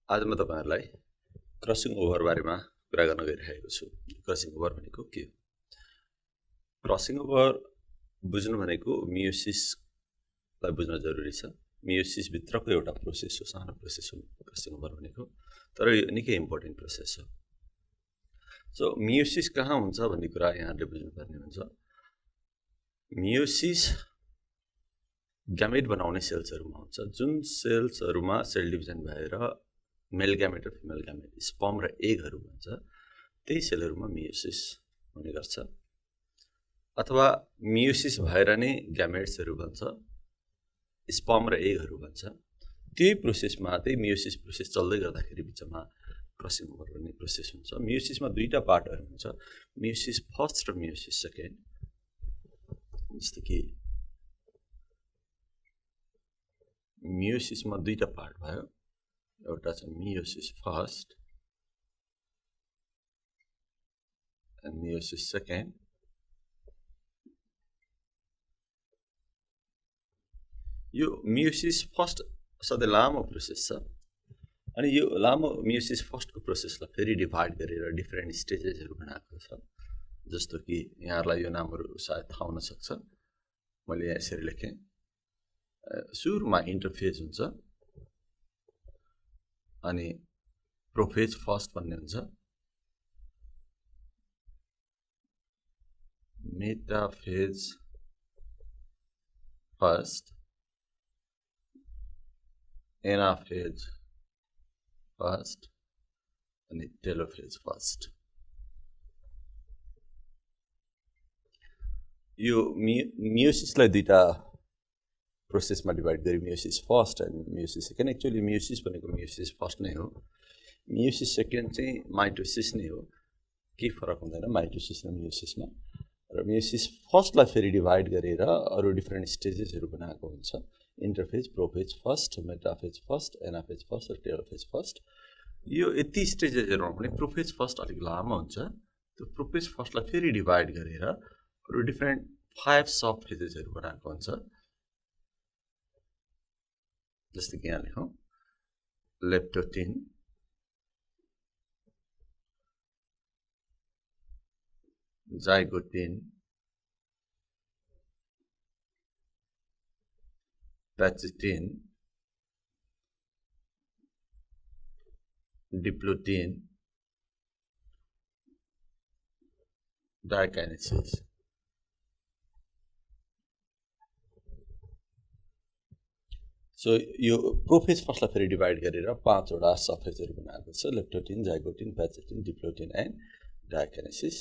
आज म तपाईहरुलाई क्रसिङ ओभर बारेमा कुरा गर्न गइरहेको छु। क्रसिङ ओभर भनेको के हो? क्रसिङ ओभर बुझ्नु भनेको मियोसिसलाई बुझ्न जरुरी छ। मियोसिस भित्रको एउटा प्रोसेस हो, सानो प्रोसेस हो क्रसिङ ओभर भनेको, तर यो निकै इम्पोर्टेन्ट प्रोसेस हो। सो मियोसिस कहाँ हुन्छ भन्ने कुरा यहाँले बुझ्नुपर्ने हुन्छ। मियोसिस ग्यामेट बनाउने सेल्सहरुमा हुन्छ, जुन सेल्सहरुमा सेल डिभिजन भएर मेल ग्यामेट र फिमेल ग्यामेट, स्पर्म र एगहरु भन्छ, त्यही सेलहरुमा मियोसिस हुने गर्छ। अथवा मियोसिस भएर नै ग्यामेट्सहरु बन्छ, स्पर्म र एगहरु बन्छ। त्यही प्रोसेसमा, त्यही मियोसिस प्रोसेस चल्दै गर्दाखेरि बिचमा क्रसिङ ओभर भन्ने प्रोसेस हुन्छ। मियोसिसमा दुईटा पार्टहरु हुन्छ, मियोसिस फर्स्ट र मियोसिस सेकेन्ड। जस्तो कि मियोसिसमा दुईटा पार्ट भयो, एउटा छ meiosis first and meiosis second. यो मियोसिस फर्स्ट सधैँ लामो प्रोसेस छ, अनि यो लामो मियोसिस फर्स्टको प्रोसेसलाई फेरि डिभाइड गरेर डिफरेन्ट स्टेजेसहरु बनाएको छ। जस्तो कि यहाँहरुलाई यो नामहरु सायद थाहा हुन सक्छ, मैले यहाँ यसरी लेखे। सुरुमा इन्टरफेज हुन्छ, अनि प्रोफेज फर्स्ट भन्ने हुन्छ, मेटाफेज फर्स्ट, एनाफेज फर्स्ट अनि टेलोफेज फर्स्ट। यो मियोसिसलाई दुईटा प्रोसेसमा डिभाइड गरी meiosis first and meiosis second. Actually meiosis भनेको मियोसिस फर्स्ट नै हो, मियोसिस सेकेन्ड चाहिँ माइटोसिस नै हो। के फरक हुँदैन माइटोसिस र मियोसिसमा। र मियोसिस फर्स्टलाई फेरि डिभाइड गरेर अरु डिफरेन्ट स्टेजेसहरु बनाएको हुन्छ। Interphase, prophase first, metaphase first, anaphase first र टेलोफेज फर्स्ट। यो यति स्टेजेसहरुमा पनि प्रोफेज फर्स्ट अलिक लामो हुन्छ। त्यो प्रोफेज फर्स्टलाई फेरि डिभाइड गरेर अरु डिफरेन्ट 5 सब फेजेसहरु बनाएको हुन्छ। जस्तो कि यहाँ लेखौं, leptotene, zygotene, pachytene, diplotene, diakinesis. So यो प्रोफेज फर्स्टलाई फेरि डिभाइड गरेर 5 वटा सब फेजहरु बनाएको छ, leptotene, zygotene, pachytene, diplotene and diakinesis.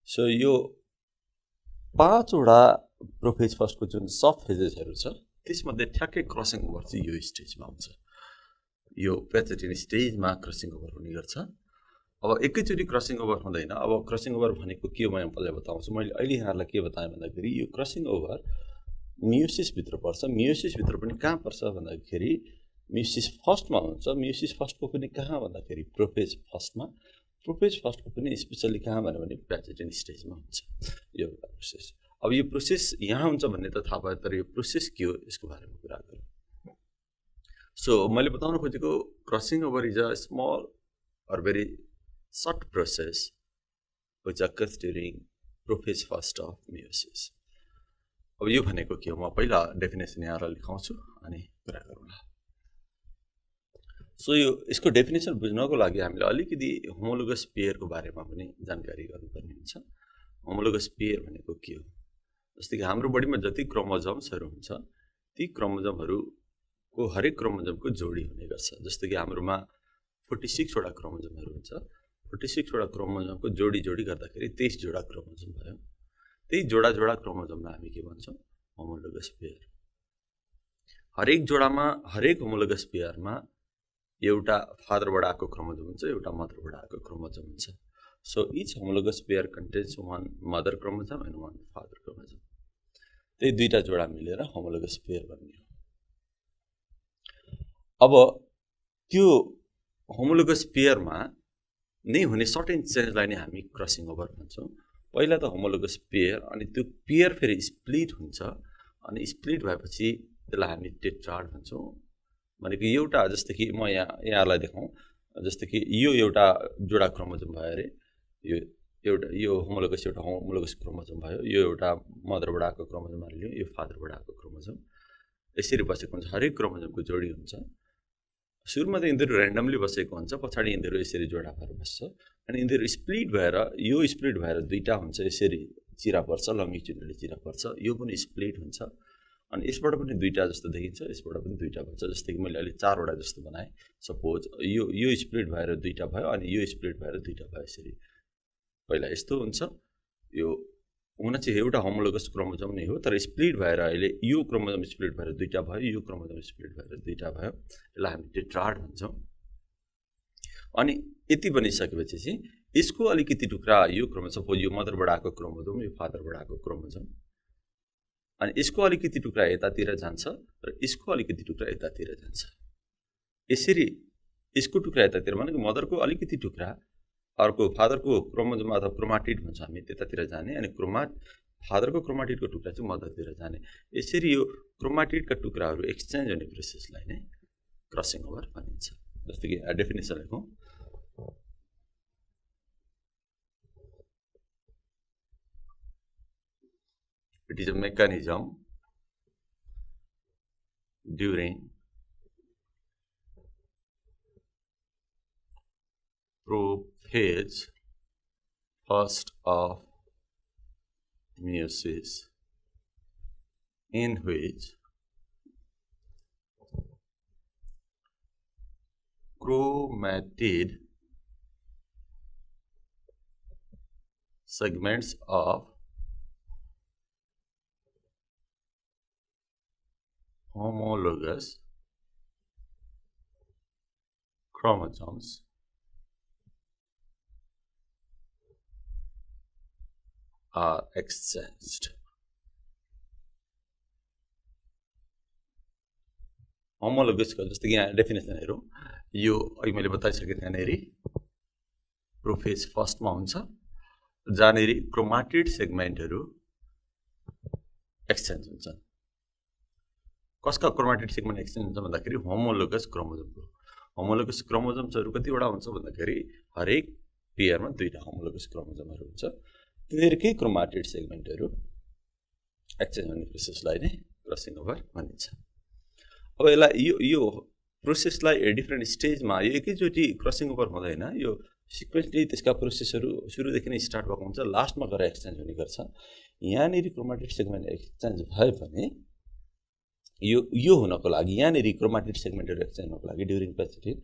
So यो 5 वटा प्रोफेज फर्स्टको जुन सब फेजेसहरु छ, त्यसमध्ये ठ्याक्कै क्रसिङ ओभर चाहिँ यो स्टेजमा हुन्छ। यो पैचिटिन स्टेजमा क्रसिङ ओभर हुने गर्छ। अब एकैचोटी क्रसिङ ओभर हुँदैन। अब क्रसिङ ओभर भनेको के हो म तपाईलाई बताउँछु। मैले अहिले यहाँहरुलाई के बताएँ भन्दाखेरि यो क्रसिङ ओभर मियोसिस भित्र पर्छ। मियोसिस भित्र पनि कहाँ पर्छ भन्दाखेरि मियोसिस फर्स्टमा हुन्छ। मियोसिस फर्स्टको पनि कहाँ भन्दाखेरि प्रोफेज फर्स्टमा। प्रोफेज फर्स्टको पनि स्पेशली कहाँ भने पैचिटिन स्टेजमा हुन्छ यो प्रोसेस। अब यो प्रोसेस यहाँ हुन्छ भन्ने त थाहा भयो, तर यो प्रोसेस के हो यसको बारेमा कुरा गरौँ। सो मैले बताउन खोजेको crossing over is a small or very short process which occurs during prophase first of meiosis. अब यो भनेको के हो, म पहिला डेफिनेसन यहाँहरुलाई लेखाउँछु अनि कुरा गरौँला। सो यो यसको डेफिनेसन बुझ्नको लागि हामीले अलिकति होमोलोगस पेयरको बारेमा पनि जानकारी गर्नुपर्ने हुन्छ। होमोलोगस पेयर भनेको के हो? जस्तै कि हाम्रो बडीमा जति क्रोमोजोम्सहरु हुन्छ, ती क्रोमोजोमहरुको हरेक क्रोमोजोमको जोडी हुने गर्छ। जस्तो कि हाम्रोमा 46 वटा क्रोमोजोमहरु हुन्छ। 46 वटा क्रोमोजोमको जोडी गर्दाखेरि 23 जोडा क्रोमोजोम भयो। त्यही जोडा क्रोमोजोमलाई हामी के भन्छौं? Homologous pair. हरेक जोडामा, हरेक होमोलोगस पेयरमा एउटा फादरबाट आएको क्रोमोजोम हुन्छ, एउटा मदरबाट आएको क्रोमोजोम हुन्छ। So each homologous pair contains one mother chromosome and one father chromosome. त्यही दुईटा जोडा मिलेर होमोलोगस पेयर बन्ने हो। अब त्यो होमोलोगस पेयरमा नै हुने सर्टेन चेन्जलाई नै हामी क्रसिङ ओभर भन्छौं। पहिला त होमोलोगस पेयर, अनि त्यो पेयर फेरि स्प्लिट हुन्छ, अनि स्प्लिट भएपछि त्यसलाई हामी टेट्राड भन्छौं। भनेको एउटा जस्तो कि म यहाँलाई देखाउँ जस्तो कि यो एउटा जोडा क्रोमोजोम भयो अरे यो होमोलोगस एउटा होमोलोगस क्रोमोजोम भयो यो एउटा मदरबाट आएको क्रोमोजोम लियौँ यो फादरबाट आएको क्रोमोजोम यसरी बसेको हुन्छ हरेक क्रोमोजोमको जोडी हुन्छ सुरुमा त यिनीहरू र्यान्डमली बसेको हुन्छ पछाडि यिनीहरू यसरी जोडा भएर बस्छ अनि यिनीहरू स्प्लिट भएर यो स्प्लिट भएर दुईटा हुन्छ यसरी चिरा पर्छ लङ्गिट्युडले चिरा पर्छ यो पनि स्प्लिट हुन्छ अनि यसबाट पनि दुईटा जस्तो देखिन्छ यसबाट पनि दुईटा भन्छ जस्तै कि मैले अहिले चारवटा जस्तो बनाएँ सपोज यो स्प्लिट भएर दुईटा भयो अनि यो स्प्लिट भएर दुईटा भयो यसरी पहिला यस्तो हुन्छ यो हुन चाहिँ एउटा होमोलोगस क्रोमोजोम नै हो तर स्प्लिट भएर अहिले यो क्रोमोजोम स्प्लिट भएर दुईटा भयो यो क्रोमोजोम स्प्लिट भएर दुईटा भयो यसलाई हामी टेट्राड भन्छौँ अनि यति बनिसकेपछि चाहिँ यसको अलिकति टुक्रा यो क्रोमोजोम यो मदरबाट आएको क्रोमोजोम यो फादरबाट आएको क्रोमोजोम अनि यसको अलिकति टुक्रा यतातिर जान्छ र यसको अलिकति टुक्रा यतातिर जान्छ यसरी यसको टुक्रा यतातिर भनेको मदरको अलिकति टुक्रा अर्को फादरको क्रोमोजोम अथवा क्रोमाटिड भन्छ हामी त्यतातिर जाने अनि फादरको क्रोमाटिडको टुक्रा चाहिँ मदरतिर जाने यसरी यो क्रोमाटिडका टुक्राहरू एक्सचेन्ज हुने प्रोसेसलाई नै क्रसिङ ओभर भनिन्छ जस्तो कि डेफिनेसन लेखौँ It is a mechanism during prophase first of meiosis in which chromatid segments of homologous chromosomes are exchanged. Homologous को जस्तो कि यहाँ डेफिनेसन हेरौँ यो अघि मैले बताइसकेँ त्यहाँनेरि प्रोफेज फर्स्टमा हुन्छ जहाँनेरि क्रोमाटिड सेगमेन्टहरू एक्सचेन्ज हुन्छन् कसका क्रोमाटिड सेगमेन्ट एक्सचेन्ज हुन्छ भन्दाखेरि होमोलोगस क्रोमोजोम्सहरू कतिवटा हुन्छ भन्दाखेरि हरेक पेयरमा दुईटा होमोलोगस क्रोमोजोमहरू हुन्छ तिनीहरूकै क्रोमाटिड सेगमेन्टहरू एक्सचेन्ज हुने प्रोसेसलाई नै क्रसिङ ओभर भनिन्छ अब यसलाई यो प्रोसेसलाई डिफ्रेन्ट स्टेजमा यो एकैचोटि क्रसिङ ओभर हुँदैन यो सिक्वेन्सली त्यसका प्रोसेसहरू सुरुदेखि नै स्टार्ट भएको हुन्छ लास्टमा गएर एक्सचेन्ज हुने गर्छ यहाँनिर क्रोमाटिड सेगमेन्ट एक्सचेन्ज भयो भने यो हुनको लागि यहाँनिर क्रोमाटिड सेगमेन्टहरू एक्सचेन्ज हुनको लागि ड्युरिङ प्यासेटिन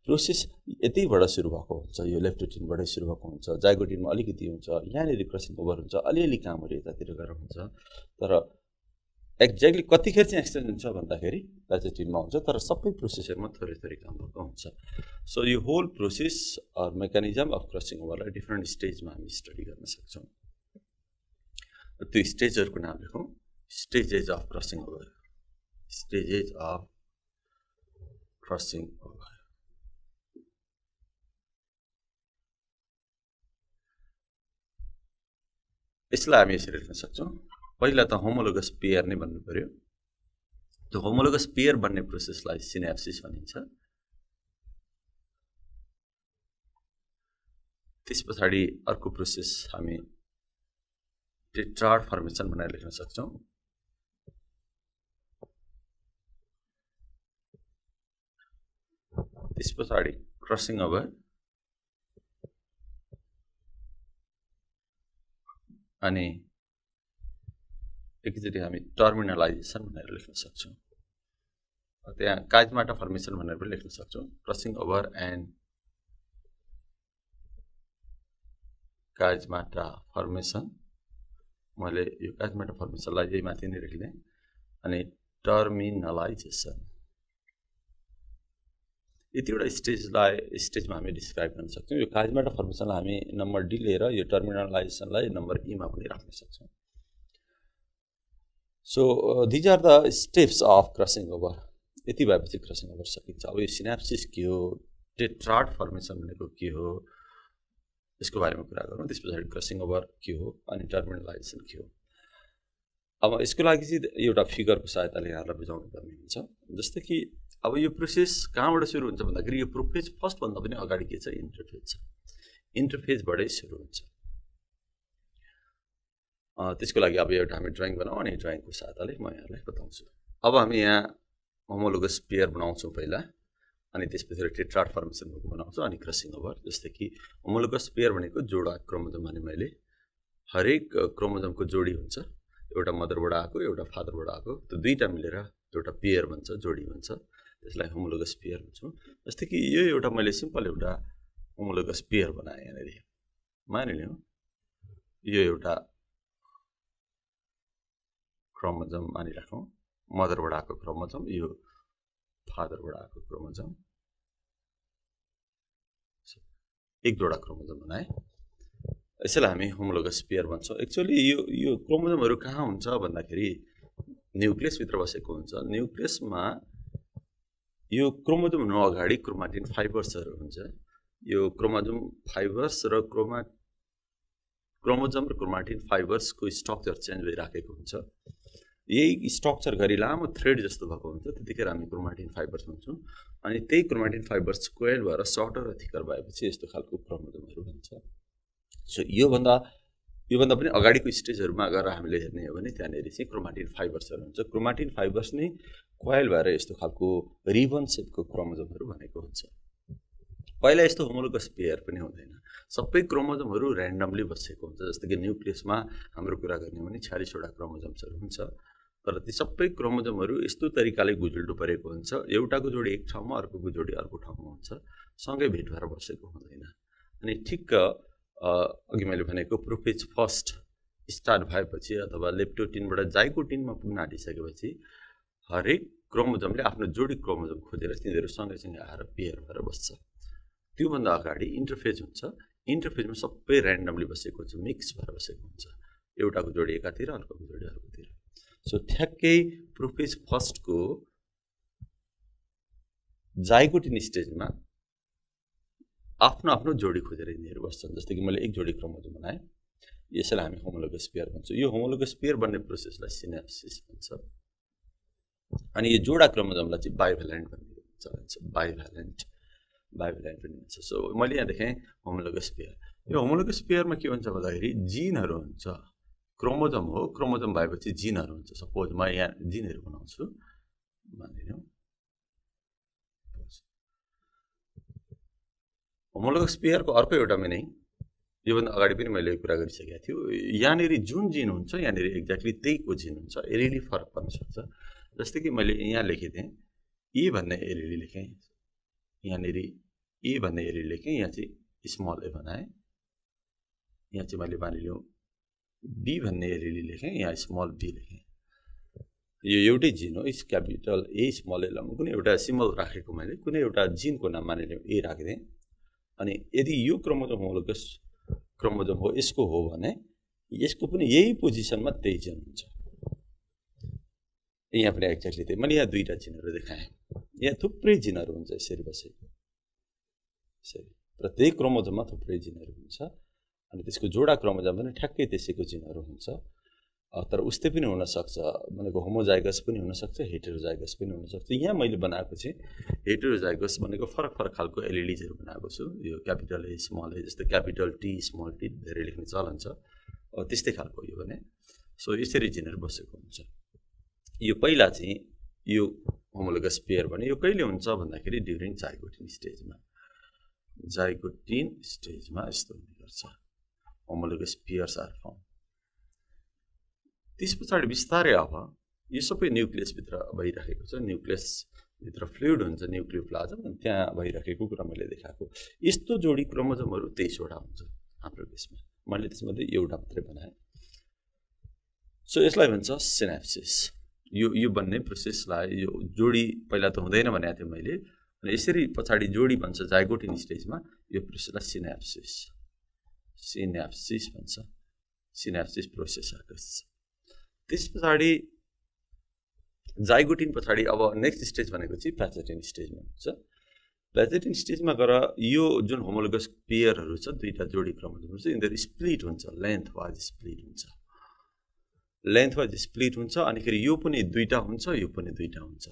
प्रोसेस यतैबाट सुरु भएको हुन्छ यो लेफ्टोटिनबाटै सुरु भएको हुन्छ जाइगोटिनमा अलिकति हुन्छ यहाँनिर क्रसिङ ओभर हुन्छ अलिअलि कामहरू यतातिर गरेर हुन्छ तर एक्ज्याक्टली कतिखेर चाहिँ एक्सचेन्ज हुन्छ भन्दाखेरि प्यासेटिनमा हुन्छ तर सबै प्रोसेसहरूमा थोरै थोरै काम भएको हुन्छ सो यो whole process or mechanism of crossing ओभरलाई डिफ्रेन्ट स्टेजमा हामी स्टडी गर्न सक्छौँ त्यो स्टेजहरूको नाम लेखौँ stages of crossing over stages of crossing over यसलाई हामी यसरी लेख्न सक्छौँ पहिला त होमोलोगस पेयर नै भन्नु पर्यो त्यो होमोलोगस पेयर बन्ने प्रोसेसलाई सिनेप्सिस भनिन्छ त्यस पछाडि अर्को प्रोसेस हामी टेट्राड फर्मेसन भनेर लेख्न सक्छौँ त्यस पछाडि क्रसिङ ओभर अनि एकचोटि हामी टर्मिनलाइजेसन भनेर लेख्न सक्छौँ त्यहाँ काजमाटा फर्मेसन भनेर पनि लेख्न सक्छौँ क्रसिङ ओभर एन्ड काजमाटा फर्मेसन मैले यो काजमाटा फर्मेसनलाई यही माथि नै लेखिदिएँ अनि टर्मिनलाइजेसन यतिवटा स्टेजमा हामी डिस्क्राइब गर्न सक्छौँ यो काजमाटा फर्मेसनलाई हामी नम्बर डी लिएर यो टर्मिनलाइजेसनलाई नम्बर ईमा पनि राख्न सक्छौँ so these are the steps of crossing over यति भएपछि क्रसिङ ओभर सकिन्छ अब यो सिनाप्सिस के हो टेट्राड फर्मेसन भनेको के हो यसको बारेमा कुरा गरौँ त्यस पछाडि क्रसिङ ओभर के हो अनि टर्मिनलाइजेसन के हो अब यसको लागि चाहिँ एउटा फिगरको सहायताले यहाँलाई बुझाउनु पर्ने हुन्छ। जस्तै कि अब यो प्रोसेस कहाँबाट सुरु हुन्छ भन्दाखेरि यो प्रोफेज फर्स्टभन्दा पनि अगाडि के छ, इन्टरफेज छ। इन्टरफेजबाटै सुरु हुन्छ। त्यसको लागि अब एउटा हामी ड्रइङ बनाऊँ अनि ड्रइङको सहायताले म यहाँलाई बताउँछु। अब हामी यहाँ होमोलोगस पेयर बनाउँछौँ पहिला, अनि त्यसपछि टेट्राड फर्मेसन बनाउँछौँ अनि क्रसिङ ओभर। जस्तै कि होमोलोगस पेयर भनेको जोडा क्रोमोजोम भने मैले हरेक क्रोमोजोमको जोडी हुन्छ, एउटा मदरबाट आएको एउटा फादरबाट आएको, त्यो दुईटा मिलेर एउटा पेयर भन्छ, जोडी भन्छ, त्यसलाई होमोलोगस पेयर भन्छौँ। जस्तै कि यो एउटा मैले सिम्पल एउटा होमोलोगस पेयर बनाएँ यहाँनिर, मानिलिउँ यो एउटा क्रोमोजोम मानिराखौँ, मदरबाट आएको क्रोमोजोम, यो फादरबाट आएको क्रोमोजोम, एक जोडा क्रोमोजोम बनाए, यसैलाई हामी होमोलोगस पेयर भन्छौँ। एक्चुअली यो क्रोमोजोमहरू कहाँ हुन्छ भन्दाखेरि न्युक्लियसभित्र बसेको हुन्छ। न्युक्लियसमा यो क्रोमोजोम हुनु अगाडि क्रोमाटिन फाइबर्सहरू हुन्छ। यो क्रोमोजोम फाइबर्स र क्रोमोजोम र क्रोमाटिन फाइबर्सको स्ट्रक्चर चेन्ज भइराखेको हुन्छ। यही स्ट्रक्चर गरी लामो थ्रेड जस्तो भएको हुन्छ, त्यतिखेर हामी क्रोमाटिन फाइबर्स भन्छौँ। अनि त्यही क्रोमाटिन फाइबर्स कोइल भएर सर्टर र थिकर भएपछि यस्तो खालको क्रोमोजोमहरू भन्छ। सो योभन्दा पनि अगाडिको स्टेजहरूमा अगर हामीले हेर्ने हो भने त्यहाँनिर चाहिँ क्रोमाटिन फाइबर्सहरू हुन्छ। क्रोमाटिन फाइबर्स नै कोइल भएर यस्तो खालको रिबन सेपको क्रोमोजोमहरू भनेको हुन्छ। पहिला यस्तो होमोलोगस पेयर पनि हुँदैन, सबै क्रोमोजोमहरू ऱ्यान्डमली बसेको हुन्छ। जस्तो कि न्युक्लियसमा हाम्रो कुरा गर्ने हो भने 46 वटा क्रोमोजोम्सहरू हुन्छ, तर ती सबै क्रोमोजोमहरू यस्तो तरिकाले गुजुल्टो परेको हुन्छ, एउटाको जोडी एक ठाउँमा अर्कोको जोडी अर्को ठाउँमा हुन्छ, सँगै भेट भएर बसेको हुँदैन। अनि ठिक्क अघि मैले भनेको प्रोफेज फर्स्ट स्टार्ट भएपछि अथवा लेप्टोटिनबाट जाइगोटिनमा पुग्न आँटिसकेपछि हरेक क्रोमोजोमले आफ्नो जोडी क्रोमोजोम खोजेर तिनीहरू सँगैसँगै आएर पेयर भएर बस्छ। त्योभन्दा अगाडि इन्टरफेज हुन्छ। इन्टरफेजमा सबै ऱ्यान्डमली बसेको हुन्छ, मिक्स भएर बसेको हुन्छ, एउटाको जोडी एकातिर अर्कोको जोडी अर्कोतिर। सो ठ्याक्कै प्रोफेज फर्स्टको जाइगोटिन स्टेजमा आफ्नो आफ्नो जोडी खोजेर यिनीहरू बस्छन्। जस्तै कि मैले एक जोडी क्रोमोजोम बनाएँ, यसैलाई हामी होमोलोगस पेयर भन्छौँ। यो होमोलोगस पेयर बन्ने प्रोसेसलाई सिनेप्सिस भन्छ। अनि यो जोडा क्रोमोजोमलाई चाहिँ बाइभ्यालेन्ट भन्ने चलन छ, बाइभ्यालेन्ट पनि हुन्छ। सो मैले यहाँ देखेँ होमोलोगस पेयर। यो होमोलोगस पेयरमा के हुन्छ भन्दाखेरि जिनहरू हुन्छ, क्रोमोजोम हो, क्रोमोजोम भएपछि जिनहरू हुन्छ। सपोज म यहाँ जिनहरू बनाउँछु, मानिलिउँ होमोलोगस पेयरको अर्को एउटा मिनिङ योभन्दा अगाडि पनि मैले कुरा गरिसकेको थियो। यहाँनिर जुन जिन हुन्छ यहाँनिर एक्ज्याक्टली त्यहीको जिन हुन्छ, एलइडी फरक पर्न सक्छ। जस्तै कि मैले यहाँ लेखिदिएँ ए भन्ने एलइडी लेखेँ, यहाँनिर ए भन्ने एलइडी लेखेँ, यहाँ चाहिँ स्मल ए बनाएँ, यहाँ चाहिँ मैले मानिलिउँ बी भन्ने एलइडी लेखेँ, यहाँ स्मल बी लेखेँ। यो एउटै जिन हो, क्यापिटल ए स्मल ए लम्बो कुनै एउटा सिम्बल राखेको मैले कुनै एउटा जिनको नाम मानिलिउँ ए राखिदिएँ। अनि यदि यो क्रोमोजोम होमोलोगस क्रोमोजोम हो, यसको हो भने यसको पनि यही पोजिसनमा त्यही जिन हुन्छ। यहाँ पनि एक्ज्याक्टली त्यही। मैले यहाँ दुईवटा जिनहरू देखाएँ, यहाँ थुप्रै जिनहरू हुन्छ यसरी बसेको, यसरी प्रत्येक क्रोमोजोममा थुप्रै जिनहरू हुन्छ। अनि त्यसको जोडा क्रोमोजोम पनि ठ्याक्कै त्यसैको जिनहरू हुन्छ। तर उस्तै पनि हुनसक्छ, भनेको होमोजाइगस पनि हुनसक्छ, हेटेरोजाइगस पनि हुनसक्छ। यहाँ मैले बनाएको चाहिँ हेटेरोजाइगस भनेको फरक फरक खालको एलइडीजहरू बनाएको छु। यो क्यापिटल ए स्मल ए जस्तो क्यापिटल टी स्मल टी धेरै लेख्ने चलन छ, त्यस्तै खालको यो भने। सो यसरी जिनहरू बसेको हुन्छ। यो पहिला चाहिँ यो होमोलोगस पेयर भने यो कहिले हुन्छ भन्दाखेरि ड्युरिङ जाइगोटिन स्टेजमा। जाइगोटिन स्टेजमा यस्तो हुने गर्छ, होमोलोगस पेयर्स आर फर्म। त्यस पछाडि बिस्तारै अब यो सबै न्युक्लियसभित्र भइराखेको छ, न्युक्लियसभित्र फ्लुइड हुन्छ, न्युक्लियोप्लाज्म, त्यहाँ भइराखेको कुरा मैले देखाएको। यस्तो जोडी क्रोमोजोमहरू 23 वटा हुन्छ हाम्रो केसमा, मैले त्यसमध्ये एउटा मात्रै बनाएँ। सो यसलाई भन्छ सिनेप्सिस। यो बन्ने प्रोसेसलाई यो जोडी पहिला त हुँदैन भनेको थिएँ मैले, अनि यसरी पछाडि जोडी बन्छ जाइगोटिन स्टेजमा, यो प्रोसेसलाई सिनेप्सिस भन्छ, सिनेप्सिस प्रोसेस आएको। त्यस पछाडि जाइगोटिन पछाडि अब नेक्स्ट स्टेज भनेको चाहिँ प्याचेटिन स्टेजमा हुन्छ। प्याचेटिन स्टेजमा गएर यो जुन होमोलोगस पेयरहरू छ, दुईवटा जोडी क्रोमोजोमहरू छ, यिनीहरू स्प्लिट हुन्छ, लेन्थ वाइज स्प्लिट हुन्छ। लेन्थ वाइज स्प्लिट हुन्छ अनि खेरि यो पनि दुईटा हुन्छ यो पनि दुईटा हुन्छ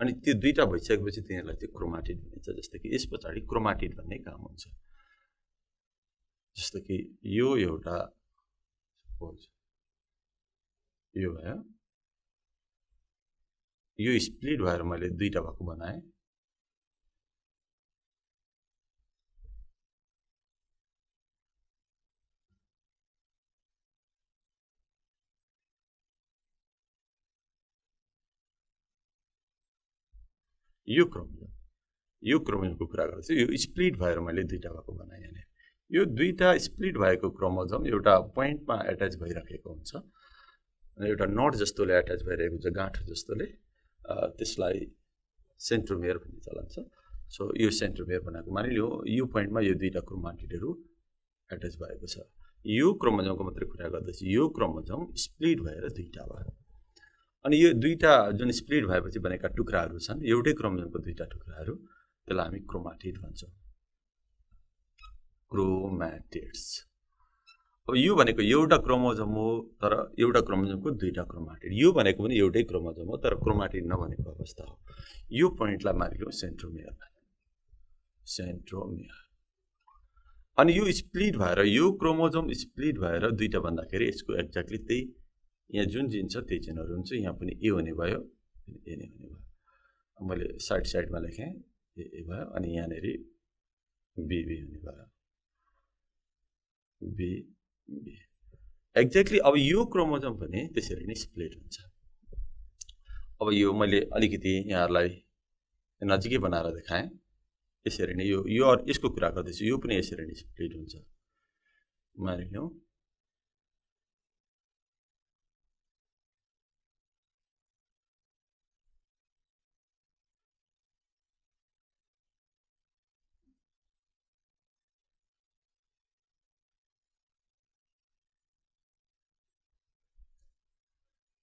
अनि त्यो दुईटा भइसकेपछि तिनीहरूलाई चाहिँ क्रोमाटिड भनिन्छ जस्तो कि यस पछाडि क्रोमाटिड भन्ने काम हुन्छ जस्तो कि यो एउटा सपोज यो भयो यो स्प्लिट भएर मैले दुईटा भएको बनाएँ यो क्रोमोजमको कुरा गर्छु यो स्प्लिट भएर मैले दुईटा भएको बनाएँ यहाँ यो दुईटा स्प्लिट भएको क्रोमोजम एउटा पोइन्टमा एट्याच भइराखेको हुन्छ एउटा नट जस्तोले एट्याच भइरहेको हुन्छ गाँठो जस्तोले त्यसलाई सेन्ट्रोमियर भन्ने चलन छ सो यो सेन्ट्रोमियर बनाएको मानिलियो यो पोइन्टमा यो दुईटा क्रोमाटिडहरू एट्याच भएको छ यो क्रोमोजमको मात्रै कुरा गर्दैछु यो क्रोमोजम स्प्लिट भएर दुईटा भयो अनि यो दुईटा जुन स्प्लिट भएपछि बनेका टुक्राहरू छन् एउटै क्रोमोजमको दुईटा टुक्राहरू त्यसलाई हामी क्रोमाटिड भन्छौँ क्रोमाटिड्स अब यो भनेको एउटा क्रोमोजम हो तर एउटा क्रोमोजमको दुईटा क्रोमाटिड यो भनेको पनि एउटै क्रोमोजम हो तर क्रोमाटिड नभनेको अवस्था हो यो पोइन्टलाई मानिलियो सेन्ट्रोमियर अनि यो स्प्लिट भएर यो क्रोमोजम स्प्लिट भएर दुईटा भन्दाखेरि यसको एक्ज्याक्टली त्यही यहाँ जुन जिन छ त्यही जिनहरू हुन्छ यहाँ पनि ए हुने भयो ए नै हुने भयो मैले साइडमा लेखेँ ए भयो अनि यहाँनिर बी हुने भयो बी एक्ज्याक्टली अब यो क्रोमोजम पनि त्यसरी नै स्प्लिट हुन्छ अब यो मैले अलिकति यहाँहरूलाई नजिकै बनाएर देखाएँ यसरी नै यो यसको कुरा गर्दैछु यो पनि यसरी नै स्प्लिट हुन्छ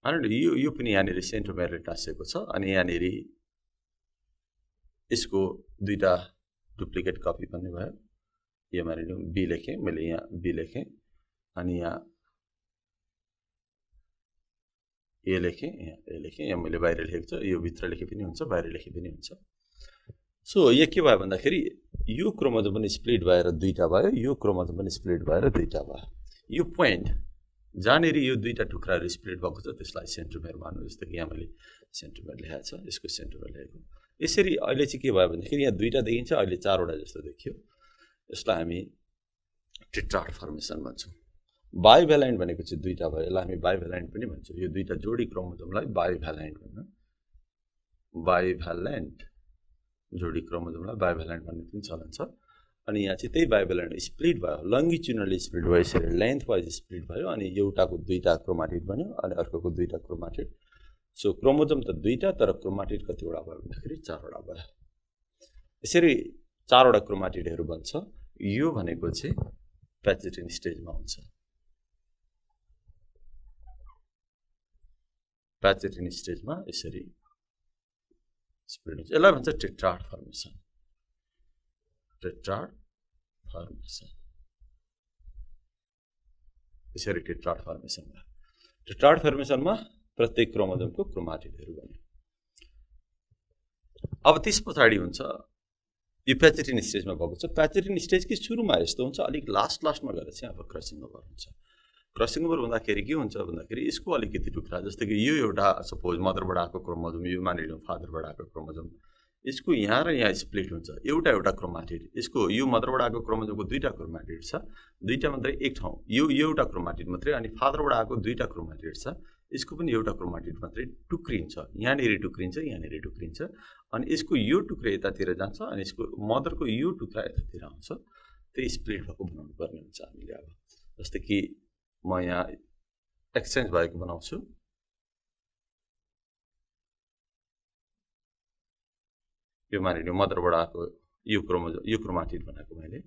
मानिलिउँ यो पनि यहाँनिर सेन्ट्रोमियरले टाँसेको छ अनि यहाँनिर यसको दुईटा डुप्लिकेट कपी पनि भयो यो मानिलिउँ बी लेखेँ मैले यहाँ बी लेखेँ अनि यहाँ ए लेखेँ यहाँ मैले बाहिर लेखेको छ यो भित्र लेखे पनि हुन्छ बाहिर लेखे पनि हुन्छ सो यो के भयो भन्दाखेरि यो क्रोमोजम पनि स्प्लिट भएर दुईटा भयो यो क्रोमोजम पनि स्प्लिट भएर दुईटा भयो यो पोइन्ट जहाँनिर यो दुईटा टुक्राहरू स्प्लिट भएको छ त्यसलाई सेन्ट्रोमियर मान्नु जस्तो कि यहाँ मैले सेन्ट्रोमियर लेखेको छ यसको सेन्ट्रोमियर लेखेको यसरी अहिले चाहिँ के भयो भन्दाखेरि यहाँ दुईटा देखिन्छ अहिले चारवटा जस्तो देखियो यसलाई हामी टेट्राड फर्मेसन भन्छौँ बाइभ्यालेन्ट भनेको चाहिँ दुईटा भयो यसलाई हामी बाइभ्यालेन्ट पनि भन्छौँ यो दुईटा जोडी क्रोमोजमलाई बाइभ्यालेन्ट भन्छौँ बाइभ्यालेन्ट जोडी क्रोमोजमलाई बाइभ्यालेन्ट भन्ने पनि चलन छ अनि यहाँ चाहिँ त्यही बाइभ्यालेन्ट स्प्लिट भयो लङ्गिट्युडनली स्प्लिट भयो यसरी लेन्थ वाइज स्प्लिट भयो अनि एउटाको दुईटा क्रोमाटिड बन्यो अनि अर्कोको दुईटा क्रोमाटिड सो क्रोमोजम त दुईटा तर क्रोमाटिड कतिवटा भयो भन्दाखेरि चारवटा भयो यसरी चारवटा क्रोमाटिडहरू बन्छ यो भनेको चाहिँ प्याचेटिन स्टेजमा हुन्छ प्याचेटिन स्टेजमा यसरी स्प्लिट हुन्छ यसलाई भन्छ टेट्राड फर्मेसन यसरी टेट्राड फर्मेसनमा प्रत्येक क्रोमोजमको क्रोमाटिडहरू बन्यो अब त्यस पछाडि हुन्छ यो प्याचेटिन स्टेजमा भएको छ प्याचेटिन स्टेजकै सुरुमा यस्तो हुन्छ अलिक लास्टमा गएर चाहिँ अब क्रसिङ ओभर हुन्छ क्रसिङ ओभर हुँदाखेरि के हुन्छ भन्दाखेरि यसको अलिकति टुक्रा जस्तो कि यो एउटा सपोज मदरबाट आएको क्रोमोजम यो मानिलिउँ फादरबाट आएको क्रोमोजम यसको यहाँ र यहाँ स्प्लिट हुन्छ एउटा क्रोमाटिड यसको यो मदरबाट आएको क्रोमोजमको दुईटा क्रोमाटिड छ दुईटा मात्रै एक ठाउँ यो एउटा क्रोमाटिड मात्रै अनि फादरबाट आएको दुईटा क्रोमाटिड छ यसको पनि एउटा क्रोमाटिड मात्रै टुक्रिन्छ यहाँनिर टुक्रिन्छ अनि यसको यो टुक्रा यतातिर जान्छ अनि यसको मदरको यो टुक्रा यतातिर आउँछ त्यही स्प्लिट भएको बनाउनु पर्ने हुन्छ हामीले अब जस्तै कि म यहाँ एक्सचेन्ज भएको बनाउँछु यो मानिलिउँ मदरबाट आएको यो क्रोमाटिड बनाएको मैले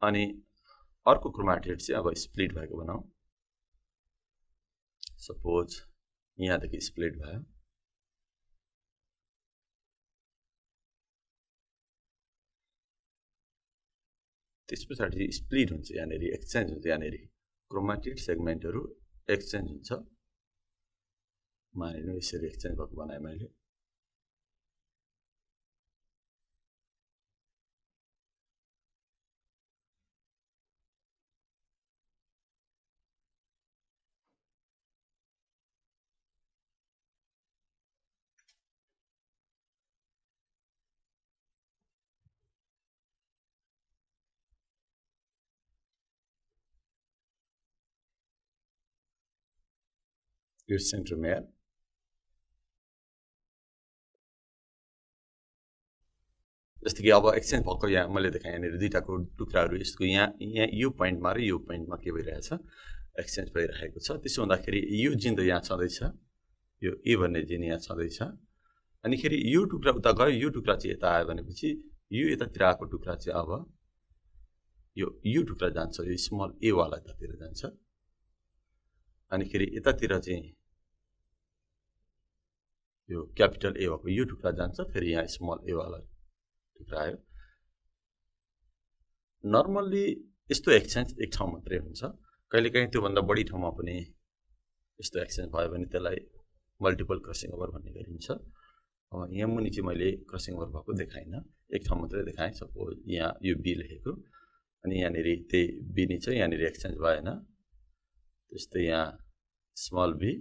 अनि अर्को क्रोमाटिड चाहिँ अब स्प्लिट भएको बनाऊ सपोज यहाँदेखि स्प्लिट भयो त्यस पछाडि स्प्लिट हुन्छ यहाँनिर एक्सचेन्ज हुन्छ यहाँनिर क्रोमाटिड सेगमेन्टहरू एक्सचेन्ज हुन्छ मानिलिनु यसरी एक्सचेन्ज भएको बनाएँ मैले। यो सेन्टर मेयर जस्तो कि अब एक्सचेन्ज भएको यहाँ मैले देखाएँ यहाँनिर दुईटाको टुक्राहरू यसको यहाँ यो पोइन्टमा र यो पोइन्टमा के भइरहेछ एक्सचेन्ज भइरहेको छ। त्यसो हुँदाखेरि यो जिन्दो यहाँ छँदैछ, यो ए भन्ने जिन यहाँ छँदैछ, अनिखेरि यो टुक्रा उता गयो, यो टुक्रा चाहिँ यता आयो भनेपछि यो यतातिर आएको टुक्रा चाहिँ अब यो टुक्रा जान्छ, यो स्मल ए वाला यतातिर जान्छ, अनिखेरि यतातिर चाहिँ यो क्यापिटल ए भएको यो टुक्रा जान्छ, फेरि यहाँ स्मल ए वाला टुक्रा आयो। नर्मल्ली यस्तो एक्सचेन्ज एक ठाउँ मात्रै हुन्छ, कहिलेकाहीँ त्योभन्दा बढी ठाउँमा पनि यस्तो एक्सचेन्ज भयो भने त्यसलाई मल्टिपल क्रसिङ ओभर भन्ने गरिन्छ। यहाँ मुनि चाहिँ मैले क्रसिङ ओभर भएको देखाइनँ, एक ठाउँ मात्रै देखाएँ। सपोज यहाँ यो बी लेखेको, अनि यहाँनिर त्यही बी नि छ, यहाँनिर एक्सचेन्ज भएन, त्यस्तै यहाँ स्मल बी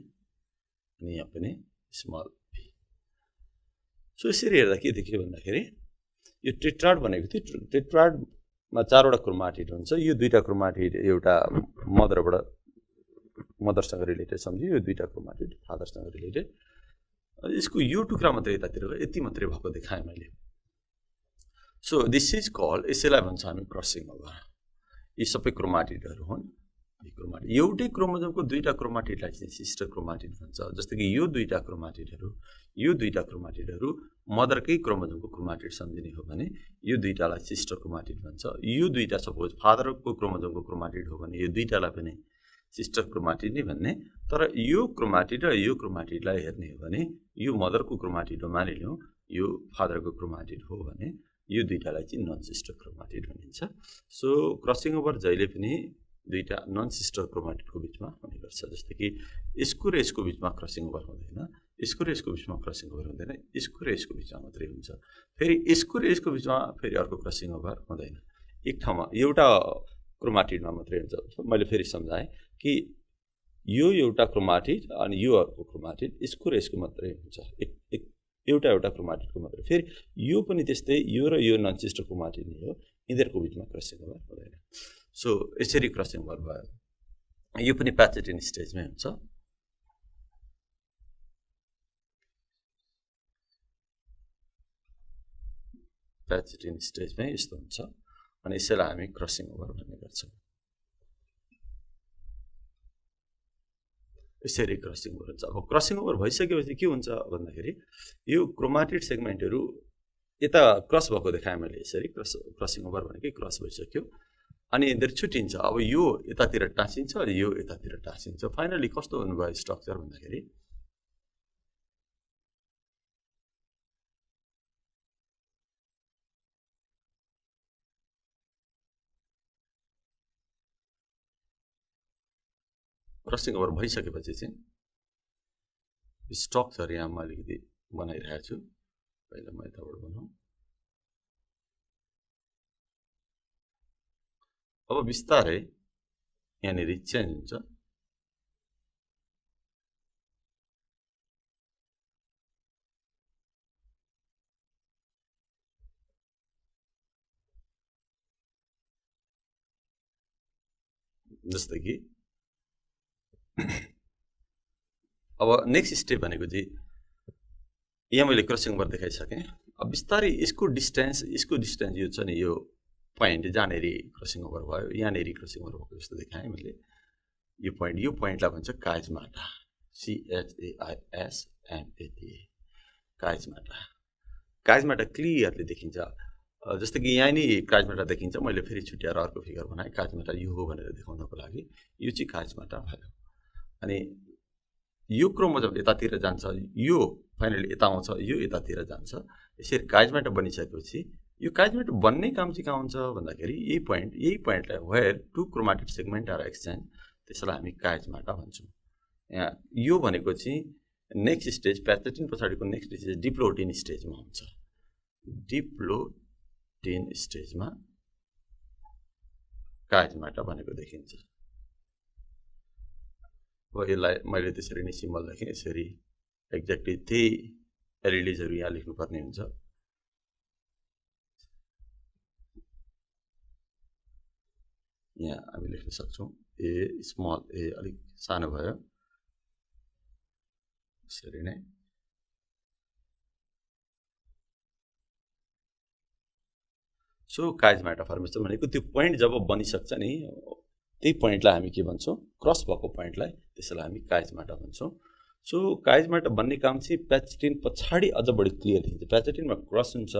अनि यहाँ पनि स्मल बी। सो यसरी हेर्दा के देखियो भन्दाखेरि यो टेट्राड भनेको थियो, टेट्राडमा चारवटा क्रोमाटिड हुन्छ। यो दुईटा क्रोमाटिड एउटा मदरसँग रिलेटेड सम्झियो, यो दुईटा क्रोमाटिड फादरसँग रिलेटेड। यसको यो टुक्रा मात्रै यतातिर यति मात्रै भएको देखाएँ मैले। सो दिस इज कल्ड, यसैलाई भन्छ हामी क्रसिङ ओभर। यी सबै क्रोमाटिडहरू हुन्। एउटै क्रोमोजोमको दुईटा क्रोमाटिडलाई चाहिँ सिस्टर क्रोमाटिड भन्छ। जस्तो कि यो दुईटा क्रोमाटिडहरू मदरकै क्रोमोजोमको क्रोमाटिड सम्झिने हो भने यो दुईटालाई सिस्टर क्रोमाटिड भन्छ। यो दुईटा सपोज फादरको क्रोमोजोमको क्रोमाटिड हो भने यो दुईटालाई पनि सिस्टर क्रोमाटिड नै भन्ने। तर यो क्रोमाटिड र यो क्रोमाटिडलाई हेर्ने हो भने यो मदरको क्रोमाटिड हो मानिलिउँ, यो फादरको क्रोमाटिड हो भने यो दुईटालाई चाहिँ नन सिस्टर क्रोमाटिड भनिन्छ। सो क्रसिङ ओभर जहिले पनि दुईटा नन सिस्टर क्रोमाटिडको बिचमा हुने गर्छ। जस्तो कि यसको र यसको बिचमा क्रसिङ ओभर हुँदैन, यसको र यसको बिचमा क्रसिङ ओभर हुँदैन, यसको र यसको बिचमा मात्रै हुन्छ। फेरि यसको र यसको बिचमा फेरि अर्को क्रसिङ ओभर हुँदैन, एक ठाउँमा एउटा क्रोमाटिडमा मात्रै हुन्छ। मैले फेरि सम्झाएँ कि यो एउटा क्रोमाटिड अनि यो अर्को क्रोमाटिड, यसको र यसको मात्रै हुन्छ, एउटा क्रोमाटिडको मात्रै। फेरि यो पनि त्यस्तै, यो र यो नन सिस्टर क्रोमाटिड नै हो, यिनीहरूको बिचमा क्रसिङ ओभर हुँदैन। सो यसरी क्रसिङ ओभर भयो। यो पनि प्याचेटिन स्टेजमै हुन्छ। प्याचेटिन स्टेजमै यस्तो हुन्छ, अनि यसैलाई हामी क्रसिङ ओभर भन्ने गर्छौँ। यसरी क्रसिङ ओभर हुन्छ। अब क्रसिङ ओभर भइसकेपछि के हुन्छ भन्दाखेरि यो क्रोमाटिड सेगमेन्टहरू यता क्रस भएको देखाएँ मैले। यसरी क्रसिङ ओभर भनेकै क्रस भइसक्यो, अनि यिनीहरू छुट्टिन्छ। अब यो यतातिर टाँसिन्छ, यो यतातिर टाँसिन्छ। फाइनली कस्तो हुनुभयो स्ट्रक्चर भन्दाखेरि क्रसिङ ओभर भइसकेपछि चाहिँ स्ट्रक्चर यहाँ म अलिकति बनाइरहेको छु। पहिला म यताबाट बनाऊँ। अब बिस्तारै यहाँनिर चेन्ज हुन्छ। जस्तै कि अब नेक्स्ट स्टेप भनेको चाहिँ यहाँ मैले क्रसिङ ओभर देखाइसकेँ। अब बिस्तारै यसको डिस्टेन्स यो छ नि, यो पोइन्ट जहाँनिर क्रसिङ ओभर भयो, यहाँनिर क्रसिङ ओभर भएको जस्तो देखाएँ मैले। यो पोइन्टलाई भन्छ काइजमाटा, CHAISMATA, काइजमाटा क्लियरली देखिन्छ। जस्तो कि यहाँ नि काइजमाटा देखिन्छ। मैले फेरि छुट्याएर अर्को फिगर बनाएँ, काइजमाटा यो हो भनेर देखाउनको लागि। यो चाहिँ काइजमाटा भयो। अनि यो क्रोमोजोम यतातिर जान्छ, यो फाइनली यता आउँछ, यो यतातिर जान्छ। यसरी काइजमाटा बनिसकेपछि यो काइजमाटा बन्ने काम चाहिँ कहाँ हुन्छ भन्दाखेरि यही पोइन्टलाई where two chromatid segment are exchange, त्यसलाई हामी काइजमाटा भन्छौँ। यहाँ यो भनेको चाहिँ नेक्स्ट स्टेज प्याचेटिन पछाडिको नेक्स्ट स्टेज डिप्लोटिन स्टेजमा हुन्छ डिप्लोटिन स्टेजमा काइजमाटा भनेको देखिन्छ अब यसलाई मैले त्यसरी नै सिम्बल लेखेँ यसरी एक्ज्याक्टली त्यही एलइडीजहरु यहाँ लेख्नुपर्ने हुन्छ यहाँ हामी लेख्न सक्छौं ए स्मल ए अलिक सानो भयो यसरी नै सो काइजमाटा फर्मेसन भनेको त्यो पोइन्ट जब बनिसक्छ नि त्यही पोइन्टलाई हामी के भन्छौं क्रस भएको पोइन्टलाई त्यसैलाई हामी काइजमाटा भन्छौं सो काइजमाटा बन्ने काम चाहिँ प्याचेटिन पछाडी अझ बढी क्लियर देखिन्छ प्याचेटिनमा क्रस हुन्छ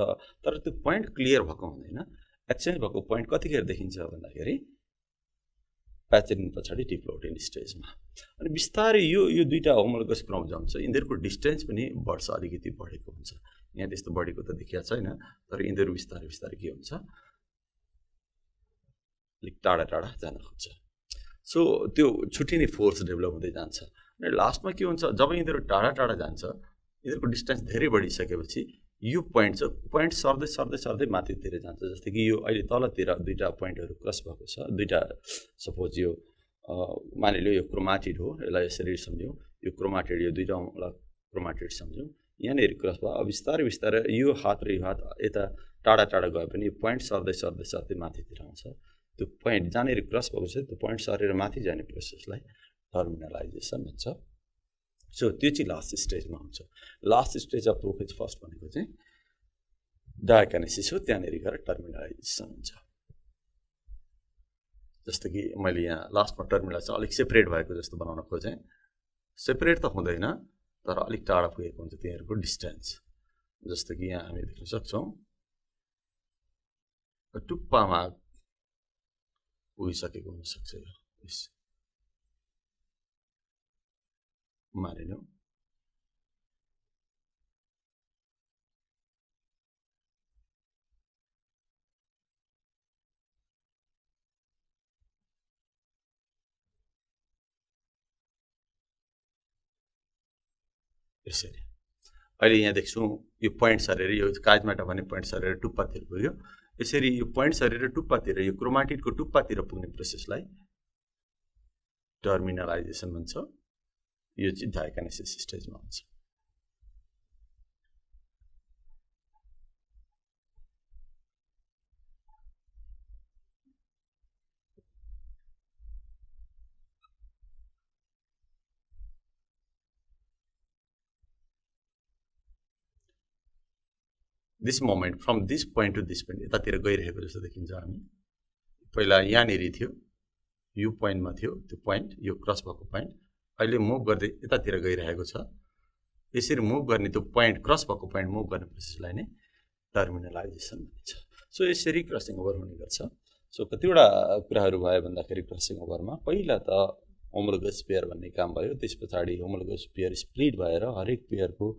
तर त्यो पोइन्ट क्लियर भएको हुँदैन एक्सचेन्ज भएको पोइन्ट कतिखेर देखिन्छ भन्दाखेरि प्याचेटिन पछाडी डिप्लोटिन स्टेजमा अनि बिस्तारै यो दुईटा होमोलोगस क्रोमोजोम छ यिनीहरुको डिस्टेन्स पनि बढ्छ अलिकति बढेको हुन्छ यहाँ त्यस्तो बढेको त देखिया छैन तर यिनीहरु बिस्तारै बिस्तारै के हुन्छ अलिक टाढा टाढा जान खोज्छ सो त्यो छुट्टिने फोर्स डेभलप हुँदै जान्छ अनि लास्टमा के हुन्छ जब यिनीहरु टाढा टाढा जान्छ यिनीहरुको डिस्टेन्स धेरै बढिसकेपछि यो पोइन्ट सर्दै सर्दै सर्दै माथितिर जान्छ जस्तै कि यो अहिले तलतिर दुईटा पोइन्टहरु क्रस भएको छ दुईटा सपोज यो मानिलियो यो क्रोमाटिड हो यसलाई यसरी सम्झौं यो क्रोमाटिड यो दुईटा क्रोमाटिड सम्झौं यहाँनिर क्रस भयो अब बिस्तारै बिस्तारै यो हात र यो हात यता टाढा टाढा गए पनि यो पोइन्ट सर्दै सर्दै सर्दै माथितिर आउँछ त्यो पोइन्ट जहाँनिर क्रस भएको छ त्यो पोइन्ट सरेर माथि जाने प्रोसेसलाई टर्मिनलाइजेसन भन्छ सो त्यो चाहिँ लास्ट स्टेजमा हुन्छ last stage of prophase first भनेको चाहिँ डायकानेसिस हो त्यहाँनिर गएर टर्मिनलाइजेसन हुन्छ जस्तो कि मैले यहाँ लास्टमा टर्मिनलाइजेसन अलिक सेपरेट भएको जस्तो बनाउन खोजेँ सेपरेट त हुँदैन तर अलिक टाढा पुगेको हुन्छ तिनीहरुको डिस्टेन्स जस्तो कि यहाँ हामी देख्न सक्छौं टुप्पामा पुगिसकेको हुन सक्छ यो मानिलियौं यसरी अहिले यहाँ देख्छौं यो पोइन्ट सरेर यो काइजमाटा भन्ने पोइन्ट सरेर टुप्पातिर पुग्यो यसरी यो पोइन्ट सरेर टुप्पातिर यो क्रोमाटिडको टुप्पातिर पुग्ने प्रोसेसलाई टर्मिनलाइजेसन भन्छ यो चाहिँ डायकानेसिस स्टेजमा हुन्छ this moment from this point to this point यतातिर गइरहेको जस्तो देखिन्छ हामी पहिला यहाँनिर थियो यो पोइन्टमा थियो त्यो पोइन्ट यो क्रस भएको पोइन्ट अहिले मुभ गर्दै यतातिर गइरहेको छ यसरी मुभ गर्ने त्यो पोइन्ट क्रस भएको पोइन्ट मुभ गर्ने प्रोसेसलाई नै टर्मिनलाइजेसन भनिन्छ सो यसरी क्रसिङ ओभर हुने गर्छ सो कतिवटा कुराहरु भयो भन्दाखेरि क्रसिङ ओभरमा पहिला त होमोलोगस पेयर भन्ने काम भयो त्यसपछि होमोलोगस पेयर स्प्लिट भएर हरेक पेयरको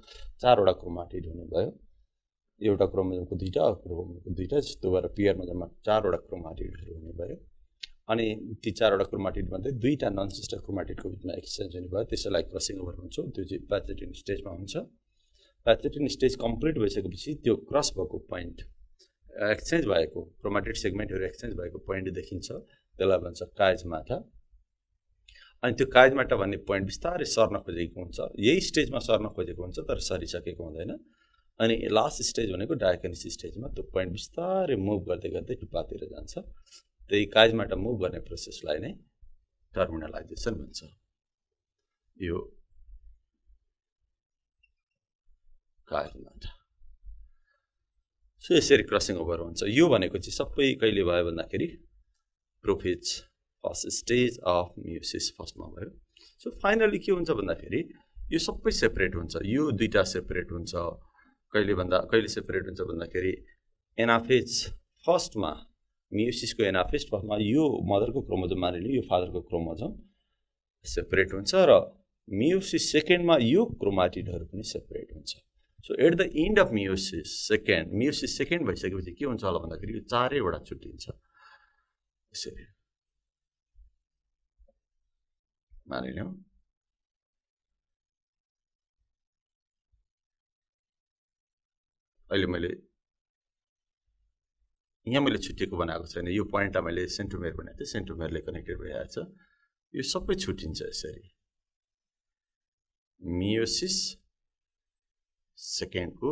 4 वटा क्रोमाटिड हुने भयो एउटा क्रोमोजोमको दुईटा क्रोमोजोमको दुईटा जस्तो भएर पेयरमा जम्मा 4 वटा क्रोमाटिडहरु हुने भयो अनि ती 4 वटा क्रोमाटिड मध्ये दुईटा नन सिस्टर क्रोमाटिडको बिचमा एक्सचेन्ज हुने भयो त्यसैलाई क्रसिङ ओभर भन्छौं त्यो चाहिँ प्याचेटिन स्टेजमा हुन्छ प्याचेटिन स्टेज कम्प्लिट भइसकेपछि त्यो क्रस भएको पोइन्ट एक्सचेन्ज भएको क्रोमाटिड सेगमेन्टहरु एक्सचेन्ज भएको पोइन्ट देखिन्छ त्यसलाई भन्छ काइजमाटा अनि त्यो काइजमाटा भन्ने पोइन्ट बिस्तारै सर्न खोजेको हुन्छ यही स्टेजमा सर्न खोजेको हुन्छ तर सरिसकेको हुँदैन अनि लास्ट स्टेज भनेको डायकानेसिस स्टेजमा त्यो पोइन्ट बिस्तारै मुभ गर्दै गर्दै टुप्पातिर जान्छ त्यही काइजमाटा मुभ गर्ने प्रोसेसलाई नै टर्मिनलाइजेसन भन्छ यो काइजमाटा सो यसरी क्रसिङ ओभर हुन्छ यो भनेको चाहिँ सबै कहिले भयो भन्दाखेरि prophase first stage of meiosis फर्स्टमा भयो सो फाइनली के हुन्छ भन्दाखेरि यो सबै सेपरेट हुन्छ यो दुईटा सेपरेट हुन्छ कहिले सेपरेट हुन्छ भन्दाखेरि एनाफेज फर्स्टमा मियोसिसको एनाफेज फर्स्टमा यो मदरको क्रोमोजोम मानिलियो यो फादरको क्रोमोजोम सेपरेट हुन्छ र मियोसिस सेकेन्डमा यो क्रोमाटिडहरु पनि सेपरेट हुन्छ so at the end of meiosis second भइसकेपछि के हुन्छ होला भन्दाखेरि यो 4 वटा छुट्टिन्छ यसरी मानिलियौं अहिले मैले यहाँ मैले छुट्टिएको बनाएको छैन, यो पोइन्टलाई मैले सेन्ट्रोमेयर बनाएको थिएँ, सेन्ट्रोमेयरले कनेक्टेड भइरहेको छ। यो सबै छुट्टिन्छ यसरी, मियोसिस सेकेन्डको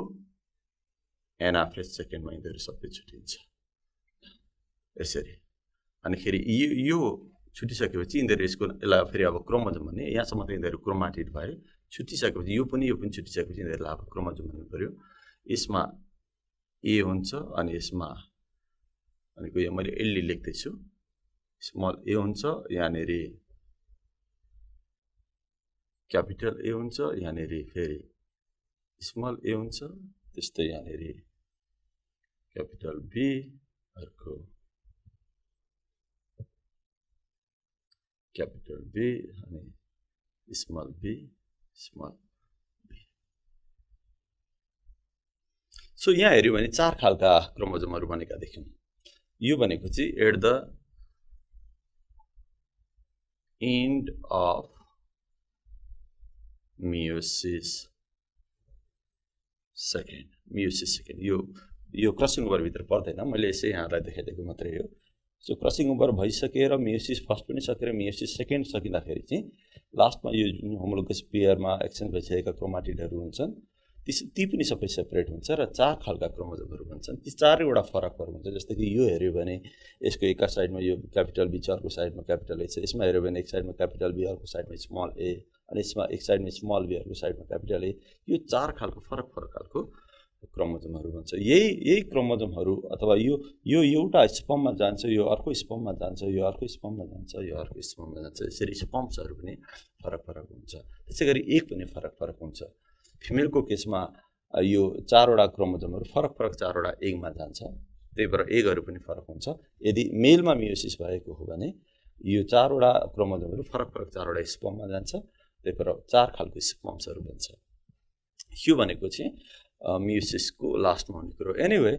एनाफेज सेकेन्डमा यिनीहरू सबै छुट्टिन्छ यसरी। अनिखेरि यो छुटिसकेपछि यिनीहरू यसलाई फेरि अब क्रोमोजोम भन्ने, यहाँसम्म त यिनीहरू क्रोमाटिड भए। छुटिसकेपछि यो पनि छुटिसकेपछि यिनीहरूलाई अब क्रोमोजोम भन्नु पऱ्यो। यसमा ए हुन्छ अनि यसमा भनेको यो मैले एलडी लेख्दैछु, स्मल ए हुन्छ, यहाँनिर क्यापिटल ए हुन्छ, यहाँनिर फेरि स्मल ए हुन्छ, त्यस्तै यहाँनिर क्यापिटल बी, अर्को क्यापिटल बी अनि small b, small b. So यहाँ हेऱ्यो भने 4 खालका क्रोमोजोमहरू बनेका देख्यौँ। यो भनेको चाहिँ at the end of meiosis second. यो क्रसिङ ओभरभित्र पर्दैन, मैले यसै यहाँलाई देखाइदिएको मात्रै हो। सो क्रसिङ ओभर भइसकेर मियोसिस फर्स्ट पनि सकेर मियोसिस सेकेन्ड सकिँदाखेरि चाहिँ लास्टमा यो जुन होमोलोगस पेयरमा एक्सचेन्ज भइसकेका क्रोमाटिडहरू हुन्छन् ती पनि सबै सेपरेट हुन्छ र 4 खालका क्रोमोजोमहरू बन्छन्। ती 4वटा फरक हुन्छ। जस्तै कि यो हेऱ्यो भने यसको एका साइडमा यो क्यापिटल बी छ, अर्को साइडमा क्यापिटल ए छ। यसमा हेऱ्यो भने एक साइडमा क्यापिटल बी, अर्को साइडमा स्मल ए, अनि यसमा एक साइडमा स्मल बी, अर्को साइडमा क्यापिटल ए। यो 4 खालको फरक खालको क्रोमोजोमहरू बन्छ। यही क्रोमोजोमहरू अथवा यो एउटा स्पर्ममा जान्छ, यो अर्को स्पर्ममा जान्छ, यो अर्को स्पर्ममा जान्छ, यो अर्को स्पर्ममा जान्छ। यसरी स्पर्म्सहरू पनि फरक हुन्छ। त्यसै गरी एग पनि फरक हुन्छ। फिमेलको केसमा यो 4वटा क्रोमोजोमहरू फरक 4वटा एगमा जान्छ, त्यही भएर एगहरू पनि फरक हुन्छ। यदि मेलमा मियोसिस भएको हो भने यो 4वटा क्रोमोजोमहरू फरक 4वटा स्पर्ममा जान्छ, त्यही भएर 4 खालको स्पर्म्सहरू बन्छ। यो भनेको चाहिँ मियोसिसको लास्टमा हुने कुरो। एनिवे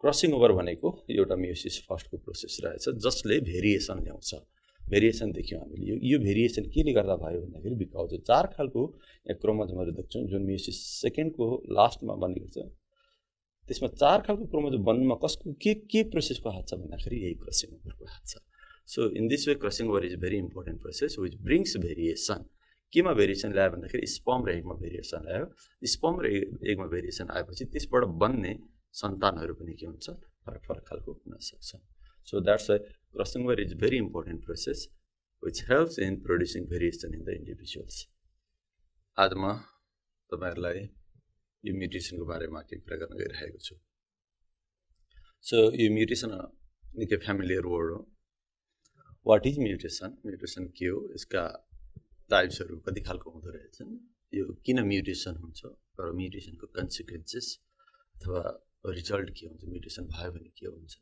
क्रसिङ ओभर भनेको एउटा मियोसिस फर्स्टको प्रोसेस रहेछ जसले भेरिएसन ल्याउँछ। भेरिएसन देख्यौँ हामीले। यो भेरिएसन केले गर्दा भयो भन्दाखेरि बिकज 4 खालको क्रोमोजोमहरू देख्छौँ जुन मियोसिस सेकेन्डको लास्टमा बनेको छ। त्यसमा 4 खालको क्रोमोजोम बन्नुमा कसको के प्रोसेसको हात छ भन्दाखेरि यही क्रसिङ ओभरको हात छ। So in this way crossing over is very important process which brings variation. केमा भेरिएसन ल्यायो भन्दाखेरि स्पर्म र एगमा भेरिएसन ल्यायो। स्पर्म र एगमा भेरिएसन आएपछि त्यसबाट बन्ने सन्तानहरू पनि के हुन्छ, फरक खालको हुन सक्छ। So that's why crossing over is very important process which helps in producing variation in the individuals. आज म तपाईँहरूलाई यो म्युटेसनको बारेमा केही कुरा गर्न गइरहेको छु। सो यो म्युटेसन निकै फ्यामिलियर वर्ड हो। What is mutation? म्युटेसन के हो? यसका टाइप्सहरू कति खालको हुँदो रहेछन्? यो किन म्युटेसन हुन्छ र म्युटेसनको कन्सिक्वेन्सेस अथवा रिजल्ट के हुन्छ? म्युटेसन भयो भने के हुन्छ?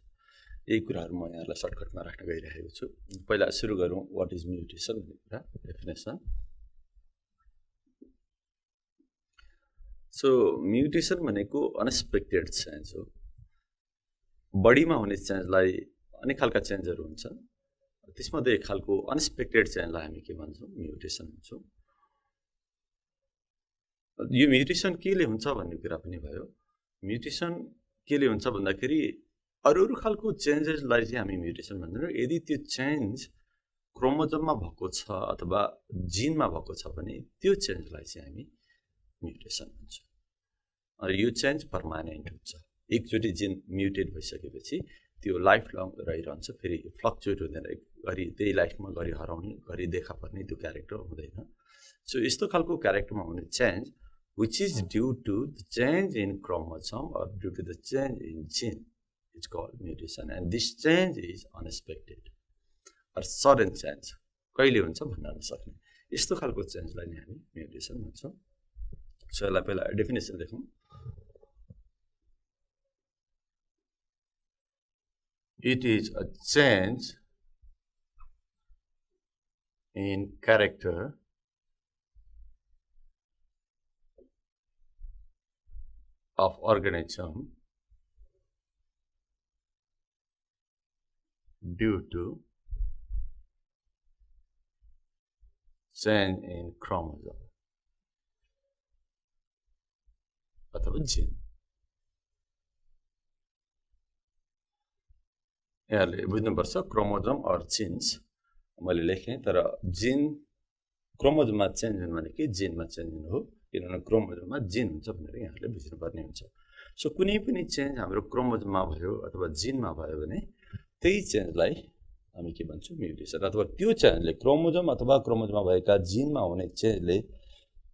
यही कुराहरू म यहाँलाई सर्टकटमा राख्न गइरहेको छु। पहिला सुरु गरौँ वाट इज म्युटेसन भन्ने कुरा, डेफिनेसन। सो म्युटेसन भनेको अनएक्सपेक्टेड चेन्ज हो। बडीमा हुने चेन्जलाई अनेक खालका चेन्जहरू हुन्छन्, त्यसमध्ये एक खालको अनएक्सपेक्टेड चेन्जलाई हामी के भन्छौँ? म्युटेसन भन्छौँ। यो म्युटेसन केले हुन्छ भन्ने कुरा पनि भयो। म्युटेसन केले हुन्छ भन्दाखेरि अरू खालको चेन्जेसलाई चाहिँ हामी म्युटेसन भन्दैनौँ। यदि त्यो चेन्ज क्रोमोजोममा भएको छ अथवा जिनमा भएको छ भने त्यो चेन्जलाई चाहिँ हामी म्युटेसन भन्छौँ। र यो चेन्ज पर्मानेन्ट हुन्छ। एकचोटि जिन म्युटेट भइसकेपछि त्यो लाइफ लङ रहिरहन्छ, फेरि फ्लक्चुएट हुँदैन। घरि त्यही लाइफमा घरि हराउने, घरि देखा पर्ने त्यो क्यारेक्टर हुँदैन। सो यस्तो खालको क्यारेक्टरमा हुने change which is due to the change in chromosome or due to the change in gene is called mutation, and this change is unexpected or sudden change. कहिले हुन्छ भन्न नसक्ने यस्तो खालको चेन्जलाई नै हामी म्युटेसन भन्छौँ। सो यसलाई पहिला डेफिनेसन लेखौँ। It is a change in character of organism due to change in chromosome. अथवा जिन यहाँले बुझ्नुपर्छ क्रोमोजोम अर जिन्स मैले लेखेँ तर जिन क्रोमोजोममा चेन्ज हुनु भनेको जिनमा चेन्ज हुनु हो किनभने क्रोमोजोममा जिन हुन्छ भनेर यहाँले बुझ्नुपर्ने हुन्छ सो कुनै पनि चेन्ज हाम्रो क्रोमोजोममा भयो अथवा जिनमा भयो भने त्यही चेन्जलाई हामी के भन्छौँ म्युटेसन अथवा त्यो चेन्जले क्रोमोजोम अथवा क्रोमोजोममा भएका जिनमा हुने चेन्जले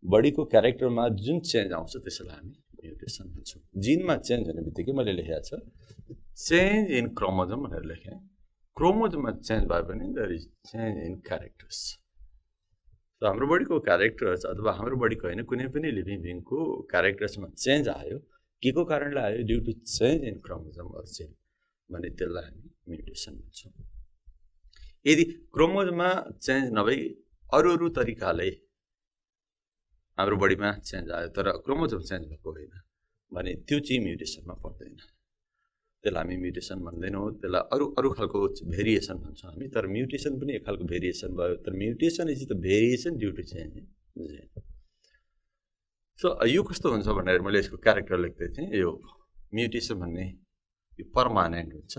बडीको क्यारेक्टरमा जुन चेन्ज आउँछ त्यसलाई हामी म्युटेसन भन्छौँ जिनमा चेन्ज हुने बित्तिकै मैले लेखेको छ चेन्ज इन क्रोमोजोम भनेर लेखेँ क्रोमोजोममा चेन्ज भयो भने there is change in characters so हाम्रो बडीको क्यारेक्टर्स अथवा हाम्रो बडीको होइन कुनै पनि लिभिङ बिङको क्यारेक्टर्समा चेन्ज आयो के को कारणले आयो due to change in chromosome or gene भने त्यसलाई हामी म्युटेसन भन्छौँ यदि क्रोमोजोममा चेन्ज नभई अरू तरिकाले हाम्रो बडीमा चेन्ज आयो तर क्रोमोजोम चेन्ज भएको होइन भने त्यो चाहिँ म्युटेसनमा पर्दैन त्यसलाई हामी म्युटेसन भन्दैनौँ त्यसलाई अरू खालको भेरिएसन भन्छौँ हामी तर म्युटेसन पनि एक खालको भेरिएसन भयो तर mutation is the variation due to change in gene so यो कस्तो हुन्छ भनेर मैले यसको क्यारेक्टर लेख्दै थिएँ यो म्युटेसन भन्ने यो पर्मानेन्ट हुन्छ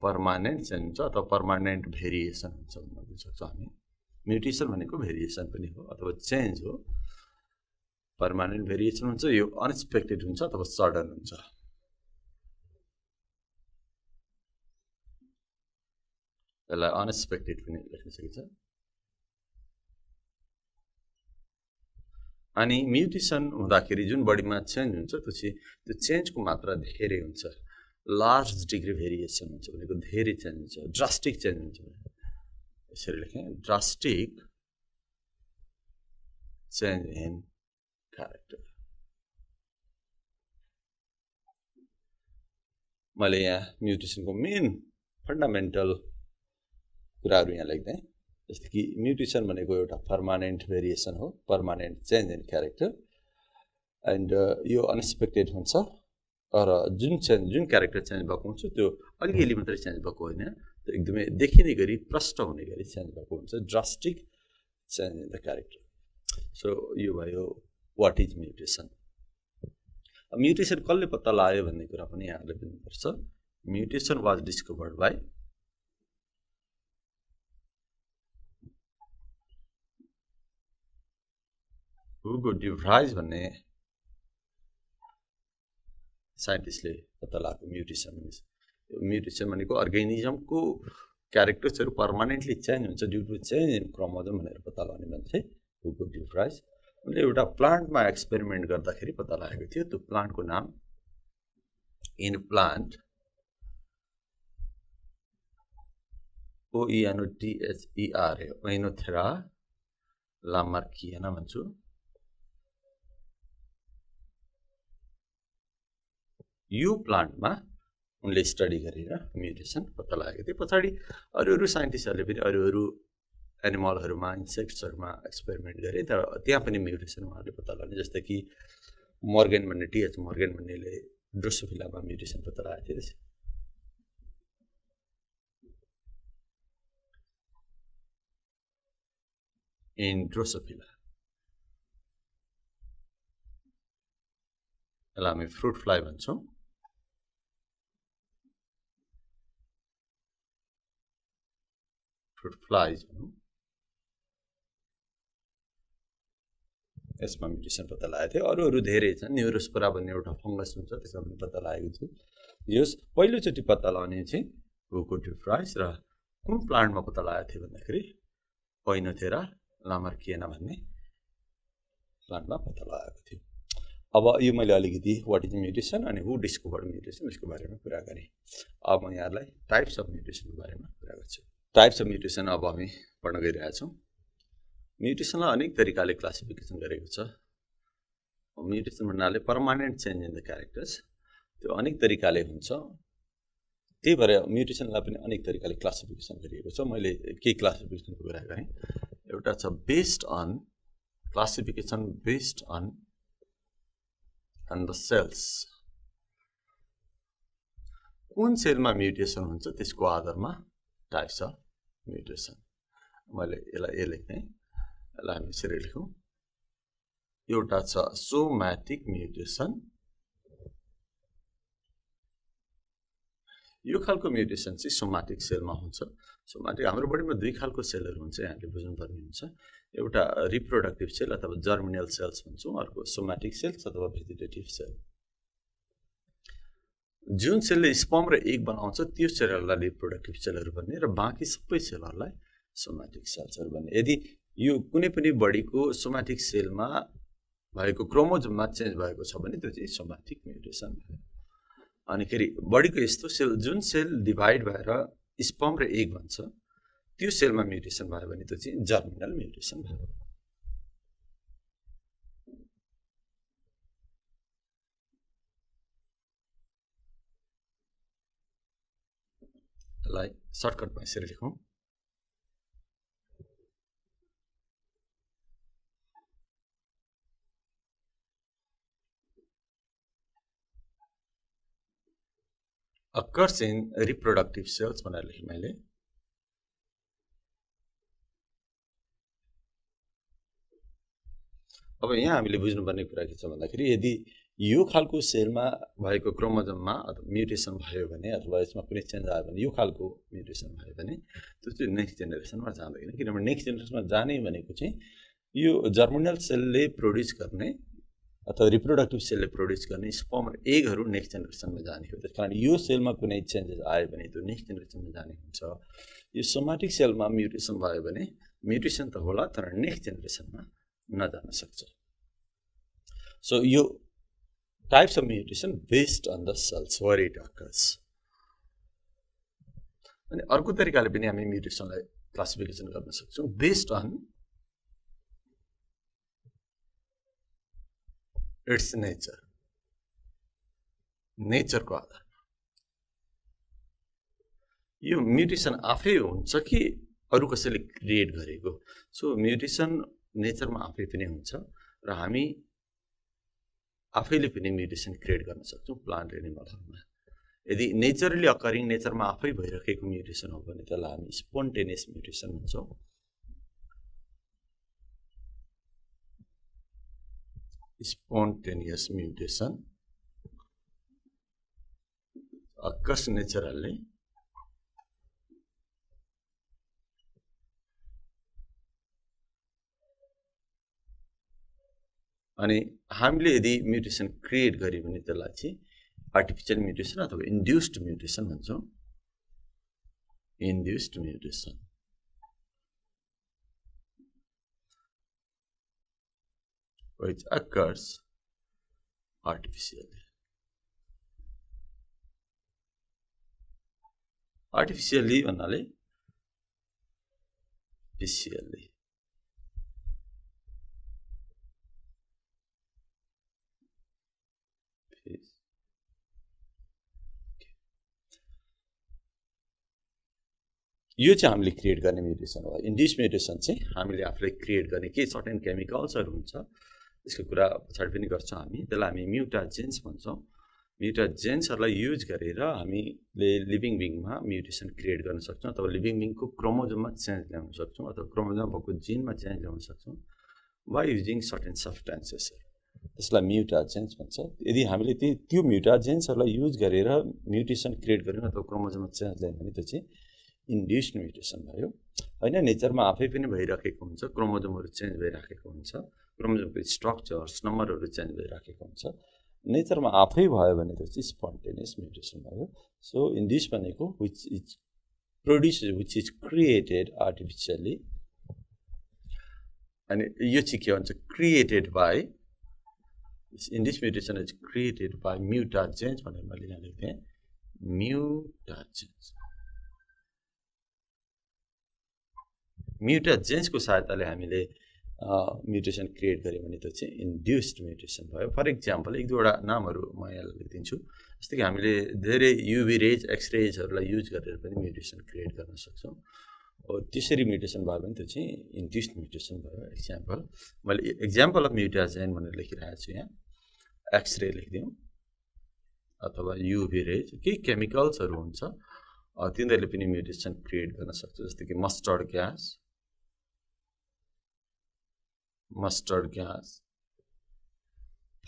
पर्मानेन्ट चेन्ज हुन्छ अथवा पर्मानेन्ट भेरिएसन हुन्छ भन्न बुझ्न सक्छौँ हामी म्युटेसन भनेको भेरिएसन पनि हो अथवा चेन्ज हो पर्मानेन्ट भेरिएसन हुन्छ यो अनएक्सपेक्टेड हुन्छ अथवा सडन हुन्छ यसलाई अनएक्सपेक्टेड पनि लेख्न सकिन्छ अनि म्युटेसन हुँदाखेरि जुन बडीमा चेन्ज हुन्छ त्यो चेन्जको मात्रा धेरै हुन्छ लार्ज डिग्री भेरिएसन हुन्छ भनेको धेरै चेन्ज हुन्छ ड्रास्टिक चेन्ज हुन्छ यसरी लेखेँ ड्रास्टिक चेन्ज इन क्यारेक्टर मैले यहाँ म्युटेसनको मेन फन्डामेन्टल कुराहरू यहाँ लेख्दै जस्तै कि म्युटेसन भनेको एउटा पर्मानेन्ट भेरिएसन हो permanent change in character and यो अनएक्सपेक्टेड हुन्छ र जुन क्यारेक्टर चेन्ज भएको हुन्छ त्यो अलिअलि मात्रै चेन्ज भएको होइन त्यो एकदमै देखिने गरी प्रष्ट हुने गरी चेन्ज भएको हुन्छ drastic change in the character so यो भयो वाट इज म्युटेसन म्युटेसन कसले पत्ता लगायो भन्ने कुरा पनि यहाँले बुझ्नुपर्छ mutation was discovered by Hugo de Vries भन्ने साइन्टिस्टले पत्ता लगाएको म्युटेसन भनेको अर्गानिजमको क्यारेक्टर्सहरू पर्मानेन्टली चेन्ज हुन्छ due to change in chromosome भनेर पत्ता लगाउने मान्छे हुगो डिभ्राइज उनले एउटा प्लान्टमा एक्सपेरिमेन्ट गर्दाखेरि पत्ता लागेको थियो त्यो प्लान्टको नाम इन प्लान्ट OENOTHER ओइनोथेरा लामार्कियाना भन्छु यो प्लान्टमा उनले स्टडी गरेर म्युटेसन पत्ता लागेको थियो पछाडि अरू साइन्टिस्टहरूले पनि अरू एनिमलहरूमा इन्सेक्ट्सहरूमा एक्सपेरिमेन्ट गरे तर त्यहाँ पनि म्युटेसन उहाँहरूले पत्ता लगाउने जस्तै कि मोर्गन भन्ने TH मोर्गन भन्नेले ड्रोसोफिलामा म्युटेसन पत्ता लगाएको थियो इन ड्रोसोफिला यसलाई हामी फ्रुट फ्लाइ भन्छौँ फ्रुट फ्लाइज भनौँ यसमा म्युटेसन पत्ता लागेको थियो अरू धेरै छन् न्युरोस्पोरा भन्ने एउटा फङ्गस हुन्छ त्यसमा पनि पत्ता लागेको थियो यस पहिलोचोटि पत्ता लगाउने चाहिँ हुगो डिभ्राइज र कुन प्लान्टमा पत्ता लागेको थियो भन्दाखेरि ओइनोथेरा लामार्कियाना भन्ने प्लान्टमा पत्ता लगाएको थियो अब यो मैले अलिकति वाट इज म्युटेसन अनि हु डिस्कभर्ड म्युटेसन यसको बारेमा कुरा गरेँ अब म यहाँलाई टाइप्स अफ म्युटेसनको बारेमा कुरा गर्छु टाइप्स अफ म्युटेसन अब हामी पढ्न गइरहेका छौँ म्युटेसनलाई अनेक तरिकाले क्लासिफिकेसन गरेको छ म्युटेसन भन्नाले permanent change in the characters त्यो अनेक तरिकाले हुन्छ त्यही भएर म्युटेसनलाई पनि अनेक तरिकाले क्लासिफिकेसन गरिएको छ मैले के क्लासिफिकेसनको कुरा गरेँ एउटा छ based on classification based on the cells कुन सेलमा म्युटेसन हुन्छ त्यसको आधारमा टाइप्स अफ म्युटेसन मैले यसलाई लेख्ने यसलाई हामी यसरी लेखौँ एउटा छ सोम्याटिक म्युटेसन। यो खालको म्युटेसन चाहिँ सोम्याटिक सेलमा हुन्छ। सोम्याटिक हाम्रो बडीमा दुई खालको सेलहरू हुन्छ, यहाँले बुझ्नुपर्ने हुन्छ। एउटा रिप्रोडक्टिभ सेल अथवा जर्मिनल सेल्स भन्छौँ, अर्को सोम्याटिक सेल्स अथवा भेजिटेटिभ सेल। जुन सेलले स्पर्म र एग बनाउँछ त्यो सेलहरूलाई रिप्रोडक्टिभ सेलहरू भन्ने र बाँकी सबै सेलहरूलाई सोम्याटिक सेल्सहरू भन्ने। यदि यो कुनै पनि बडीको सोम्याटिक सेलमा भएको क्रोमोजोममा चेन्ज भएको छ भने त्यो चाहिँ सोम्याटिक म्युटेसन भयो। अनि फेरि बडीको यस्तो सेल जुन सेल डिभाइड भएर स्पर्म र एग बन्छ त्यो सेलमा म्युटेसन भयो भने त्यो चाहिँ जर्मिनल म्युटेसन भयो। यसलाई सर्टकटमा यसरी लेखौँ। occurs in reproductive cells भनेर लेखेँ मैले। अब यहाँ हामीले बुझ्नुपर्ने कुरा के छ भन्दाखेरि यदि यो खालको सेलमा भएको क्रोमोजोममा म्युटेसन भयो भने अथवा यसमा कुनै चेन्ज आयो भने यो खालको म्युटेसन भयो भने त्यो चाहिँ नेक्स्ट जेनेरेसनमा जाँदैन। किनभने नेक्स्ट जेनेरेसनमा जाने भनेको चाहिँ यो जर्मिनल सेलले प्रोड्युस गर्ने अथवा रिप्रोडक्टिभ सेलले प्रोड्युस गर्ने स्पर्म र एगहरू नेक्स्ट जेनेरेसनमा जाने हो। त्यसकारण यो सेलमा कुनै चेन्जेस आयो भने त्यो नेक्स्ट जेनेरेसनमा जाने हुन्छ। यो सोम्याटिक सेलमा म्युटेसन भयो भने म्युटेसन त होला तर नेक्स्ट जेनेरेसनमा नजान सक्छ। सो यो types of mutation based on the cells where it occurs. अनि अर्को तरिकाले पनि हामी म्युटेसनलाई क्लासिफिकेसन गर्न सक्छौँ बेस्ड अन इट्स नेचर, नेचरको आधारमा। यो म्युटेसन आफै हुन्छ कि अरू कसैले क्रिएट गरेको। सो म्युटेसन नेचरमा आफै पनि हुन्छ र हामी आफैले पनि म्युटेसन क्रिएट गर्न सक्छौँ प्लान्ट एनिमलहरूमा। यदि नेचरली अकरिङ नेचरमा आफै भइरहेको म्युटेसन हो भने त्यसलाई हामी स्पोन्टेनियस म्युटेसन भन्छौँ। spontaneous mutation occurs naturally अनि हामीले यदि म्युटेसन क्रिएट गर्यो भने त्यसलाई चाहिँ आर्टिफिसियल म्युटेसन अथवा इन्ड्युस्ड म्युटेसन भन्छौँ। Induced mutation which occurs artificially. Artificially भन्नाले artificially। यो चाहिँ हामीले क्रिएट गर्ने म्युटेसन हो। इन्ड्युस म्युटेसन चाहिँ हामीले आफूले क्रिएट गर्ने के सर्टेन केमिकल्सहरू हुन्छ त्यसको कुरा पछाडि पनि गर्छौँ हामी। त्यसलाई हामी म्युटाजेन्स भन्छौँ। म्युटाजेन्सहरूलाई युज गरेर हामीले लिभिङ बिङमा म्युटेसन क्रिएट गर्न सक्छौँ अथवा लिभिङ बिङको क्रोमोजोममा चेन्ज ल्याउन सक्छौँ अथवा क्रोमोजोम भएको जिनमा चेन्ज ल्याउन सक्छौँ बाई युजिङ सर्टेन सब्सटेन्सेसहरू। त्यसलाई म्युटाजेन्स भन्छ। यदि हामीले त्यो म्युटाजेन्सहरूलाई युज गरेर म्युटेसन क्रिएट गऱ्यौँ अथवा क्रोमोजोममा चेन्ज ल्यायौँ भने त्यो चाहिँ इन्ड्युस्ड म्युटेसन भयो। होइन, नेचरमा आफै पनि भइराखेको हुन्छ, क्रोमोजोमहरू चेन्ज भइराखेको हुन्छ, क्रोमोजोमको स्ट्रक्चर्स नम्बरहरू चेन्ज भइराखेको हुन्छ। नेचरमा आफै भयो भने त्यो चाहिँ स्पोन्टेनियस म्युटेसन भयो। सो इन्ड्युस भनेको विच इज क्रिएटेड आर्टिफिसियली। अनि यो चाहिँ के भन्छ created by induce mutation is created by mutagens भनेर मैले यहाँ लेख्थेँ म्युटाजेन्स। म्युटाजेन्सको सहायताले हामीले म्युटेसन क्रिएट गऱ्यो भने त्यो चाहिँ इन्ड्युस्ड म्युटेसन भयो। फर इक्जाम्पल एक दुईवटा नामहरू म यहाँ लेखिदिन्छु। जस्तै कि हामीले धेरै युभी रेज एक्सरेजहरूलाई युज गरेर पनि म्युटेसन क्रिएट गर्न सक्छौँ। त्यसरी म्युटेसन भयो भने त्यो चाहिँ इन्ड्युस्ड म्युटेसन भयो। एक्जाम्पल मैले एक्जाम्पल अफ म्युटाजेन भनेर लेखिरहेको छु यहाँ। एक्सरे लेखिदिउँ अथवा युभी रेज केही केमिकल्सहरू हुन्छ तिनीहरूले पनि म्युटेसन क्रिएट गर्न सक्छ। जस्तै कि मस्टर्ड ग्यास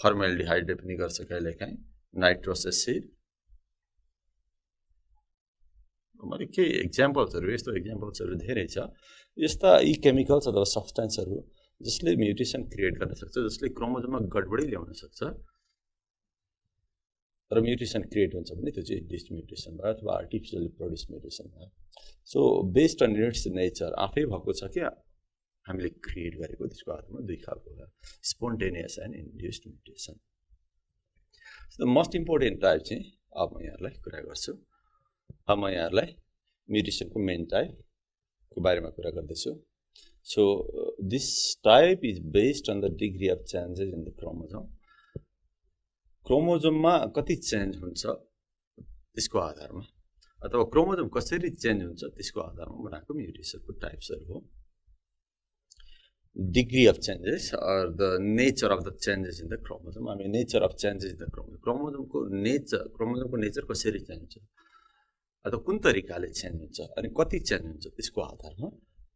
फर्माल्डिहाइडले पनि गर्छ कहिलेकाहीँ नाइट्रस एसिड मैले केही एक्जाम्पल्सहरू यस्तो एक्जाम्पल्सहरू धेरै छ यस्ता यी केमिकल्स अथवा सब्स्टेन्सहरू जसले म्युटेसन क्रिएट गर्न सक्छ जसले क्रोमोजोममा गडबडी ल्याउन सक्छ र म्युटेसन क्रिएट हुन्छ भने त्यो चाहिँ डिस म्युटेसन भयो अथवा आर्टिफिसियली प्रोड्युस म्युटेसन भयो so based on its nature आफै भएको छ कि हामीले क्रिएट गरेको त्यसको आधारमा दुई खालको भयो spontaneous and induced mutation the most important type चाहिँ अब म यहाँलाई कुरा गर्छु अब म यहाँलाई म्युटेसनको मेन टाइपको बारेमा कुरा गर्दैछु so this type is based on the degree of changes in the chromosome क्रोमोजोममा कति चेन्ज हुन्छ त्यसको आधारमा अथवा क्रोमोजोम कसरी चेन्ज हुन्छ त्यसको आधारमा बनाएको म्युटेसनको टाइप्सहरू हो degree of changes or the nature of the changes in the chromosome हामी nature of changes in the क्रोमोजोमको नेचर कसरी चेन्ज हुन्छ अथवा कुन तरिकाले चेन्ज हुन्छ अनि कति चेन्ज हुन्छ त्यसको आधारमा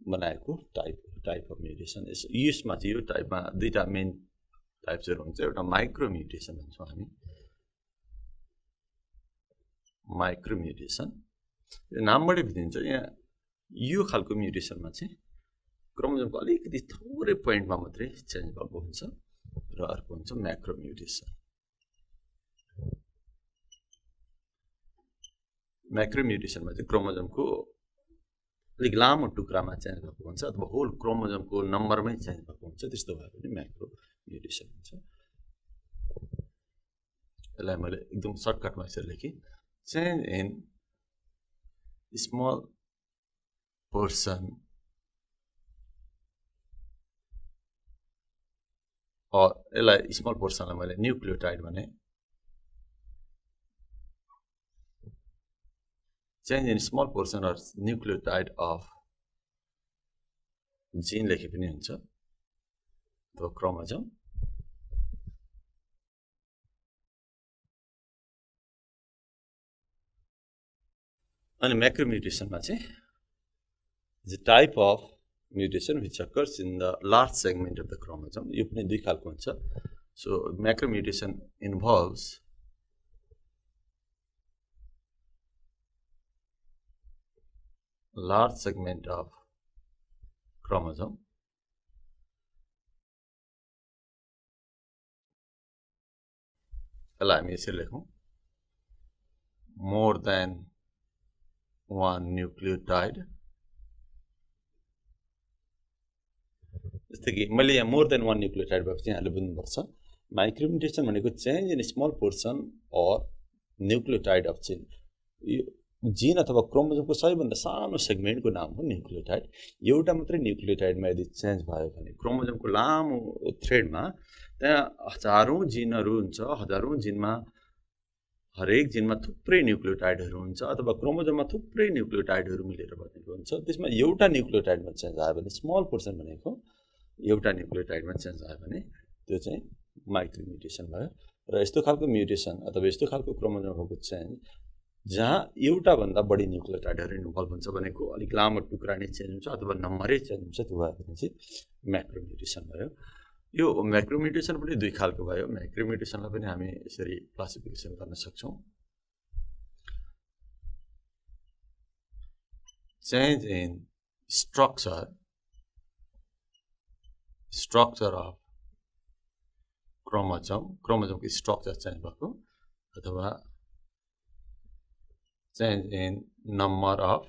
बनाएको टाइप अफ म्युटेसन यसमा चाहिँ यो टाइपमा दुईटा मेन टाइप्सहरू हुन्छ एउटा माइक्रो म्युटेसन भन्छौँ हामी माइक्रो म्युटेसन नामबाटै बुझिन्छ यहाँ यो खालको म्युटेसनमा चाहिँ क्रोमोजोमको अलिकति थोरै पोइन्टमा मात्रै चेन्ज भएको हुन्छ र अर्को हुन्छ म्याक्रो म्युटेसन म्याक्रो म्युटेसनमा चाहिँ क्रोमोजोमको अलिक लामो टुक्रामा चेन्ज भएको हुन्छ अथवा होल क्रोमोजोमको नम्बरमै चेन्ज भएको हुन्छ त्यस्तो भए पनि म्याक्रो म्युटेसन हुन्छ यसलाई मैले एकदम सर्टकटमा यसरी लेखेँ चेन्ज इन स्मल पोर्सन यसलाई स्मल पोर्सनलाई मैले न्युक्लियोटाइड भने change in small portion or nucleotide of gene लेखे पनि हुन्छ the chromosome अनि macromutation मा चाहिँ is a type of mutation which occurs in the large segment of the chromosome यो पनि दुई खालको हुन्छ so macromutation involves large segment of chromosome यसलाई हामी यसरी लेखौँ more than one nucleotide जस्तै कि मैले यहाँ more than one nucleotide भएको चाहिँ यहाँले बुझ्नुपर्छ माइक्रोम्युटेसन भनेको change in small portion or nucleotide of gene gene अथवा क्रोमोजोमको सबैभन्दा सानो सेगमेन्टको नाम हो न्युक्लियोटाइड एउटा मात्रै न्युक्लियोटाइडमा यदि चेन्ज भयो भने क्रोमोजोमको लामो थ्रेडमा त्यहाँ हजारौं जिनहरू हुन्छ हजारौं जिनमा हरेक जिनमा थुप्रै न्युक्लियोटाइडहरू हुन्छ अथवा क्रोमोजोममा थुप्रै न्युक्लियोटाइडहरू मिलेर बनेको हुन्छ त्यसमा एउटा न्युक्लियोटाइडमा चेन्ज आयो भने स्मल पोर्सन भनेको एउटा न्युक्लियोटाइडमा चेन्ज आयो भने त्यो चाहिँ माइक्रोम्युटेसन भयो र यस्तो खालको म्युटेसन अथवा यस्तो खालको क्रोमोजोमको चेन्ज जहाँ एउटा भन्दा बढी न्युक्लियोटाइडहरू इन्भल्भ हुन्छ भनेको अलिक लामो टुक्रा नै चेन्ज हुन्छ अथवा नम्बरै चेन्ज हुन्छ त्यो भयो भने चाहिँ म्याक्रोम्युटेसन भयो यो म्याक्रोम्युटेसन पनि दुई खालको भयो म्याक्रोम्युटेसनलाई पनि हामी यसरी क्लासिफिकेसन गर्न सक्छौं चेन्ज इन स्ट्रक्चर अफ क्रोमोजोमको स्ट्रक्चर चेन्ज भएको अथवा change in number of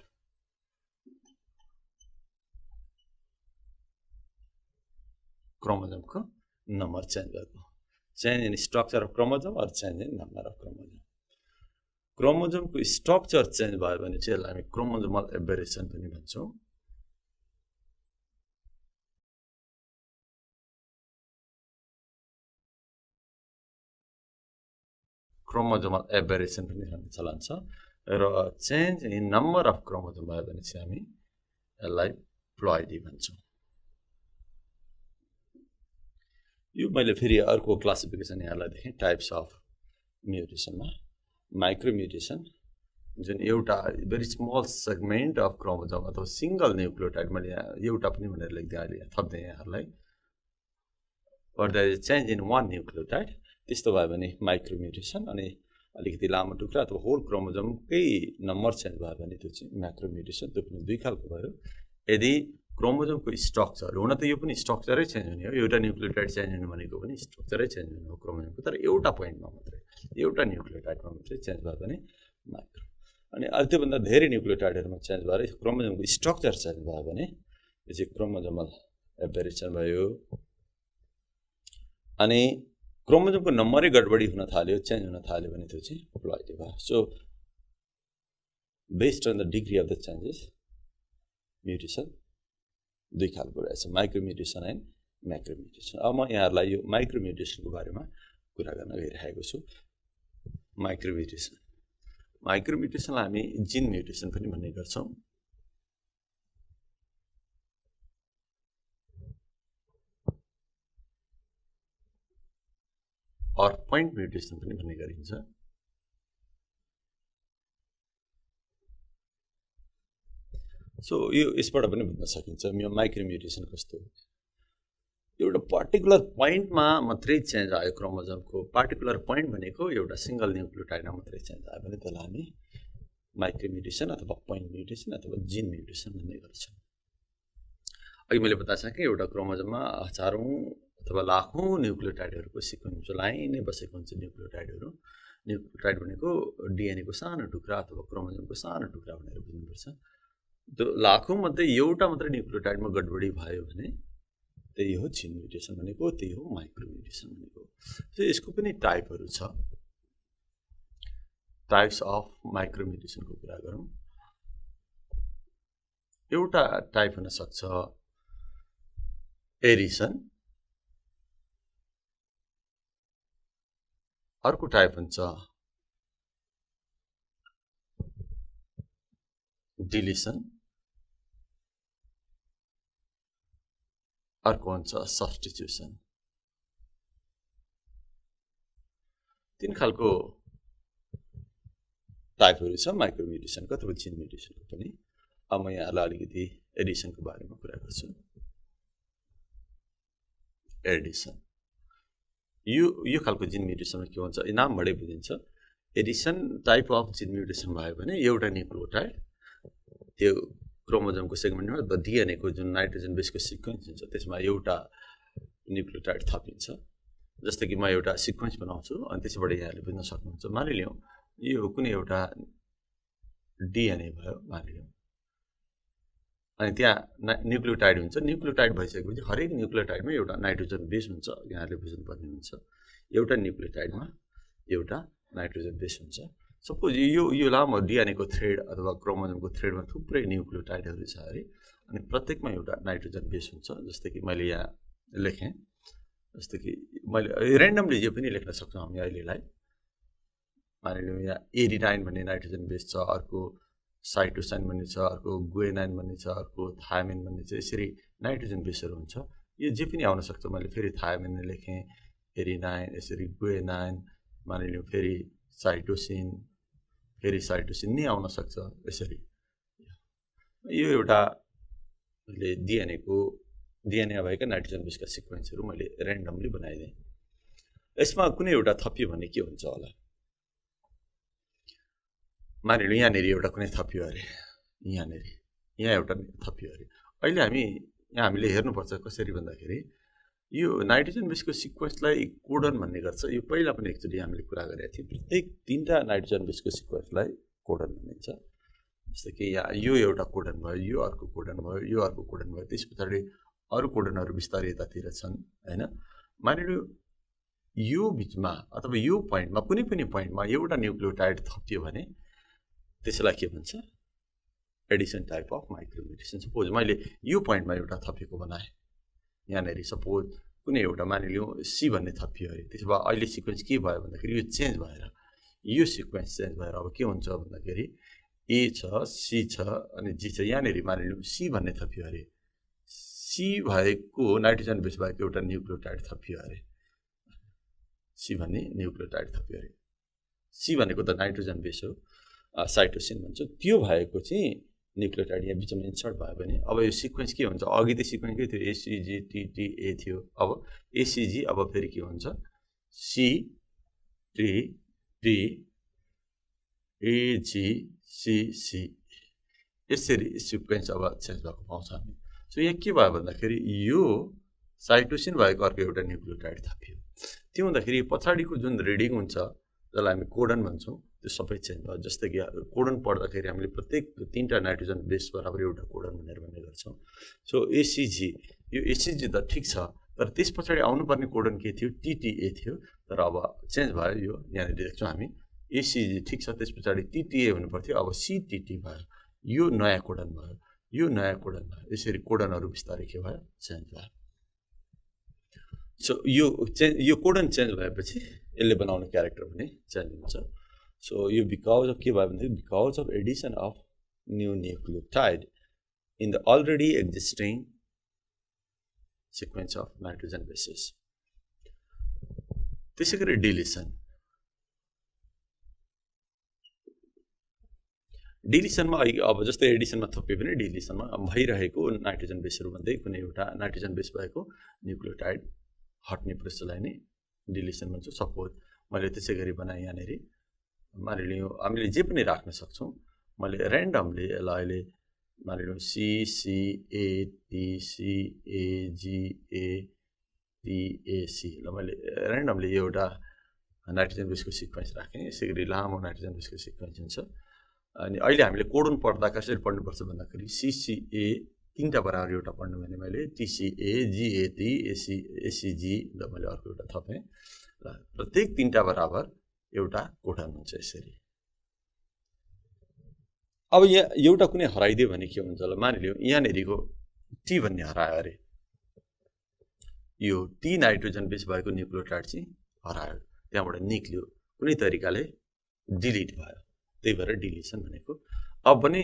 chromosome को number change भएको change in structure of chromosome or change in number of chromosome को structure change भयो भने चाहिँ यसलाई हामी chromosomal aberration पनि भन्छौं chromosomal aberration पनि भन्ने चलन छ र change in number of chromosome भयो भने चाहिँ हामी यसलाई प्लोइडी भन्छौं यो मैले फेरि अर्को क्लासिफिकेसन यहाँलाई देखेँ टाइप्स अफ म्युटेसनमा माइक्रोम्युटेसन जुन एउटा very small segment of chromosome अथवा सिंगल न्युक्लियोटाइड मैले एउटा पनि भनेर लेख्दै अहिले थप्दै यहाँलाई or there is change in one nucleotide त्यस्तो भयो भने माइक्रोम्युटेसन अनि अलिकति लामो टुक्रा अथवा होल क्रोमोजोमकै नम्बर चेन्ज भयो भने त्यो चाहिँ म्याक्रोम्युटेसन त्यो पनि दुई खालको भयो यदि क्रोमोजोमको स्ट्रक्चर हुन त यो पनि स्ट्रक्चरै चेन्ज हुने हो एउटा न्युक्लियोटाइड चेन्ज हुनु भनेको पनि स्ट्रक्चरै चेन्ज हुने हो क्रोमोजोमको तर एउटा पोइन्टमा मात्रै एउटा न्युक्लियोटाइडमा मात्रै चेन्ज भयो भने माइक्रो अनि त्योभन्दा धेरै न्युक्लियोटाइडहरूमा चेन्ज भएर क्रोमोजोमको स्ट्रक्चर चेन्ज भयो भने यो चाहिँ क्रोमोजोमल एबेरेसन भयो अनि क्रोमोजोमको नम्बरै गडबडी हुन थाल्यो चेन्ज हुन थाल्यो भने त्यो चाहिँ प्लोइडी भयो so based on the degree of the changes mutation दुई खालको रहेछ माइक्रोम्युटेसन एन्ड म्याक्रोम्युटेसन अब म यहाँहरूलाई यो माइक्रोम्युटेसनको बारेमा कुरा गर्न गइरहेको छु माइक्रोम्युटेसनलाई हामी जिन म्युटेसन पनि भन्ने गर्छौँ और पोइन्ट म्युटेसन पनि भन्ने गरिन्छ सो यो यसबाट पनि बुझ्न सकिन्छ यो माइक्रोम्युटेसन कस्तो हो एउटा पर्टिकुलर पोइन्टमा मात्रै चेन्ज आयो क्रोमोजोमको पर्टिकुलर पोइन्ट भनेको एउटा सिंगल न्युक्लियोटाइडमा मात्रै चेन्ज आयो भने त्यसलाई हामी माइक्रोम्युटेसन अथवा पोइन्ट म्युटेसन अथवा जिन म्युटेसन भन्ने गर्छौँ अघि मैले बताएँ एउटा क्रोमोजोममा हजारौं अथवा लाखौं न्युक्लियोटाइडहरूको सिक्वेन्स लाइनै बसेको हुन्छ न्युक्लियोटाइड भनेको डिएनए को सानो टुक्रा अथवा क्रोमोजोमको सानो टुक्रा भनेर बुझ्नुपर्छ त्यो लाखौं मध्ये एउटा मात्रै न्युक्लियोटाइडमा गडबडी भयो भने त्यही हो जिन म्युटेसन भनेको त्यही हो माइक्रोम्युटेसन भनेको सो यसको पनि टाइपहरू छ टाइप्स अफ माइक्रोम्युटेसनको कुरा गरौँ एउटा टाइप हुन सक्छ एडिसन अर्को टाइप हुन्छ डिलिसन अर्को हुन्छ सब्स्टिट्युसन तीन खालको टाइपहरू छ माइक्रोम्युटेसनको अथवा जिन म्युटेसनको पनि अब म यहाँलाई अलिकति एडिसनको बारेमा कुरा गर्छु एडिसन यो खालको जिन म्युटेसनमा के हुन्छ नामबाटै बुझिन्छ एडिसन टाइप अफ जिन म्युटेसन भयो भने एउटा न्युक्लियोटाइड त्यो क्रोमोजोमको सेगमेन्टमा डिएनए को जुन नाइट्रोजन बेसको सिक्वेन्स हुन्छ त्यसमा एउटा न्युक्लियोटाइड थपिन्छ जस्तै कि म एउटा सिक्वेन्स बनाउँछु अनि त्यसबाट यहाँले बुझ्न सक्नुहुन्छ मानिलियौँ यो कुनै एउटा डिएनए भयो मानिलियौँ अनि त्यहाँ न्युक्लियोटाइड हुन्छ न्युक्लियोटाइड भइसकेपछि हरेक न्युक्लियोटाइडमा एउटा नाइट्रोजन बेस हुन्छ यहाँले बुझ्नुपर्ने हुन्छ एउटा न्युक्लियोटाइडमा एउटा नाइट्रोजन बेस हुन्छ सपोज यो लामो डिएनए को थ्रेड अथवा क्रोमोजोमको थ्रेडमा थुप्रै न्युक्लियोटाइडहरू छ अरे अनि प्रत्येकमा एउटा नाइट्रोजन बेस हुन्छ जस्तै कि मैले यहाँ लेखेँ जस्तै कि मैले र्यान्डमली यो पनि लेख्न सक्छौँ हामी अहिलेलाई मानिलिउँ यहाँ 89 भन्ने नाइट्रोजन बेस छ अर्को साइटोसिन भन्ने छ अर्को गुएनाइन भन्ने छ अर्को थायमिन भन्ने छ यसरी नाइट्रोजन बेसहरू हुन्छ यो जे पनि आउन सक्छ मैले फेरि थायमिन लेखेँ एरिनाइन यसरी गुएनाइन मानिलिउँ फेरि साइटोसिन नै आउन सक्छ यसरी यो एउटा मैले डिएनएमा भएका नाइट्रोजन बेसका सिक्वेन्सहरू मैले र्यान्डमली बनाइदिएँ यसमा कुनै एउटा थपियो भने के हुन्छ होला मानिलिउँ यहाँनिर एउटा कुनै थपियो अरे यहाँ एउटा थपियो अरे अहिले हामीले हेर्नुपर्छ कसरी भन्दाखेरि यो नाइट्रोजन बेसको सिक्वेन्सलाई कोडन भन्ने गर्छ यो पहिला पनि एकचोटि हामीले कुरा गरेका थियौँ प्रत्येक तीनटा नाइट्रोजन बेसको सिक्वेन्सलाई कोडन भनिन्छ जस्तै कि यहाँ यो एउटा कोडन भयो यो अर्को कोडन भयो यो अर्को कोडन भयो त्यस पछाडि अरू कोडनहरू बिस्तारै यतातिर छन् हैन मानिलिउँ यो बिचमा अथवा यो पोइन्टमा कुनै पनि पोइन्टमा एउटा न्युक्लियोटाइड थपियो भने त्यसलाई के भन्छ एडिसन टाइप अफ माइक्रोम्युटेसन सपोज मैले यो पोइन्टमा एउटा थपेको बनाएँ यहाँनिर सपोज कुनै एउटा मानिलिउँ सी भन्ने थपियो अरे त्यसो भए अहिले सिक्वेन्स के भयो भन्दाखेरि यो चेन्ज भएर यो सिक्वेन्स चेन्ज भएर अब के हुन्छ भन्दाखेरि ए छ सी छ अनि जी छ यहाँनिर मानिलिउँ सी भन्ने थपियो अरे सी भएको नाइट्रोजन बेस भएको एउटा न्युक्लियोटाइड थपियो अरे सी भन्ने न्युक्लियोटाइड थपियो अरे सी भनेको त नाइट्रोजन बेस हो साइटोसिन भन्छ त्यो भएको चाहिँ न्युक्लियोटाइड यहाँ बिचमा इन्सर्ट भयो भने अब यो सिक्वेन्स के हुन्छ अघि त सिक्वेन्स के थियो एसिजी टिटिए थियो अब एसिजी अब फेरि के हुन्छ C T T A G C C यसरी सिक्वेन्स अब चेन्ज भएको पाउँछ हामी सो यहाँ के भयो भन्दाखेरि यो साइटोसिन भएको अर्को एउटा न्युक्लियोटाइड थपियो त्यो हुँदाखेरि पछाडिको जुन रिडिङ हुन्छ जसलाई हामी कोडन भन्छौँ त्यो सबै चेन्ज भयो जस्तै कि कोडन पढ्दाखेरि हामीले प्रत्येक 3टा नाइट्रोजन बेस बराबर एउटा कोडन भनेर भन्ने गर्छौँ सो एसीजी यो एसीजी त ठिक छ तर त्यस पछाडि आउनुपर्ने कोडन के थियो टीटीए थियो तर अब चेन्ज भयो यो यहाँनिर देख्छौँ हामी एसीजी ठिक छ त्यस पछाडि टीटीए हुनु पर्थ्यो अब सीटीटी भयो यो नयाँ कोडन भयो यो नयाँ कोडन भयो यसरी कोडनहरू बिस्तारै के भयो चेन्ज भयो सो यो कोडन चेन्ज भएपछि यसले बनाउने क्यारेक्टर पनि चेन्ज हुन्छ सो यो बिकज अफ के भयो भने because of Edison of new nucleotide in the already existing sequence of nitrogen bases त्यसै गरी डिलिसनमा अब जस्तै एडिसनमा थपियो भने डिलिसनमा भइरहेको नाइट्रोजन बेसहरू भन्दै कुनै एउटा नाइट्रोजन बेस भएको न्युक्लियोटाइड हट्ने प्रोसेसलाई नै डिलिसन भन्छ सपोज मैले त्यसै गरी बनाएँ यहाँनिर मानिलियो हामीले जे पनि राख्न सक्छौँ मैले ऱ्यान्डमली यसलाई अहिले मानिलियो CCATCAGATAC ल मैले ऱ्यान्डमली एउटा नाइट्रोजन बेसको सिक्वेन्स राखेँ यसै गरी लामो नाइट्रोजन बेसको सिक्वेन्स हुन्छ अनि अहिले हामीले कोडन पढ्दा कसरी पढ्नुपर्छ भन्दाखेरि CCA 3टा बराबर एउटा पढ्नु भने मैले TCA GAT ACG ल मैले अर्को एउटा थपेँ र प्रत्येक 3टा बराबर एउटा कोडन हुन्छ यसरी अब यहाँ एउटा कुनै हराइदियो भने के हुन्छ ल मानिलियो यहाँनिरको टी भन्ने हरायो अरे यो टी नाइट्रोजन बेस भएको न्युक्लियोटाइड चाहिँ हरायो त्यहाँबाट निक्ल्यो कुनै तरिकाले डिलिट भयो त्यही भएर डिलिसन भनेको अब भने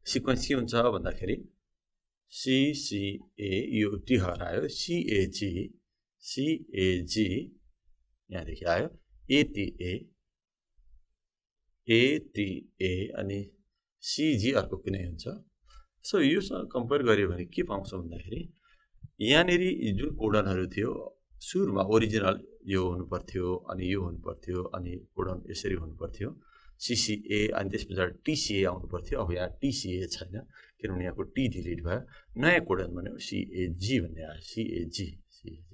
सिक्वेन्स के हुन्छ भन्दाखेरि CCA यो टी हरायो CAG यहाँदेखि आयो ATA अनि CG अर्को कुनै हुन्छ सो योसँग कम्पेयर गर्यो भने के पाउँछौँ भन्दाखेरि यहाँनिर जुन कोडनहरू थियो सुरुमा ओरिजिनल यो हुनुपर्थ्यो अनि यो हुनुपर्थ्यो अनि कोडन यसरी हुनुपर्थ्यो CCA अनि त्यस पछाडि TCA आउनु पर्थ्यो अब यहाँ TCA छैन किनभने यहाँको टी डिलिट भयो नयाँ कोडन भन्यो CAG भन्ने आयो CAG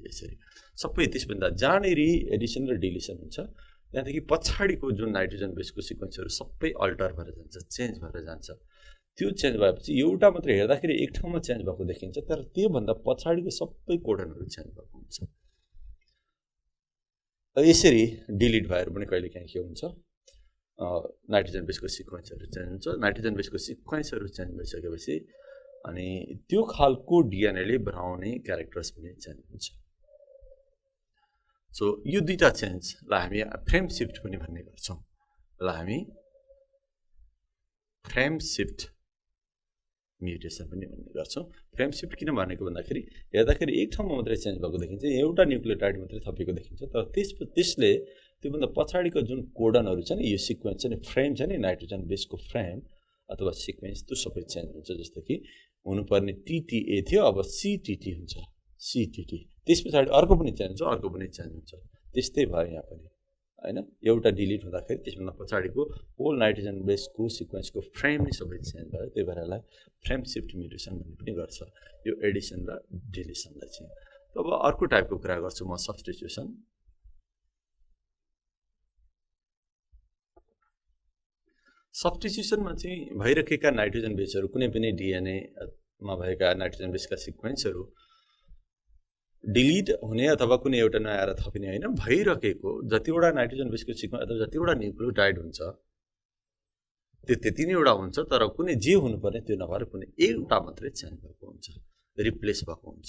यसरी सबै त्यसभन्दा जहाँनिर एडिसन र डिलिसन हुन्छ त्यहाँदेखि पछाडिको जुन नाइट्रोजन बेसको सिक्वेन्सहरू सबै अल्टर भएर जान्छ चेन्ज भएर जान्छ त्यो चेन्ज भएपछि एउटा मात्र हेर्दाखेरि एक ठाउँमा चेन्ज भएको देखिन्छ तर त्योभन्दा पछाडिको सबै कोडनहरू चेन्ज भएको हुन्छ यसरी डिलिट भएर पनि कहिलेकाहीँ के हुन्छ नाइट्रोजन बेसको सिक्वेन्सहरू चेन्ज हुन्छ नाइट्रोजन बेसको सिक्वेन्सहरू चेन्ज भइसकेपछि अनि त्यो खालको डिएनएले बनाउने क्यारेक्टर्स पनि चेन्ज हुन्छ सो यो दुईटा चेन्जलाई हामी फ्रेम शिफ्ट पनि भन्ने गर्छौँ यसलाई हामी फ्रेम शिफ्ट म्युटेसन पनि भन्ने गर्छौँ फ्रेम शिफ्ट किन भनेको भन्दाखेरि हेर्दाखेरि एक ठाउँमा मात्रै चेन्ज भएको देखिन्छ एउटा न्युक्लियोटाइड मात्रै थपेको देखिन्छ तर त्यसले त्योभन्दा पछाडिको जुन कोडनहरू छ नि यो सिक्वेन्स छ नि फ्रेम छ नि नाइट्रोजन बेसको फ्रेम अथवा सिक्वेन्स त्यो सबै चेन्ज हुन्छ जस्तो कि हुनुपर्ने TTA थियो अब CTT हुन्छ CTT त्यस पछाडि अर्को पनि चेन्ज हुन्छ अर्को पनि चेन्ज हुन्छ त्यस्तै भयो यहाँ पनि हैन एउटा डिलिट हुँदाखेरि त्यसभन्दा पछाडिको होल नाइट्रोजन बेसको सिक्वेन्सको फ्रेम नै सबै चेन्ज भयो त्यही भएर यसलाई फ्रेम शिफ्ट म्युटेसन भन्ने पनि गर्छ यो एडिसन र डिलिसनलाई चाहिँ अब अर्को टाइपको कुरा गर्छु म सब्स्टिट्युसन सब्स्टिट्युसनमा चाहिँ भइरहेका नाइट्रोजन बेसहरू कुनै पनि डिएनएमा भएका नाइट्रोजन बेसका सिक्वेन्सहरू डिलिट हुने अथवा कुनै एउटा नयाँ आएर थपिने होइन भइरहेको जतिवटा नाइट्रोजन बेसको सिक्वेन्स अथवा जतिवटा न्युक्लियोटाइड हुन्छ त्यो त्यति नै एउटा हुन्छ तर कुनै जे हुनुपर्ने त्यो नभएर कुनै एउटा मात्रै चेन्ज भएको हुन्छ रिप्लेस भएको हुन्छ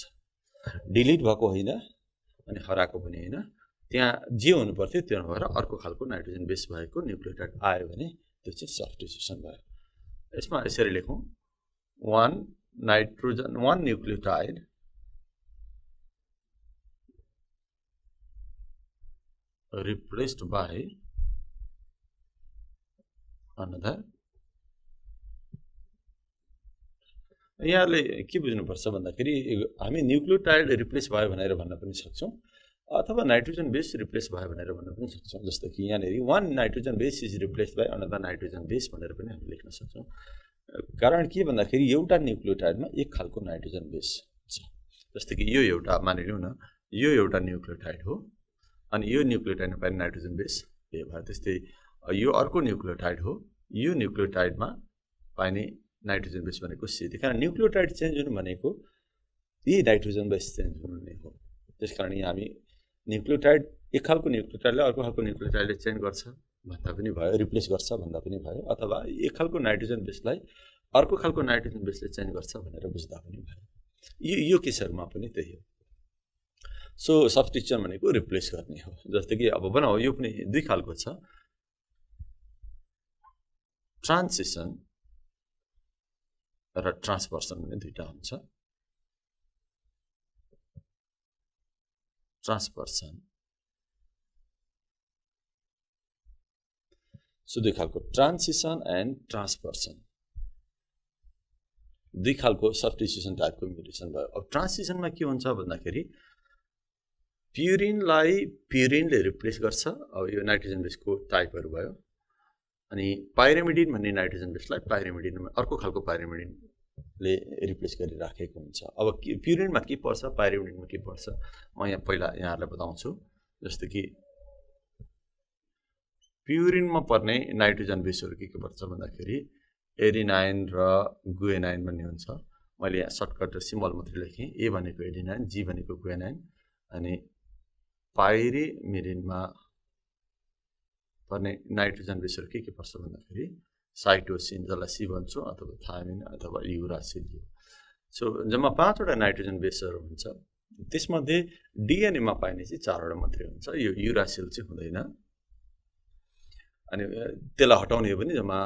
डिलिट भएको होइन अनि हराएको पनि होइन त्यहाँ जे हुनुपर्थ्यो त्यो नभएर अर्को खालको नाइट्रोजन बेस भएको न्युक्लियोटाइड आयो भने त्यो चाहिँ सब्स्टिट्युसन भयो यसमा यसरी लेखौँ 1 न्युक्लियोटाइड replaced by another यहाँले के बुझ्नुपर्छ भन्दाखेरि हामी न्युक्लियोटाइड रिप्लेस भयो भनेर भन्न पनि सक्छौँ अथवा नाइट्रोजन बेस रिप्लेस भयो भनेर भन्न पनि सक्छौँ। जस्तो कि यहाँनिर 1 nitrogen base is replace by another nitrogen base भनेर पनि हामी लेख्न सक्छौँ। कारण के भन्दाखेरि एउटा न्युक्लियोटाइडमा एक खालको नाइट्रोजन बेस छ। जस्तो कि यो एउटा मानिलिउँ न, यो एउटा न्युक्लियोटाइड हो अनि यो न्युक्लियोटाइडमा पाइने नाइट्रोजन बेस ए भयो। त्यस्तै यो अर्को न्युक्लियोटाइड हो, यो न्युक्लियोटाइडमा पाइने नाइट्रोजन बेस भनेको सी। त्यही कारण न्युक्लियोटाइड चेन्ज हुनु भनेको यही नाइट्रोजन बेस चेन्ज हुनु नै हो। त्यसकारण यहाँ हामी न्युक्लियोटाइड एक खालको न्युक्लियोटाइडले अर्को खालको न्युक्लियोटाइडले चेन्ज गर्छ भन्दा पनि भयो, रिप्लेस गर्छ भन्दा पनि भयो, अथवा एक खालको नाइट्रोजन बेसलाई अर्को खालको नाइट्रोजन बेसले चेन्ज गर्छ भनेर बुझ्दा पनि भयो। यो केसहरुमा पनि त्यही हो। सो सब्स्टिट्युसन भनेको रिप्लेस गर्ने हो। जस्तै कि अब बनाऊ यो पनि दुई खालको छ, ट्रान्सिसन र ट्रान्सभर्सन भन्ने दुईटा हुन्छ। ट्रान्सभर्सन सो दुई खालको ट्रान्सिसन एन्ड ट्रान्सभर्सन, दुई खालको सब्स्टिट्युसन टाइपको म्युटेसन भयो। अब ट्रान्सिसनमा के हुन्छ भन्दाखेरि प्युरिनलाई प्युरिनले रिप्लेस गर्छ। अब यो नाइट्रोजन बेसको टाइपहरु भयो। अनि पाइरिमिडिन भन्ने नाइट्रोजन बेसलाई पाइरिमिडिन अर्को खालको पाइरिमिडिनले रिप्लेस गरिराखेको हुन्छ। अब प्युरिनमा के पर्छ, पाइरिमिडिनमा के पर्छ, म यहाँ पहिला यहाँहरुलाई बताउँछु। जस्तो कि प्युरिनमा पर्ने नाइट्रोजन बेसहरु के पर्छ भन्दाखेरि एडिनाइन र गुएनाइन भन्ने हुन्छ। मैले यहाँ सर्टकट र सिम्बल मात्रै लेखेँ। ए भनेको एडिनाइन, जी भनेको गुएनाइन, अनि पाइरिमिडिनमा पर्ने नाइट्रोजन बेसहरु के पर्छ भन्दाखेरि साइटोसिन, जसलाई सी भन्छौँ, अथवा थायमिन अथवा युरासिल। सो जम्मा 5 वटा नाइट्रोजन बेसहरु हुन्छ। त्यसमध्ये डीएनए मा पाइने चाहिँ 4 वटा मात्रै हुन्छ। यो युरासिल चाहिँ हुँदैन। अनि त्यसलाई हटाउने हो भने जम्मा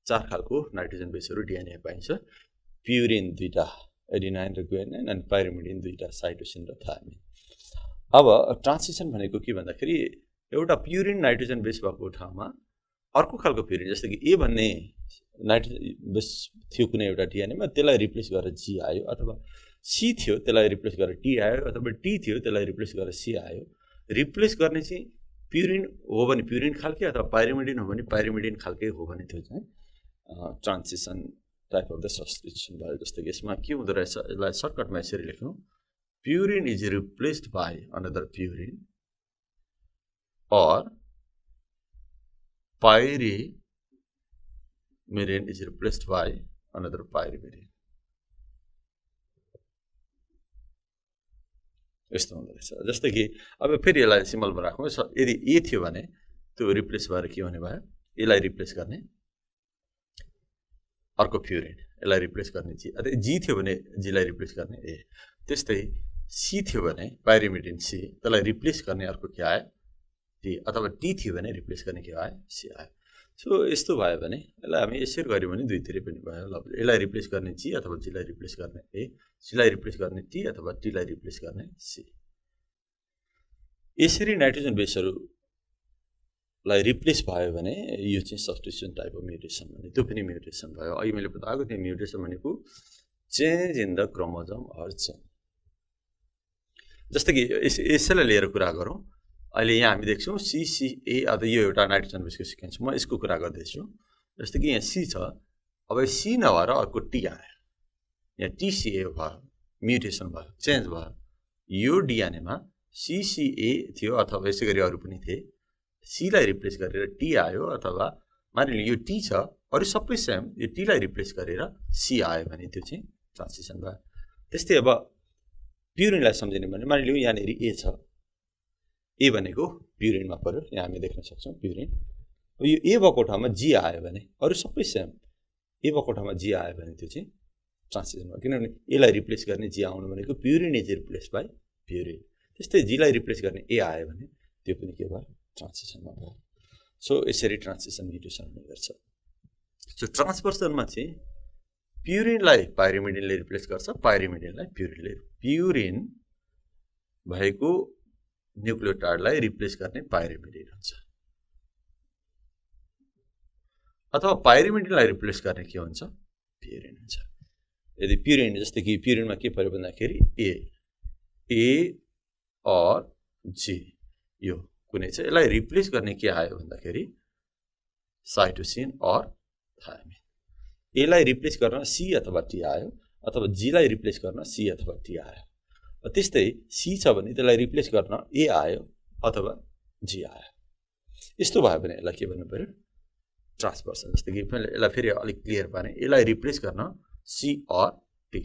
4 खालको नाइट्रोजन बेसहरु डीएनए पाइन्छ। प्युरिन दुईटा, एडिनाइन र गुएनाइन, अनि पाइरिमिडिन दुईटा, साइटोसिन र थायमिन। अब ट्रान्सिसन भनेको के भन्दाखेरि एउटा प्युरिन नाइट्रोजन बेस भएको ठाउँमा अर्को खालको प्युरिन, जस्तो कि ए भन्ने नाइट्रोजन बेस थियो कुनै एउटा डीएनए मा, त्यसलाई रिप्लेस गरेर जी आयो, अथवा सी थियो त्यसलाई रिप्लेस गरेर टी आयो, अथवा टी थियो त्यसलाई रिप्लेस गरेर सी आयो। रिप्लेस गर्ने चाहिँ प्युरिन हो भने प्युरिन खालके, अथवा पाइरिमिडिन हो भने पाइरिमिडिन खालके हो भने त्यो चाहिँ ट्रान्सिसन टाइप अफ द सब्स्टिट्युसन भयो। जस्तो कि यसमा के हुँदो रहेछ, यसलाई सर्टकटमा यसरी लेख्नु, purine is replaced by another purine or pyrimidine is replaced by another pyrimidine। यस्तो हुँदो रहेछ। जस्तै कि अब फेरि यसलाई सिम्बलमा राखौँ। यदि ए थियो भने त्यो रिप्लेस भएर के हुने भयो, यसलाई रिप्लेस गर्ने अर्को प्युरिन, यसलाई रिप्लेस गर्ने जी, अथवा जी थियो भने जीलाई रिप्लेस गर्ने ए। त्यस्तै सी थियो भने पाइरिमिडिन सी, त्यसलाई रिप्लेस गर्ने अर्को के आयो, टी, अथवा टी थियो भने रिप्लेस गर्ने के आयो, सी आयो। सो यस्तो भयो भने यसलाई हामी यसरी गर्यौँ भने दुईतिर पनि भयो। ल यसलाई रिप्लेस गर्ने जी अथवा जीलाई रिप्लेस गर्ने ए, सीलाई रिप्लेस गर्ने टी अथवा टीलाई रिप्लेस गर्ने सी। यसरी नाइट्रोजन बेसहरुलाई रिप्लेस भयो भने यो चाहिँ सब्स्टिट्युसन टाइप अफ म्युटेसन भने त्यो पनि म्युटेसन भयो। अघि मैले बताएको थिएँ म्युटेसन भनेको change in the chromosome or chain. जस्तो कि यसैलाई लिएर कुरा गरौँ। अहिले यहाँ हामी देख्छौँ सीसीए, अथवा यो एउटा नाइट्रोजन बेसको सिक्वेन्स, म यसको कुरा गर्दैछु। जस्तो कि यहाँ सी छ, अब सी नभएर अर्को टी आयो, यहाँ टीसीए भयो, म्युटेसन भयो, चेन्ज भयो। यो डीएनएमा सीसीए थियो, अथवा यसै गरी अरू पनि थिए, सीलाई रिप्लेस गरेर टी आयो, अथवा मानिलिउँ यो टी छ, अरू सबै सेम, यो टीलाई रिप्लेस गरेर सी आयो भने त्यो चाहिँ ट्रान्सिसन भयो। त्यस्तै अब प्युरिनलाई सम्झिने भने मानिलिउँ यहाँनिर ए छ, ए भनेको प्युरिनमा पर्यो, यहाँ हामी देख्न सक्छौँ प्युरिन। यो ए भएको ठाउँमा जी आयो भने, अरू सबै सेम, ए भएको ठाउँमा जी आयो भने त्यो चाहिँ ट्रान्सिसन भयो। किनभने एलाई रिप्लेस गर्ने जी आउनु भनेको purine is replace by purine. त्यस्तै जीलाई रिप्लेस गर्ने ए आयो भने त्यो पनि के भयो, ट्रान्सिसनमा भयो। सो यसरी ट्रान्सिसन म्युटेसन हुने गर्छ। सो ट्रान्सभर्सनमा चाहिँ प्युरिनलाई पाइरिमिडिनले रिप्लेस गर्छ, पाइरिमिडिनलाई प्युरिनले। प्युरिन भएको न्युक्लियोटाइडलाई रिप्लेस गर्ने पाइरिमिडिन हुन्छ, अथवा पाइरिमिडिनलाई रिप्लेस गर्ने के हुन्छ, प्युरिन हुन्छ। यदि प्युरिन, जस्तै कि प्युरिनमा के पर्यो भन्दाखेरि ए और जी यो कुनै चाहिँ यसलाई रिप्लेस गर्ने के आयो भन्दाखेरि साइटोसिन अर थायमिन यसलाई रिप्लेस गर्न सी अथवा टी आयो अथवा जीलाई रिप्लेस गर्न सी अथवा टी आयो त्यस्तै सी छ भने त्यसलाई रिप्लेस गर्न ए आयो अथवा जी आयो यस्तो भयो भने यसलाई के भन्नु पर्यो ट्रान्सभर्सन जस्तो कि यसलाई फेरि अलिक क्लियर पार्ने यसलाई रिप्लेस गर्न सी अर टी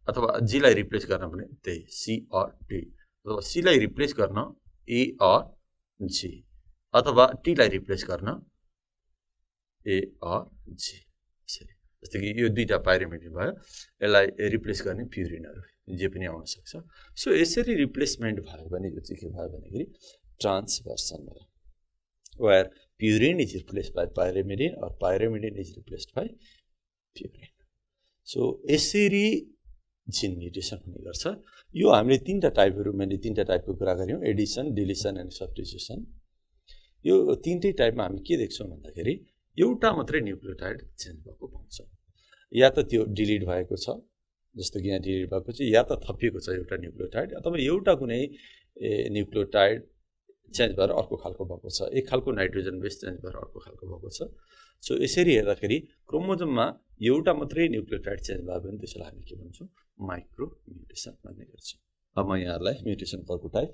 अथवा जीलाई रिप्लेस गर्न भने त्यही सी अर टी अथवा सीलाई रिप्लेस गर्न ए अर जी अथवा टीलाई रिप्लेस गर्न ए अर जी जस्तो कि यो दुईटा पाइरिमिडिन भयो यसलाई रिप्लेस गर्ने प्युरिनहरु जे पनि आउन सक्छ सो यसरी रिप्लेसमेन्ट भयो भने यो चाहिँ के भयो भनेखेरि ट्रान्सभर्सन भयो where purine is replaced by pyrimidine or pyrimidine is replaced by purine so यसरी जिन म्युटेसन हुने गर्छ यो हामीले तीनटा टाइपहरु मैले तीनटा टाइपको कुरा गर्यौं एडिसन डिलिसन एन्ड सब्स्टिट्युसन यो तीनटै टाइपमा हामी के देख्छौं भन्दाखेरि एउटा मात्रै न्यूक्लियोटाइड चेन्ज भएको पाउँछौं या त त्यो डिलिट भएको छ जस्तो कि यहाँ डिलिट भएको छ या त थपिएको छ एउटा न्यूक्लियोटाइड अथवा एउटा कुनै न्यूक्लियोटाइड चेन्ज भएर अर्को खालको भएको छ एक खालको नाइट्रोजन बेस चेन्ज भएर अर्को खालको भएको छ सो यसरी हेर्दाखेरि क्रोमोजोममा एउटा मात्रै न्यूक्लियोटाइड चेन्ज भयो भने त्यसलाई हामी के भन्छौं माइक्रो म्युटेसन भन्ने गर्छौं अब म यहाँहरुलाई म्युटेसनको अर्को टाइप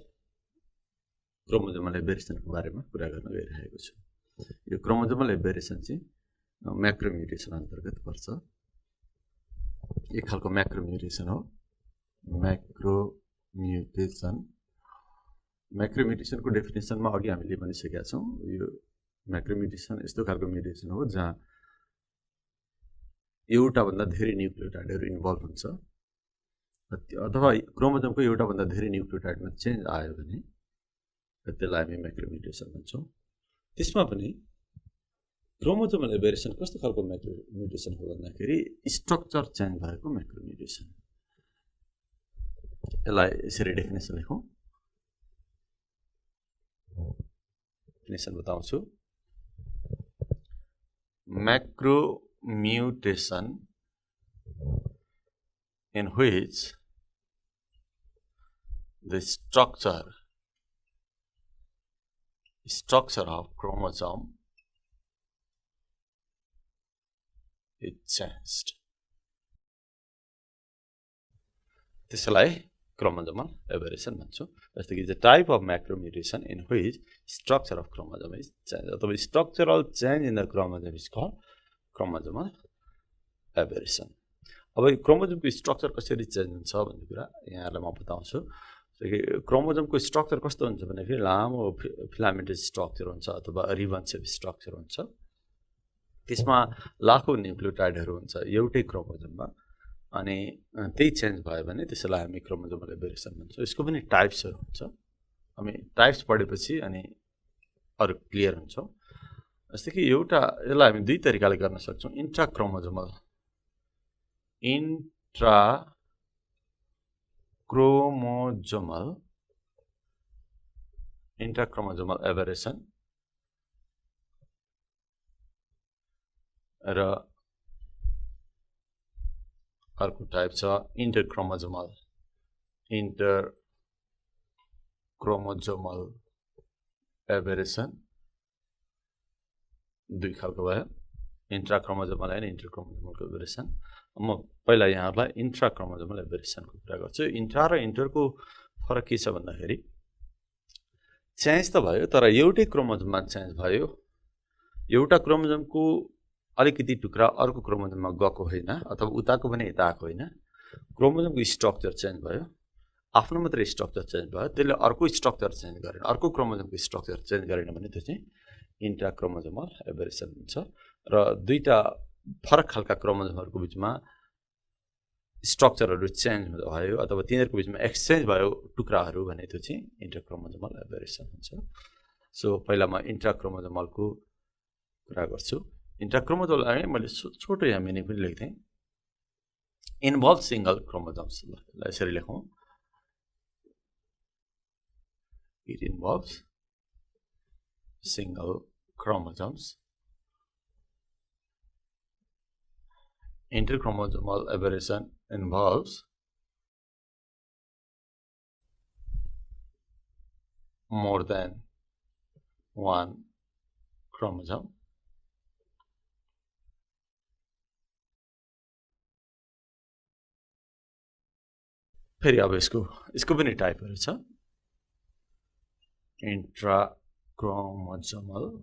क्रोमोजोमल एबेरेसनको बारेमा कुरा गर्न गइरहेको छु यो क्रोमोजोमल एबेरेसन चाहिँ म्याक्रो म्युटेसन अन्तर्गत पर्छ एक खालको म्याक्रो म्युटेसन हो म्याक्रो म्युटेसनको डेफिनेसनमा अघि हामीले भनिसकेका छौं यो म्याक्रो म्युटेसन यस्तो खालको म्युटेसन हो जहाँ एउटा भन्दा धेरै न्यूक्लियोटाइडहरु इन्भल्भ हुन्छ अथवा क्रोमोजोमको एउटा भन्दा धेरै न्यूक्लियोटाइडमा चेन्ज आयो भने त्यसलाई हामी म्याक्रो म्युटेसन भन्छौं त्यसमा पनि क्रोमोजोमल एबेरेसन कस्तो खालको म्याक्रो म्युटेसन हो भन्दाखेरि स्ट्रक्चर चेन्ज भएको म्याक्रो म्युटेसन यसलाई यसरी डेफिनेसन लेखौं डेफिनेसन बताउँछु macro mutation in which the structure of chromosome is changed त्यसलाई chromosomal aberration भन्छौं जस्तो कि the type of macromutation in which structure of chromosome is changed अथवा structural change in the chromosome is called chromosomal aberration अब क्रोमोजोमको structure कसरी change हुन्छ भन्ने कुरा यहाँहरुलाई म बताउँछु क्रोमोजोमको स्ट्रक्चर कस्तो हुन्छ भन्दाखेरि लामो फिलामेन्टरी स्ट्रक्चर हुन्छ अथवा रिबन शेप स्ट्रक्चर हुन्छ त्यसमा लाखौं न्यूक्लियोटाइडहरु हुन्छ एउटै क्रोमोजोममा अनि त्यही चेन्ज भयो भने त्यसलाई हामी क्रोमोजोमल एबेरेसन भन्छौं यसको पनि टाइप्सहरु हुन्छ हामी टाइप्स पढेपछि अनि अरु क्लियर हुन्छ जस्तो कि एउटा यसलाई हामी दुई तरिकाले गर्न सक्छौं इन्ट्राक्रोमोजोमल एबेरेसन र अर्को टाइप छ इन्टरक्रोमोजोमल एबेरेसन दुई खालको भयो इन्ट्राक्रोमोजोमल एन्ड इन्टरक्रोमोजोमलको एबेरेसन म पहिला यहाँहरुलाई इन्ट्राक्रोमोजोमल एबेरेसनको कुरा गर्छु इन्ट्रा र इन्टरको फरक के छ भन्दाखेरि चेन्ज त भयो तर एउटै क्रोमोजोममा चेन्ज भयो एउटा क्रोमोजोमको अलिकति टुक्रा अर्को क्रोमोजोममा गएको हैन अथवा उताको पनि यता आएको हैन क्रोमोजोमको स्ट्रक्चर चेन्ज भयो आफ्नो मात्र स्ट्रक्चर चेन्ज भयो त्यसले अर्को स्ट्रक्चर चेन्ज गरेन अर्को क्रोमोजोमको स्ट्रक्चर चेन्ज गरेन भने त्यो चाहिँ इन्ट्राक्रोमोजोमल एबेरेसन हुन्छ र दुईटा फरक खालका क्रोमोजोमहरुको बीचमा स्ट्रक्चरहरु चेन्ज भयो अथवा तिनीहरुको बीचमा एक्सचेन्ज भयो टुक्राहरु भने त्यो चाहिँ इन्टरक्रोमोजोमल एबेरेसन हुन्छ सो पहिला म इन्ट्राक्रोमोजोमलको कुरा गर्छु इन्ट्राक्रोमोजोमल मैले छोटो यहाँ मिनिङ पनि लेख्थे इन्भल्भ सिंगल क्रोमोजोम्स ल यसरी लेखौं it involves single chromosomes interchromosomal aberration involves more than one chromosome, फेरि अब यसको पनि टाइपहरु छ intrachromosomal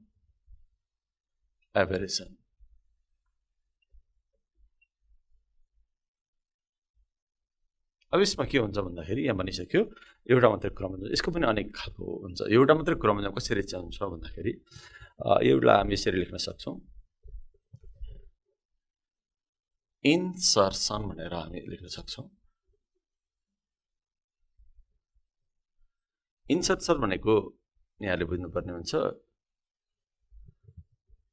aberration. अब यसमा के हुन्छ भन्दाखेरि यहाँ भनिसक्यो एउटा मात्र क्रोमोजोम, यसको पनि अनेक खालको हुन्छ। एउटा मात्र क्रोमोजोम कसरी चाहिँ हुन्छ भन्दाखेरि एउटालाई हामी यसरी लेख्न सक्छौं, इन्सर्सन भनेर हामी लेख्न सक्छौं। इन्सर्सन भनेको यहाँले बुझ्नुपर्ने हुन्छ,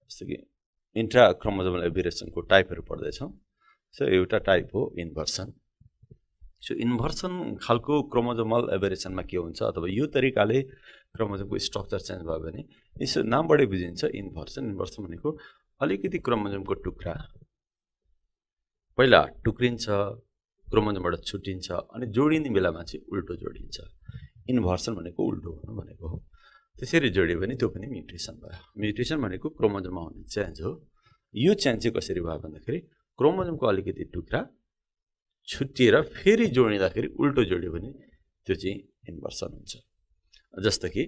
जस्तो कि इन्ट्राक्रोमोसोमल एबेरेसनको टाइपहरु पढ्दैछौं। सो एउटा टाइप हो इन्भर्सन। सो इन्भर्सन खालको क्रोमोसोमल एबेरेसनमा के हुन्छ अथवा यो तरिकाले क्रोमोसोमको स्ट्रक्चर चेन्ज भयो भने यसो नामबाटै बुझिन्छ इन्भर्सन। इन्भर्सन भनेको अलिकति क्रोमोसोमको टुक्रा पहिला टुक्रिन्छ, क्रोमोसोमबाट छुटिन्छ अनि जोडिने बेलामा चाहिँ उल्टो जोडिन्छ। इन्भर्सन भनेको उल्टो हुनु भनेको हो। त्यसरी जोडियो भने त्यो पनि म्युटेसन भयो। म्युटेसन भनेको क्रोमोसोममा हुने चेन्ज हो। यो चेन्ज चाहिँ कसरी भयो भन्दाखेरि क्रोमोसोमको अलिकति टुक्रा छुटिएर फेरि जोडिँदाखेरि उल्टो जोड्यो भने त्यो चाहिँ इन्भर्सन हुन्छ। जस्तो कि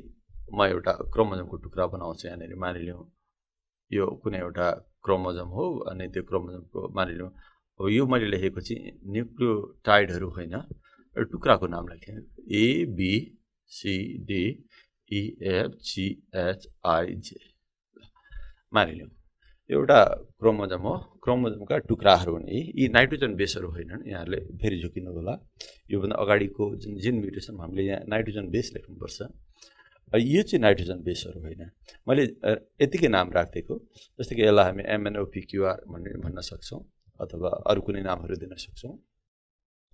म एउटा क्रोमोसोमको टुक्रा बनाउँछु, यहाँनिर मानिलिउँ यो कुनै एउटा क्रोमोसोम हो अनि त्यो क्रोमोसोमको मानिलिउँ अब यो मैले लेखेको चाहिँ न्युक्लियोटाइडहरु होइन, एउटा टुक्राको नाम लेखेँ A B C D E F G H I J। मानिलिउँ एउटा क्रोमोसोम हो, क्रोमोसोमका टुक्राहरु हुने यी नाइट्रोजन बेसहरु होइनन्। यहाँहरुले फेरि झुकिनु होला, यो भन्दा अगाडिको जुन जिन म्युटेसन हामीले यहाँ नाइट्रोजन बेस लेख्नुपर्छ। यो चाहिँ नाइट्रोजन बेसहरु होइन, मैले यतिकै नाम राख्दिएको। जस्तो कि यसलाई हामी MNOPQR भन्न सक्छौं अथवा अरु कुनै नामहरु दिन सक्छौं।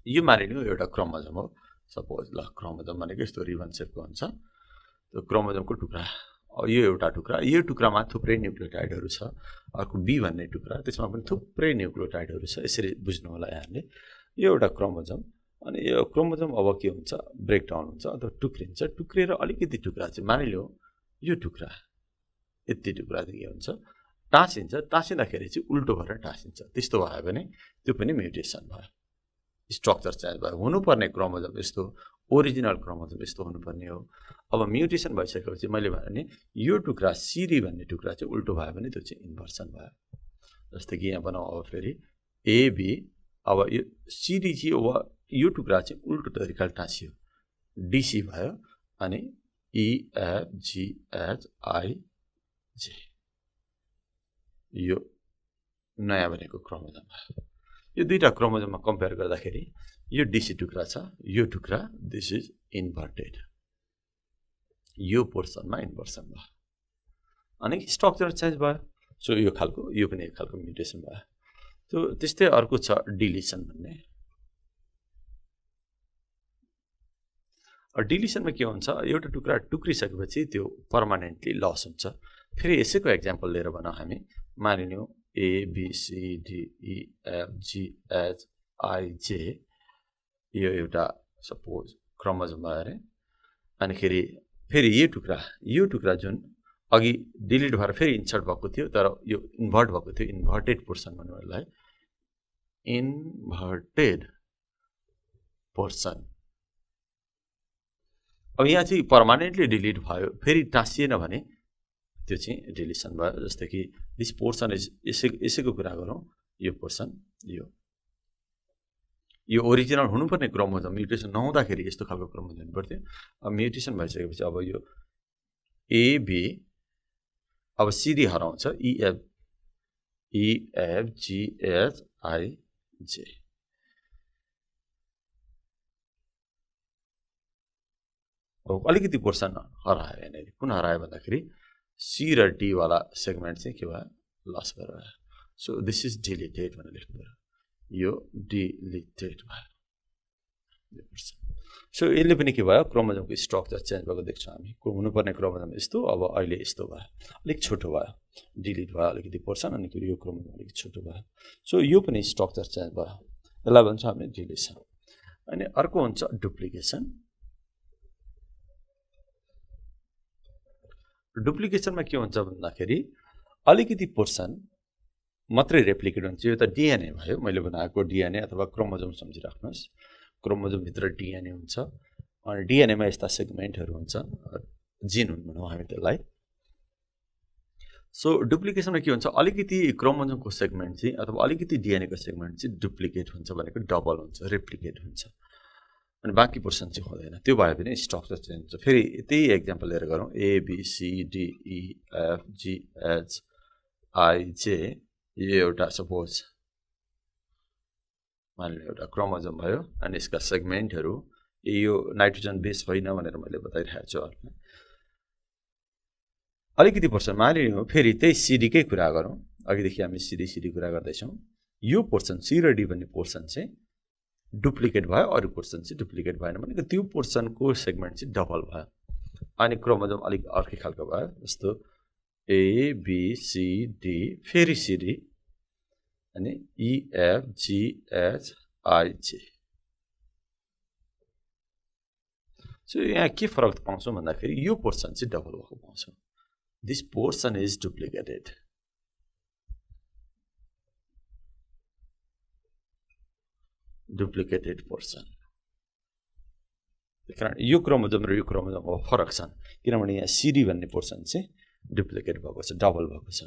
यो मानिलिउँ एउटा क्रोमोसोम हो, सपोज ल क्रोमोसोम भनेको यस्तो रिबन शेपको हुन्छ। त्यो क्रोमोसोमको टुक्रा, यो एउटा टुक्रा, यो टुक्रामा थुप्रै न्युक्लियोटाइडहरु छ। अर्को B भन्ने टुक्रा, त्यसमा पनि थुप्रै न्युक्लियोटाइडहरु छ। यसरी बुझ्नु होला यहाँले। यो एउटा क्रोमोसोम अनि यो क्रोमोसोम अब के हुन्छ ब्रेकडाउन हुन्छ अथवा टुक्रिन्छ। टुक्रेर अलिकति टुक्रा चाहिँ मानिलिउँ यो टुक्रा, यति टुक्रा चाहिँ के हुन्छ टाँसिन्छ। टाँसिँदाखेरि चाहिँ उल्टो भएर टाँसिन्छ। त्यस्तो भयो भने त्यो पनि म्युटेसन भयो, स्ट्रक्चर चेन्ज भयो। हुनुपर्ने क्रोमोसोम यस्तो, ओरिजिनल क्रोमोसोम यस्तो हुनुपर्ने हो। अब म्युटेसन भइसकेपछि मैले भने यो टुक्रा CD भन्ने टुक्रा चाहिँ उल्टो भयो भने त्यो चाहिँ इन्भर्सन भयो। जस्तो कि यहाँ बनाऊ अब फेरि AB, अब यो CD चाहिँ अब यो टुक्रा चाहिँ उल्टो तरिकाले टाँसियो, DC भयो अनि EFGHIJ यो नयाँ बनेको क्रोमोसोम भयो। यो दुईटा क्रोमोसोममा कम्पेयर गर्दाखेरि यो DC टुक्रा छ, यो टुक्रा दिस इज इन्भर्टेड, यो पोर्सनमा इन्भर्सन भयो अनि स्ट्रक्चर चेन्ज भयो। सो यो खालको यो पनि एक खालको म्युटेसन भयो। त्यो त्यस्तै अर्को छ डिलिसन भन्ने। डिलिसनमा के हुन्छ एउटा टुक्रा टुक्रिसकेपछि त्यो पर्मानेन्टली लस हुन्छ। फेरि यसैको एक्जाम्पल लिएर भनौँ हामी, मानिलिउँ A B C D E F G H I J यो एउटा सपोज क्रोमोसोम भयो अरे। अनि फेरि यो टुक्रा जुन अघि डिलिट भएर फेरि इन्सर्ट भएको थियो तर यो इन्भर्ट भएको थियो, इन्भर्टेड पोर्सन भन्नु यसलाई, इन्भर्टेड पोर्सन। अब यहाँ चाहिँ पर्मानेन्टली डिलिट भयो, फेरि टाँसिएन भने त्यो चाहिँ डिलिसन भयो। जस्तो कि दिस पोर्सन इज यसैको कुरा गरौँ, यो पोर्सन यो ओरिजिनल हुनुपर्ने क्रोमोसोम म्युटेसन नहुँदाखेरि यस्तो खालको क्रोमोसोम पर्थ्यो। अब म्युटेसन भइसकेपछि अब यो AB अब CD हराउँछ, EFGHIJ। अलिकति पोर्सन हरायो यहाँनिर। कुन हरायो भन्दाखेरि C र D वाला सेगमेन्ट चाहिँ के भयो लस भएर आयो। सो दिस इज डिलिटेड भनेर लेख्नु पर्यो, यो डिलिटेड भयो। सो यसले पनि के भयो क्रोमोसोमको स्ट्रक्चर चेन्ज भएको देख्छौँ हामी। हुनुपर्ने क्रोमोसोम यस्तो, अब अहिले यस्तो भयो, अलिक छोटो भयो, डिलिट भयो अलिकति पोर्सन अनि यो क्रोमोसोम अलिक छोटो भयो। सो यो पनि स्ट्रक्चर चेन्ज भयो, यसलाई भन्छ हामीले डिलिसन। अनि अर्को हुन्छ डुप्लिकेसन। डुप्लिकेसनमा के हुन्छ भन्दाखेरि अलिकति पोर्सन मात्रै रेप्लिकेट हुन्छ। यो त डिएनए भयो, मैले बनाएको डिएनए अथवा क्रोमोजोम सम्झिराख्नुहोस्। क्रोमोजोमभित्र डिएनए हुन्छ अनि डिएनएमा यस्ता सेगमेन्टहरू हुन्छ, जिन भनौँ हामी त्यसलाई। सो डुप्लिकेसनमा के हुन्छ, अलिकति क्रोमोजोमको सेगमेन्ट चाहिँ अथवा अलिकति डिएनएको सेगमेन्ट चाहिँ डुप्लिकेट हुन्छ भनेको डबल हुन्छ, रेप्लिकेट हुन्छ, अनि बाँकी पोर्सन चाहिँ हुँदैन। त्यो भयो भने स्ट्रक्चर चेन्ज हुन्छ। फेरि त्यही एक्जाम्पल लिएर गरौँ, ABCDEFGHIJ, यो एउटा सपोज मानिलिनु एउटा क्रोमोजोम भयो अनि यसका सेगमेन्टहरू, यो नाइट्रोजन बेस होइन भनेर मैले बताइरहेको छु अर्को अलिकति पोर्सन मानिलिनु। फेरि त्यही सिडीकै कुरा गरौँ, अघिदेखि हामी सिडी कुरा गर्दैछौँ। यो पोर्सन सी र डी भन्ने पोर्सन चाहिँ डुप्लिकेट भयो, अरू पोर्सन चाहिँ डुप्लिकेट भएन भनेको त्यो पोर्सनको सेगमेन्ट चाहिँ डबल भयो अनि क्रोमोजोम अलिक अर्कै खालको भयो। जस्तो ABCD फेरि सिडी अनि EFGHIJ। सो यहाँ के फरक पाउँछौँ भन्दाखेरि यो पोर्सन चाहिँ डबल भएको पाउँछौँ। This portion is duplicated. Duplicated portion, कारण यो क्रोमोजोम र यो क्रोमोजोमको फरक छन्, किनभने यहाँ सिडी भन्ने पोर्सन चाहिँ डुप्लिकेट भएको छ, डबल भएको छ।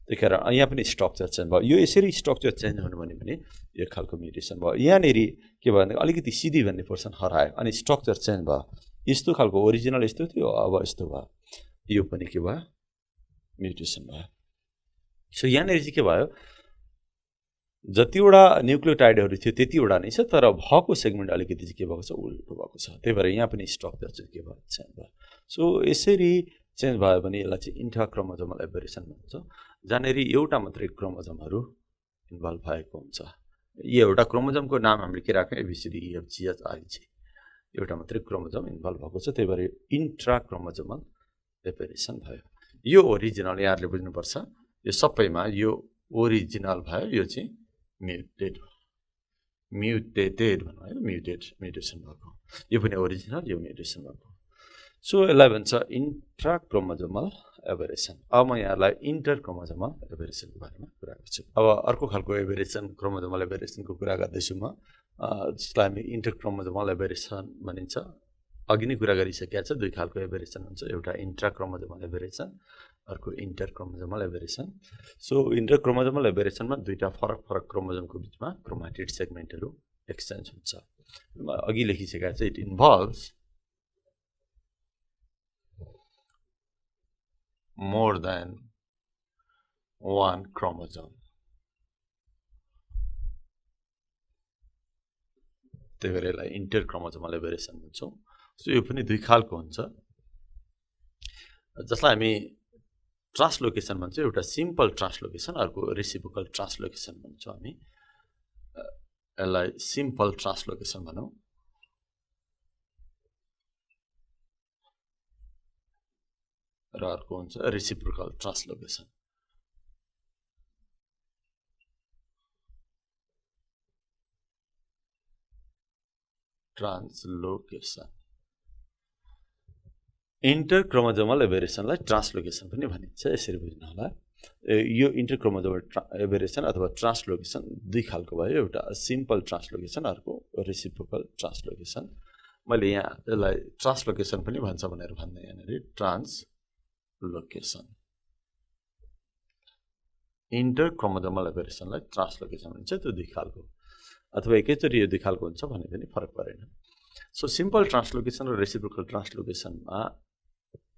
त्यही कारण यहाँ पनि स्ट्रक्चर चेन्ज भयो। यो यसरी स्ट्रक्चर चेन्ज हुनु भने यो खालको म्युटेसन भयो। यहाँनिर के भयो भने अलिकति सिडी भन्ने पोर्सन हरायो अनि स्ट्रक्चर चेन्ज भयो। यस्तो खालको ओरिजिनल यस्तो थियो, अब यस्तो भयो, यो पनि के भयो, म्युटेसन भयो। सो यहाँनिर चाहिँ के भयो, जतिवटा न्युक्लियोटाइडहरू थियो त्यतिवटा नै छ, तर भएको सेगमेन्ट अलिकति चाहिँ के भएको छ, उल्टो भएको छ। त्यही भएर यहाँ पनि स्ट्रक्चर चाहिँ के भयो, चेन्ज भयो। सो यसरी चेन्ज भयो भने यसलाई चाहिँ इन्ट्राक्रोमोजोमल एबेरेसन भन्छ, जहाँनिर एउटा मात्रै क्रोमोजोमहरू इन्भल्भ भएको हुन्छ। यो एउटा क्रोमोजोमको नाम हामीले के राख्यौँ, ABCDEFGHIJ, एउटा मात्रै क्रोमोजोम इन्भल्भ भएको छ, त्यही भएर इन्ट्राक्रोमोजोमल एबेरेसन भयो। यो ओरिजिनल यहाँहरूले बुझ्नुपर्छ, यो सबैमा यो ओरिजिनल भयो, यो चाहिँ म्युटेटेड भनौँ है, म्युटेसन भएको। यो पनि ओरिजिनल, यो म्युटेसन भएको। सो यसलाई भन्छ इन्ट्राक्रोमोजोमल एबेरेसन। अब म यहाँलाई इन्टरक्रोमोजोमल एबेरेसनको बारेमा कुरा गर्छु। अब अर्को खालको एबेरेसन, क्रोमोजोमल एबेरेसनको कुरा गर्दैछु म, जसलाई हामी इन्टरक्रोमोजोमल एबेरेसन भनिन्छ। अघि नै कुरा गरिसकेका छ, दुई खालको एबेरेसन हुन्छ, एउटा इन्ट्राक्रोमोजोमल एबेरेसन, अर्को इन्टरक्रोमोजोमल एबेरेसन। सो इन्टरक्रोमोजोमल एबेरेसनमा दुईटा फरक क्रोमोजोमको बिचमा क्रोमाटिड सेगमेन्टहरू एक्सचेन्ज हुन्छ। अघि लेखिसकेका छ, it involves more than one chromosome। त्यही भएर यसलाई इन्टरक्रोमोजोमल एबेरेसन भन्छौँ। सो यो पनि दुई खालको हुन्छ, जसलाई हामी ट्रान्सलोकेसन भन्छौँ। एउटा सिम्पल ट्रान्सलोकेसन, अर्को रेसिप्रोकल ट्रान्सलोकेसन भन्छौँ हामी। यसलाई सिम्पल ट्रान्सलोकेसन भनौँ। र अर्को हुन्छ रेसिप्रोकल ट्रान्सलोकेसन। इन्टरक्रोमोजोमल एबेरेसनलाई ट्रान्सलोकेसन पनि भनिन्छ, यसरी बुझ्नु होला। यो इन्टरक्रोमोजोमल एबेरेसन अथवा ट्रान्सलोकेसन दुई खालको भयो, एउटा सिम्पल ट्रान्सलोकेसन, अर्को रेसिप्रोकल ट्रान्सलोकेसन। मैले यहाँ यसलाई ट्रान्सलोकेसन पनि भन्छ भनेर भन्ने, यहाँनिर ट्रान्सलोकेसन। इन्टरक्रोमोजोमल एबेरेसनलाई ट्रान्सलोकेसन भन्छ, त्यो दुई खालको, अथवा एकैचोटि यो दुई खालको हुन्छ भने पनि फरक परेन। सो सिम्पल ट्रान्सलोकेसन र रेसिप्रोकल ट्रान्सलोकेसनमा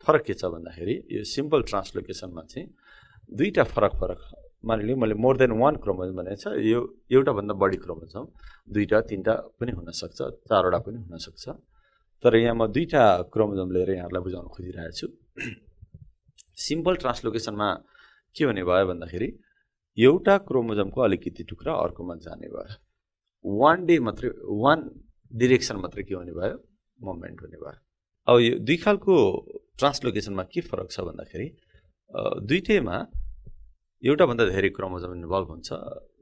फरक के छ भन्दाखेरि, यो सिम्पल ट्रान्सलोकेसनमा चाहिँ दुईटा फरक मानिलिउँ मैले मोर देन वान क्रोमोजोम भनेको छ, यो एउटाभन्दा बढी क्रोमोजोम, दुईटा तिनवटा पनि हुनसक्छ, चारवटा पनि हुनसक्छ। तर यहाँ म दुईटा क्रोमोजोम लिएर यहाँहरूलाई बुझाउन खोजिरहेको छु। सिम्पल ट्रान्सलोकेसनमा के हुने भयो भन्दाखेरि, एउटा क्रोमोजोमको अलिकति टुक्रा अर्कोमा जाने भयो, वान डिरेक्सन मात्रै के हुने भयो, मुभमेन्ट हुने भयो। अब यो दुई खालको ट्रान्सलोकेसनमा के फरक छ भन्दाखेरि, दुईटैमा एउटाभन्दा धेरै क्रोमोजोम इन्भल्भ हुन्छ।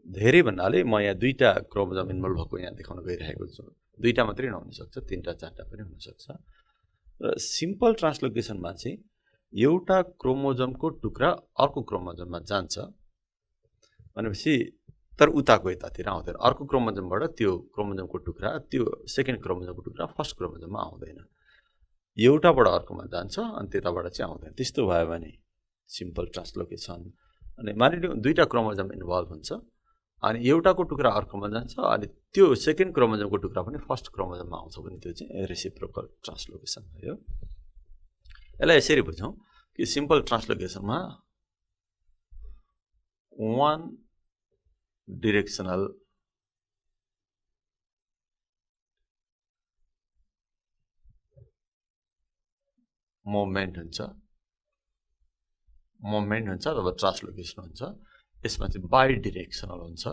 धेरै भन्नाले म यहाँ दुईटा क्रोमोजोम इन्भल्भ भएको यहाँ देखाउन गइरहेको छु, दुईटा मात्रै नहुनसक्छ, तिनवटा चारवटा पनि हुनसक्छ। र सिम्पल ट्रान्सलोकेसनमा चाहिँ एउटा क्रोमोजोमको टुक्रा अर्को क्रोमोजोममा जान्छ भनेपछि तर उताको यतातिर आउँदैन, अर्को क्रोमोजोमबाट त्यो क्रोमोजोमको टुक्रा त्यो सेकेन्ड क्रोमोजोमको टुक्रा फर्स्ट क्रोमोजोममा आउँदैन, एउटाबाट अर्कोमा जान्छ अनि त्यताबाट चाहिँ आउँदैन। त्यस्तो भयो भने सिम्पल ट्रान्सलोकेसन। अनि मानिलिउँ दुईटा क्रोमोजोम इन्भल्भ हुन्छ अनि एउटाको टुक्रा अर्कोमा जान्छ अनि त्यो सेकेन्ड क्रोमोजोमको टुक्रा पनि फर्स्ट क्रोमोजोममा आउँछ भने त्यो चाहिँ रेसिप्रोकल ट्रान्सलोकेसन भयो। यसलाई यसरी बुझौँ कि सिम्पल ट्रान्सलोकेसनमा वान डिरेक्सनल मुभमेन्ट हुन्छ अथवा ट्रान्सलोकेसन हुन्छ। यसमा चाहिँ बाइ डिरेक्सनल हुन्छ।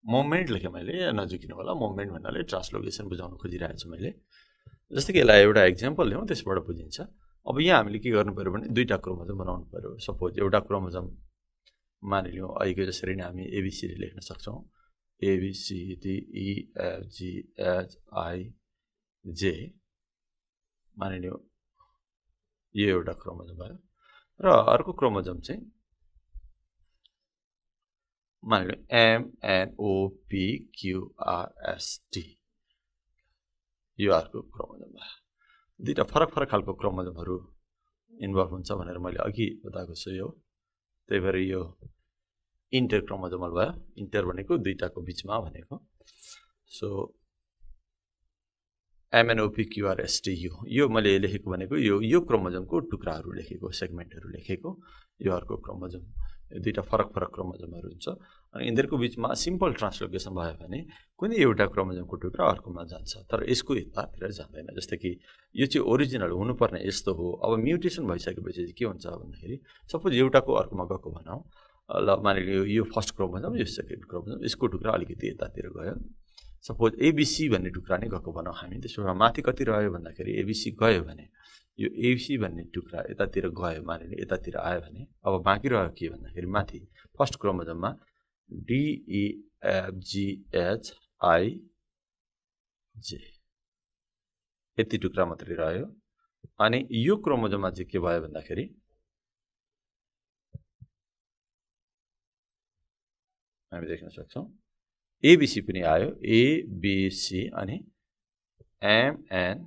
मुभमेन्ट लेखेँ मैले, नजुकिनु होला, मुभमेन्ट भन्नाले ट्रान्सलोकेसन बुझाउन खोजिरहेको छु मैले। जस्तै कि यसलाई एउटा इक्जाम्पल लिउँ, त्यसबाट बुझिन्छ। अब यहाँ हामीले के गर्नु पर्यो भने दुईटा क्रोमोजोम बनाउनु पर्यो। सपोज एउटा क्रोमोजोम मानिलिउँ अहिलेको जसरी नै हामी एबिसिडी लेख्न सक्छौँ, ABCDEFGHIJ मानिलिउँ यो एउटा क्रोमोजोम भयो र अर्को क्रोमोजोम चाहिँ मानिलिउँ MNOPQRST यो अर्को क्रोमोजोम भयो। दुईटा फरक फरक खालको क्रोमोजोमहरू इन्भल्भ हुन्छ भनेर मैले अघि बताएको छु। यो त्यही भएर यो इन्टर क्रोमोजोमल भयो। इन्टर भनेको दुईटाको बिचमा भनेको। सो MNOPQRST यो मैले लेखेको भनेको यो क्रोमोजोमको टुक्राहरू लेखेको, सेगमेन्टहरू लेखेको। यो अर्को क्रोमोजोम, यो दुईटा फरक फरक क्रोमोजोमहरू हुन्छ अनि यिनीहरूको बिचमा सिम्पल ट्रान्सलोकेसन भयो भने कुनै एउटा क्रोमोजोमको टुक्रा अर्कोमा जान्छ तर यसको यतातिर जाँदैन। जस्तै कि यो चाहिँ ओरिजिनल हुनुपर्ने यस्तो हो। अब म्युटेसन भइसकेपछि के हुन्छ भन्दाखेरि सपोज एउटाको अर्कोमा गएको भनौँ, ल मानिलियो यो फर्स्ट क्रोमोजोम यो सेकेन्ड क्रोमोजोम, यसको टुक्रा अलिकति यतातिर गयो। सपोज एबिसी भन्ने टुक्रा नै गएको भनौँ हामी, त्यसो भए माथि कति रह्यो भन्दाखेरि एबिसी गयो भने यो एबिसी भन्ने टुक्रा यतातिर गयो, मानिलियो यतातिर आयो भने अब बाँकी रह्यो के भन्दाखेरि माथि फर्स्ट क्रोमोजोममा DEFGHIJ यति टुक्रा मात्रै रह्यो। अनि यो क्रोमोजोममा चाहिँ के भयो भन्दाखेरि हामी देख्न सक्छौँ एबिसी पनि आयो, एबिसी अनि MNOPQRST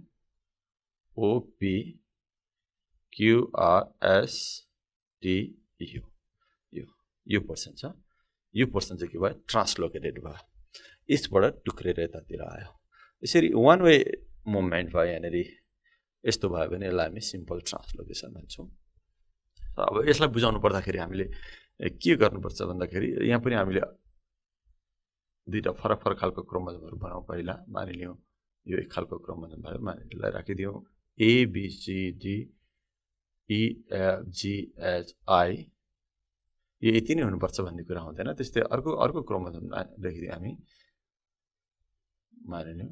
यो पोर्सन छ। यो पोर्सन चाहिँ के भयो ट्रान्सलोकेटेड भयो, यसबाट टुक्रेर यतातिर आयो। यसरी वान वे मुभमेन्ट भयो। यहाँनिर यस्तो भयो भने यसलाई हामी सिम्पल ट्रान्सलोकेसन भन्छौँ। अब यसलाई बुझाउनु पर्दाखेरि हामीले के गर्नुपर्छ भन्दाखेरि यहाँ पनि हामीले दुईटा फरक फरक खालको क्रोमोजोमहरू बनाउँ। पहिला मानिलिउँ यो एक खालको क्रोमोजोम भयो, मानिलिउँ राखिदिउँ ABCDEFGHI यो यति नै हुनुपर्छ भन्ने कुरा हुँदैन। त्यस्तै अर्को क्रोमोजोम लेखिदिउँ हामी, मानिलिउँ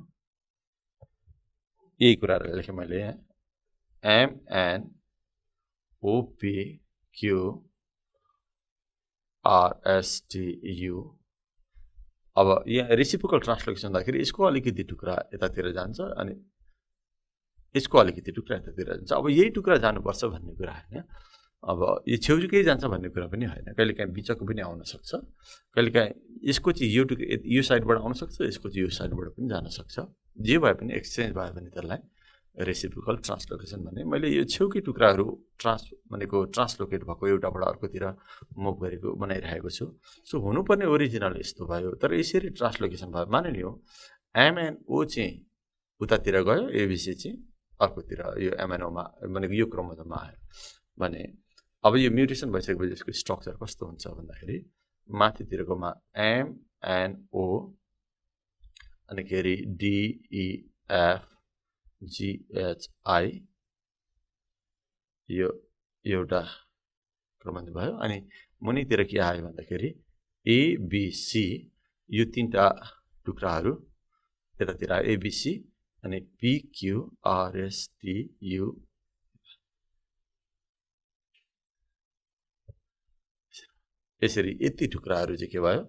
यही कुराहरू लेखेँ मैले यहाँ MNOPQRSTU। अब यहाँ रेसिप्रोकल ट्रान्सलोकेसन हुँदाखेरि यसको अलिकति टुक्रा यतातिर जान्छ अनि यसको अलिकति टुक्रा यतातिर जान्छ। अब यही टुक्रा जानुपर्छ भन्ने कुरा होइन, अब यो छेउछेउकै जान्छ भन्ने कुरा पनि होइन। कहिलेकाहीँ बिचको पनि आउन सक्छ, कहिलेकाहीँ यसको चाहिँ यो साइडबाट आउन सक्छ, यसको चाहिँ यो साइडबाट पनि जान सक्छ। जे भए पनि एक्सचेन्ज भयो भने त्यसलाई रेसिप्रोकल ट्रान्सलोकेसन भने। मैले यो छेउकै टुक्राहरू भनेको ट्रान्सलोकेट भएको एउटाबाट अर्कोतिर मुभ गरेको बनाइरहेको छु। सो हुनुपर्ने ओरिजिनल यस्तो भयो तर यसरी ट्रान्सलोकेसन भयो। मानिलिउँ MNO चाहिँ उतातिर गयो, एबिसी चाहिँ अर्कोतिर यो MNOमा भनेको यो क्रोमोजोममा आयो भने अब यो म्युटेसन भइसकेपछि यसको स्ट्रक्चर कस्तो हुन्छ भन्दाखेरि माथितिरकोमा MNO अनिखेरि DEFGHI यो एउटा क्रोमोजोम भयो। अनि मुनितिर के आयो भन्दाखेरि ABC यो तीनटा टुक्राहरू यतातिर आयो, ABC अनि PQRSTU यसरी यति टुक्राहरू चाहिँ के भयो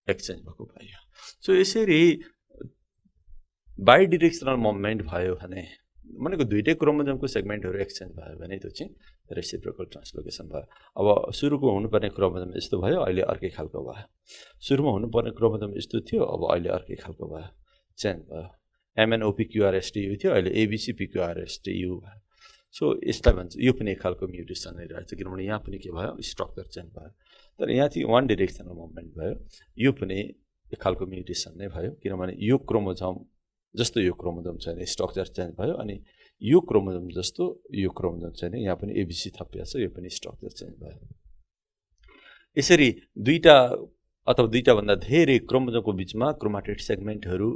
एक्सचेन्ज भएको पाइयो। सो यसरी बाइ डिरेक्सनल मुभमेन्ट भयो भने भनेको दुईटै क्रोमोजोमको सेगमेन्टहरू एक्सचेन्ज भयो भने त्यो चाहिँ रेसिप्रोकल ट्रान्सलोकेसन भयो। अब सुरुको हुनुपर्ने क्रोमोजोम यस्तो भयो, अहिले अर्कै खालको भयो। सुरुमा हुनुपर्ने क्रोमोजोम यस्तो थियो, अब अहिले अर्कै खालको भयो, चेन्ज भयो। MNOPQRSTU थियो, अहिले ABCPQRSTU भयो। सो यसलाई भन्छ यो पनि एक खालको म्युटेसन नै रहेछ, किनभने यहाँ पनि के भयो, स्ट्रक्चर चेन्ज भयो। तर यहाँ चाहिँ वान डिरेक्सनल मुभमेन्ट भयो, यो पनि एक खालको म्युटेसन नै भयो, किनभने यो क्रोमोजोम जस्तो यो क्रोमोजोम छैन, स्ट्रक्चर चेन्ज भयो। अनि यो क्रोमोजोम जस्तो यो क्रोमोजोम छैन, यहाँ पनि ABC थपिएको छ, यो पनि स्ट्रक्चर चेन्ज भयो। यसरी दुईटा अथवा दुईटाभन्दा धेरै क्रोमोजोमको बिचमा क्रोमाटिड सेगमेन्टहरू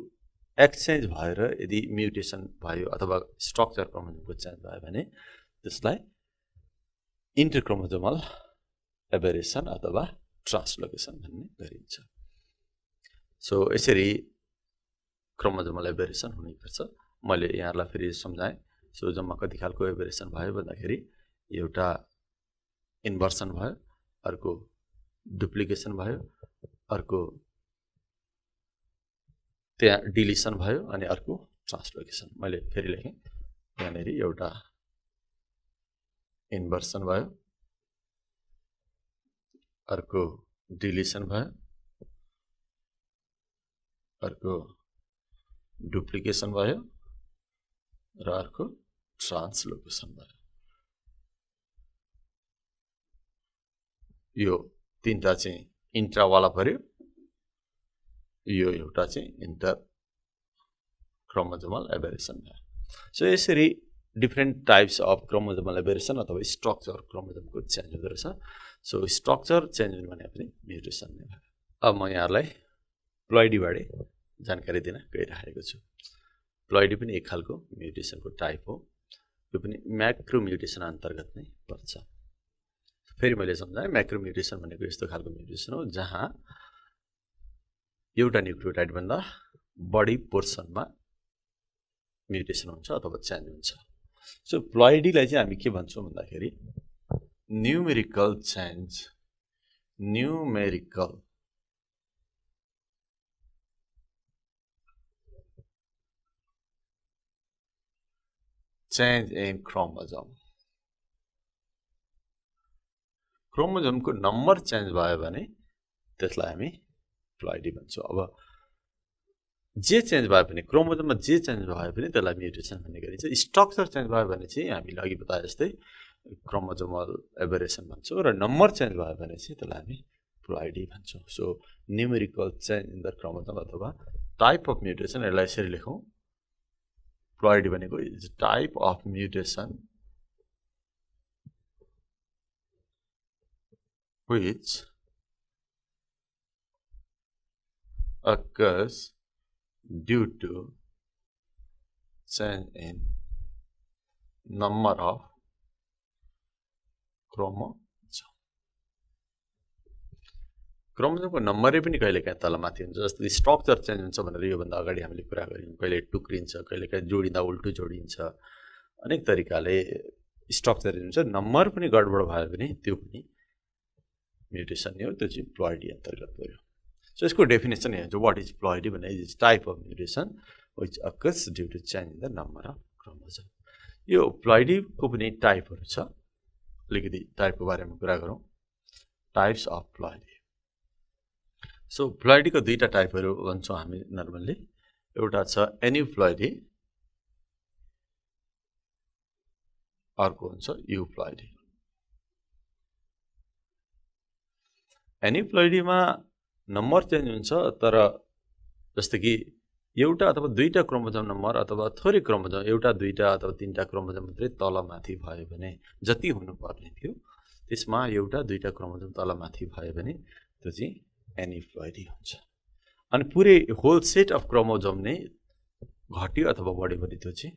एक्सचेन्ज भएर यदि म्युटेसन भयो अथवा स्ट्रक्चर क्रोमोजोमको चेन्ज भयो भने त्यसलाई इन्टरक्रोमोजोमल एबेरेसन अथवा ट्रान्सलोकेसन भन्ने गरिन्छ। सो यसरी क्रोमोजोमल एबेरेसन हुनुपर्छ। मैले यहाँलाई फेरि सम्झाएँ। सो जम्मा कति खालको एबेरेसन भयो भन्दाखेरि एउटा इन्भर्सन भयो, अर्को डुप्लिकेसन भयो, अर्को त्यहाँ डिलिसन भयो, अनि अर्को ट्रान्सलोकेसन। मैले फेरि लेखेँ यहाँनिर एउटा इन्भर्सन भयो, अर्को डिलिसन भयो, अर्को डुप्लिकेसन भयो र अर्को ट्रान्सलोकेसन भयो। यो तीनटा चाहिँ इन्ट्रावाला पर्यो, यो एउटा चाहिँ इन्टर क्रोमोजोमल एबेरेसन भयो। सो यसरी डिफ्रेन्ट टाइप्स अफ क्रोमोजोमल एबेरेसन अथवा स्ट्रक्चर क्रोमोजोमको चेन्ज हुँदो रहेछ। सो स्ट्रक्चर चेन्ज हुनु भने पनि म्युटेसन नै भयो। अब म यहाँलाई प्लोइडीबारे जानकारी दिन गइरहेको छु। प्लोइडी पनि एक खालको म्युटेसनको टाइप हो, यो पनि म्याक्रो म्युटेसन अन्तर्गत नै पर्छ। फेरि मैले सम्झाएँ, म्याक्रो म्युटेसन भनेको यस्तो खालको म्युटेसन हो जहाँ एउटा न्युक्लियोटाइड भन्दा बढी पोर्सनमा म्युटेसन हुन्छ अथवा चेन्ज हुन्छ। सो प्लोइडीलाई चाहिँ हामी के भन्छौँ भन्दाखेरि numerical change, numerical change in chromosome. क्रोमोजोमको नम्बर चेन्ज भयो भने त्यसलाई हामी प्लोइडी भन्छौँ। अब जे चेन्ज भयो भने क्रोमोजोममा जे चेन्ज भयो भने त्यसलाई म्युटेसन भन्ने गरिन्छ। स्ट्रक्चर चेन्ज भयो भने चाहिँ हामीले अघि बताए जस्तै क्रोमोजोमल एबेरेसन भन्छौँ, र नम्बर चेन्ज भयो भने चाहिँ त्यसलाई हामी प्लोइडी भन्छौँ। So numerical change in the chromosome अथवा टाइप अफ म्युटेसन, यसलाई यसरी लेखौँ, प्लोइडी भनेको is type of mutation which occurs due to change in number of chromosome. क्रोमोजोमको नम्बरै पनि कहिलेकाहीँ तलमाथि हुन्छ। जस्तै स्ट्रक्चर चेन्ज हुन्छ भनेर योभन्दा अगाडि हामीले कुरा गऱ्यौँ, कहिले टुक्रिन्छ, कहिलेकाहीँ जोडिँदा उल्टो जोडिन्छ, अनेक तरिकाले स्ट्रक्चर हुन्छ। नम्बर पनि गडबड भयो भने त्यो पनि म्युटेसन हो, त्यो चाहिँ प्लोइडी अन्तर्गत पर्यो। सो यसको डेफिनेसन यहाँ हुन्छ, वाट इज प्लोइडी भने is type of mutation which occurs due to change in the number of chromosome. यो प्लोइडीको पनि टाइपहरू छ, अलिकति टाइपको बारेमा कुरा गरौँ। Types of ploidy. सो प्लोइडीको दुईटा टाइपहरू भन्छौँ हामी नर्मल्ली। एउटा छ एन्युप्लोइडी, अर्को हुन्छ युप्लोइडी। एन्युप्लोइडीमा नम्बर चेन्ज हुन्छ, तर जस्तो कि एउटा अथवा दुईटा क्रोमोजोम नम्बर अथवा थोरै क्रोमोजोम, एउटा दुईटा अथवा तीनटा क्रोमोजोम मात्रै तलमाथि भयो भने, जति हुनुपर्ने थियो त्यसमा एउटा दुईटा क्रोमोजोम तलमाथि भयो भने त्यो चाहिँ एन्युप्लोइडी हुन्छ। अनि पुरै होल सेट अफ क्रोमोजोम नै घट्यो अथवा बढ्यो भने त्यो चाहिँ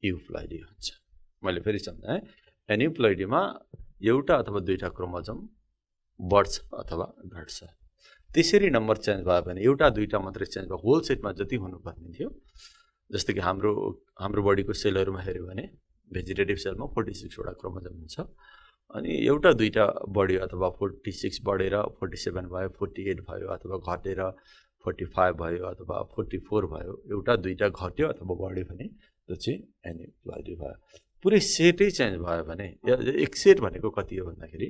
युप्लोइडी हुन्छ। मैले फेरि सम्झाएँ, एन्युप्लोइडीमा एउटा अथवा दुईटा क्रोमोजोम बढ्छ अथवा घट्छ। त्यसरी नम्बर चेन्ज भयो भने एउटा दुईटा मात्रै चेन्ज भयो, होल सेटमा जति हुनुपर्ने थियो। जस्तो कि हाम्रो बडीको सेलहरूमा हेऱ्यो भने भेजिटेटिभ सेलमा 46 वटा क्रोमोजोम हुन्छ, अनि एउटा दुईटा बढ्यो अथवा 46 बढेर 47 भयो 48 भयो अथवा घटेर 45 भयो अथवा 44 भयो एउटा दुईटा घट्यो अथवा बढ्यो भने त्यो चाहिँ एनिप्लोइडी भयो पुरै सेटै चेन्ज भयो भने एक सेट भनेको कति हो भन्दाखेरि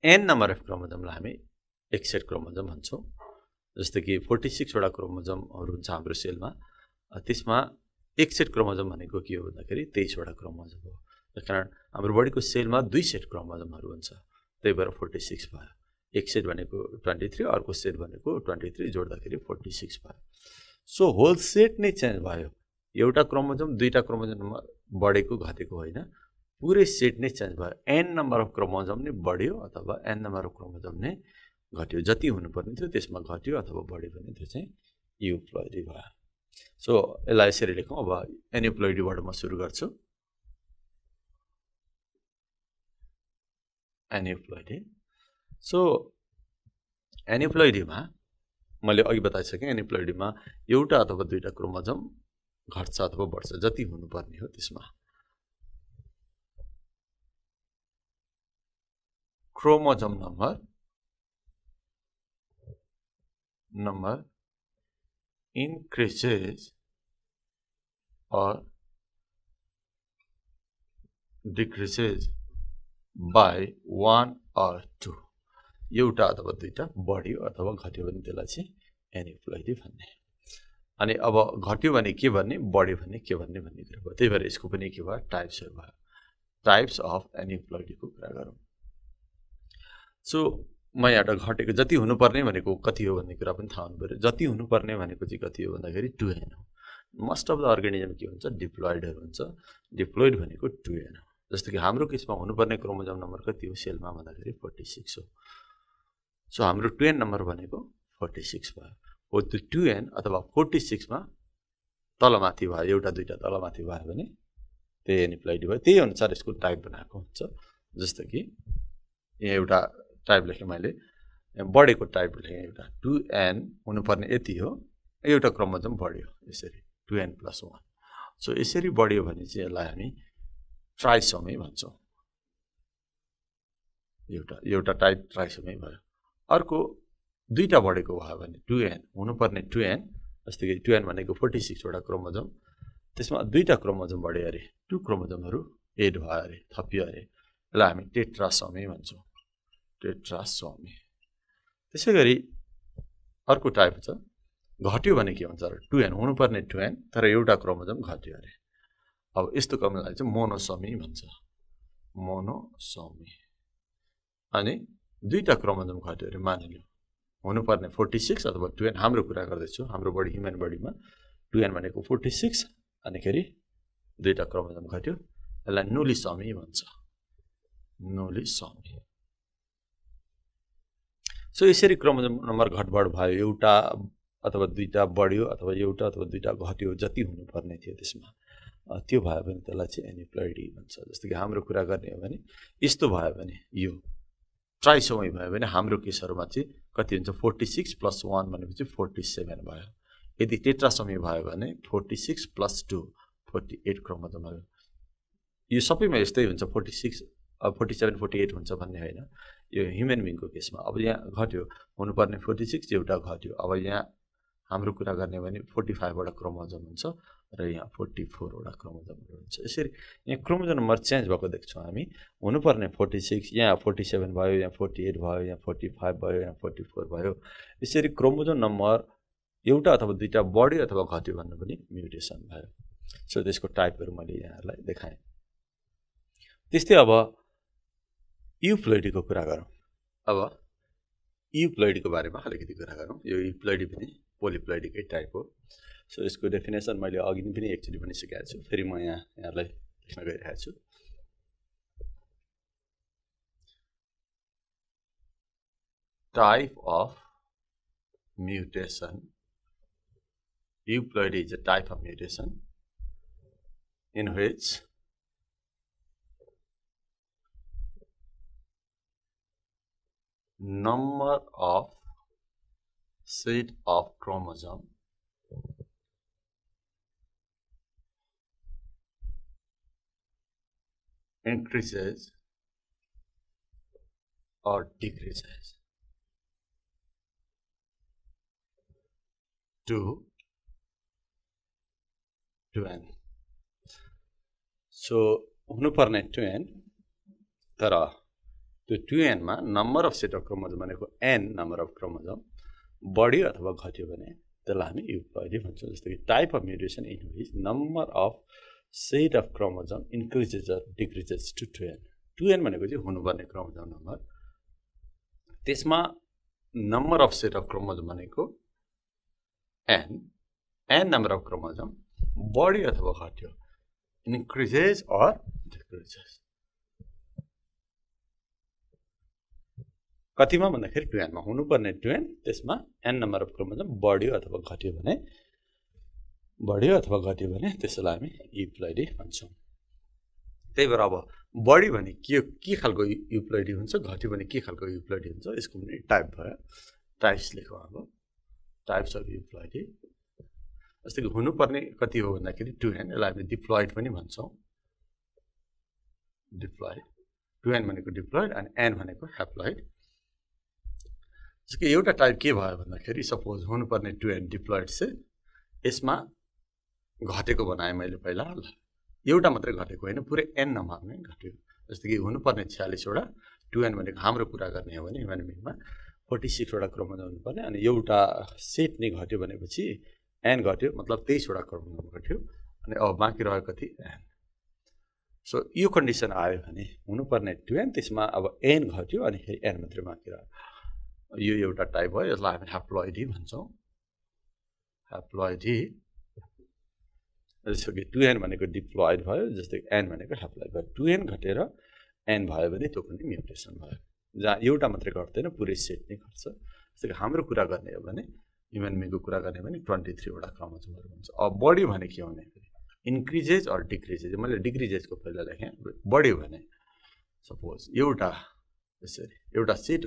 n नम्बर अफ क्रोमोजोमलाई हामी एक सेट क्रोमोजोम भन्छौँ जस्तै कि 46 वटा क्रोमोजोमहरू हुन्छ हाम्रो सेलमा त्यसमा एक सेट क्रोमोजोम भनेको के हो भन्दाखेरि 23 वटा क्रोमोजोम हो त्यसकारण हाम्रो बडीको सेलमा दुई सेट क्रोमोजोमहरू हुन्छ त्यही भएर 46 भयो एक सेट भनेको 23 अर्को सेट भनेको 23 जोड्दाखेरि 46 भयो सो होल सेट नै चेन्ज भयो एउटा क्रोमोजोम दुईटा क्रोमोजोममा बढेको घटेको होइन पुरै सेट नै चेन्ज भयो n नम्बर अफ क्रोमोजोम नै बढ्यो अथवा n नम्बर अफ क्रोमोजोम नै घट्यो जति हुनुपर्ने थियो त्यसमा घट्यो अथवा बढ्यो भने त्यो चाहिँ युप्लोइडी भयो सो यसलाई यसरी लेखौँ अब एनिप्लोइडीबाट म सुरु गर्छु एनिप्लोइडी सो एनिप्लोइडीमा मैले अघि बताइसकेँ एनिप्लोइडीमा एउटा अथवा दुईटा क्रोमोजोम घट्छ अथवा बढ्छ जति हुनुपर्ने हो त्यसमा chromosome number increases or decreases by 1 or 2 एउटा अथवा दुईटा बढ्यो अथवा घट्यो भने त्यसलाई चाहिँ एनिप्लोइडी भन्ने अनि अब घट्यो भने के भन्ने बढ्यो भने के भन्ने भन्ने कुरा भयो त्यही भएर यसको पनि के भयो टाइप्सहरू भयो टाइप्स अफ एनिप्लोइडीको कुरा गरौँ सो म यहाँबाट घटेको जति हुनुपर्ने भनेको कति हो भन्ने कुरा पनि थाहा हुनु पर्यो जति हुनुपर्ने भनेको चाहिँ कति हो भन्दाखेरि 2n हो मोस्ट अफ द अर्गानिजम के हुन्छ डिप्लोइडहरू हुन्छ डिप्लोइड भनेको 2n हो जस्तो कि हाम्रो केसमा हुनुपर्ने क्रोमोजोम नम्बर कति हो सेलमा भन्दाखेरि 46 हो सो हाम्रो 2n नम्बर भनेको 46 भयो हो त्यो 2n अथवा 46 मा तलमाथि भयो एउटा दुईटा तलमाथि भयो भने त्यही एनिप्लोइडी भयो त्यही अनुसार यसको टाइप बनाएको हुन्छ जस्तो कि यहाँ एउटा टाइप लेखेँ मैले बढेको टाइप लेखेँ एउटा 2n हुनुपर्ने यति हो एउटा क्रोमोजोम बढ्यो यसरी 2n+1 सो यसरी बढ्यो भने चाहिँ यसलाई हामी ट्राइसोमी भन्छौँ एउटा टाइप ट्राइसोमी भयो अर्को दुईटा बढेको भयो भने 2n हुनुपर्ने 2n जस्तै कि 2n भनेको 46 वटा क्रोमोजोम त्यसमा दुईटा क्रोमोजोम बढ्यो अरे 2 क्रोमोजोमहरू एड भयो अरे थपियो अरे यसलाई हामी टेट्रासोमी भन्छौँ टेट्रासोमी त्यसै गरी अर्को टाइप छ घट्यो भने के हुन्छ र 2n हुनुपर्ने 2n तर एउटा क्रोमोजोम घट्यो अरे अब यस्तो क्रमलाई चाहिँ मोनोसोमी भन्छ मोनोसोमी अनि दुईटा क्रोमोजोम घट्यो अरे मानिलियो हुनुपर्ने 46 अथवा 2n हाम्रो कुरा गर्दैछु हाम्रो बडी ह्युमन बडीमा 2n भनेको 46 अनिखेरि दुईटा क्रोमोजोम घट्यो यसलाई नुलिसोमी भन्छ नुलिसोमी सो यसरी क्रोमोजोम नम्बर घटबड भयो एउटा अथवा दुईटा बढ्यो अथवा एउटा अथवा दुईटा घट्यो जति हुनुपर्ने थियो त्यसमा त्यो भयो भने त्यसलाई चाहिँ एनिप्लोइडी भन्छ जस्तो कि हाम्रो कुरा गर्ने हो भने यस्तो भयो भने यो ट्राइसोमी भयो भने हाम्रो केसहरूमा चाहिँ कति हुन्छ 46 + 1 भनेपछि 47 भयो यदि टेट्रासोमी भयो भने 46 + 2 48 क्रोमोजोम भयो यो सबैमा यस्तै हुन्छ 47 48 हुन्छ भन्ने होइन यो ह्युमन बिङको केसमा अब यहाँ घट्यो हुनुपर्ने 46 एउटा घट्यो अब यहाँ हाम्रो कुरा गर्ने भने 45 वटा क्रोमोजोम हुन्छ र यहाँ 44 वटा क्रोमोजोमहरू हुन्छ यसरी यहाँ क्रोमोजोम नम्बर चेन्ज भएको देख्छौँ हामी हुनुपर्ने 46 यहाँ 47 भयो यहाँ 48 भयो यहाँ 45 भयो यहाँ 44 भयो यसरी क्रोमोजोम नम्बर एउटा अथवा दुईटा बढ्यो अथवा घट्यो भन्नु पनि म्युटेसन भयो सो त्यसको टाइपहरू मैले यहाँहरूलाई देखाएँ त्यस्तै अब युप्लोइडीको कुरा गरौँ अब युप्लोइडीको बारेमा अलिकति कुरा गरौँ यो युप्लोइडी पनि पोलिप्लोइडीकै टाइप हो सो यसको डेफिनेसन मैले अघि पनि एकचोटि पनि सिकाएको छु फेरि म यहाँलाई लेख्न गइरहेको छु type of mutation euploidy is a type of mutation in which number of set of chromosome increases or decreases to 2n. So हुनुपर्ने 2n, तर त्यो 2n मा number of set of chromosome भनेको n नम्बर अफ क्रोमोजोम बढ्यो अथवा घट्यो भने त्यसलाई हामी युप्लोइडी भन्छौँ। जस्तो कि type of mutation in which number of set of chromosome increases or decreases to 2n। 2n भनेको चाहिँ हुनुपर्ने क्रोमोजोम नम्बर, त्यसमा number of set of chromosome भनेको n नम्बर अफ क्रोमोजोम बढ्यो अथवा घट्यो, इन्क्रिजेस अर डिक्रिजेस कतिमा भन्दाखेरि 2n मा हुनुपर्ने 2n, त्यसमा n नम्बर अफ क्रोमोजोम बढ्यो अथवा घट्यो भने त्यसलाई हामी युप्लोइडी भन्छौँ। त्यही भएर अब बढ्यो भने के खालको युप्लोइडी हुन्छ, घट्यो भने के खालको युप्लोइडी हुन्छ, यसको पनि टाइप भयो। टाइप्स लेखौँ अब, टाइप्स अफ युप्लोइडी। जस्तो कि हुनुपर्ने कति हो भन्दाखेरि 2n, यसलाई हामी डिप्लोइड पनि भन्छौँ। डिप्लोइड, 2n भनेको डिप्लोइड अनि n भनेको ह्याप्लोइड। जस्तो एउटा टाइप के भयो भन्दाखेरि सपोज हुनुपर्ने 2n डिप्लोइड चाहिँ यसमा घटेको बनाएँ मैले पहिला, एउटा मात्रै घटेको होइन, पुरै n नम्बरमै घट्यो। जस्तो कि हुनुपर्ने 46 वटा, 2n भनेको हाम्रो कुरा गर्ने हो भने ह्युमन बिङमा 46 वटा क्रोमोजोम हुनुपर्ने, अनि एउटा सेट नै घट्यो भनेपछि n घट्यो, मतलब 23 वटा क्रोमोजोम घट्यो, अनि अब बाँकी रह्यो कति, n। सो यो कन्डिसन आयो भने हुनुपर्ने 2n, त्यसमा अब n घट्यो अनि फेरि n मात्रै बाँकी रह्यो, यो एउटा टाइप भयो। यसलाई हामी ह्याप्लोइडी भन्छौँ। ह्याप्लोइडी। जस्तो कि 2n भनेको डिप्लोइड भयो, जस्तै n भनेको ह्याप्लोइड भयो। 2n घटेर n भयो भने त्यो पनि म्युटेसन भयो, जहाँ एउटा मात्रै घट्दैन, पुरै सेट नै घट्छ। जस्तो कि हाम्रो कुरा गर्ने हो भने, ह्युमन बिङको कुरा गर्ने हो भने 23 वटा क्रोमोजोमहरू हुन्छ। अब बढ्यो भने के हुने, इन्क्रिजेस अर डिक्रिजेस। मैले डिक्रिजेसको पहिला लेखेँ, बढ्यो भने सपोज यसरी एउटा सेट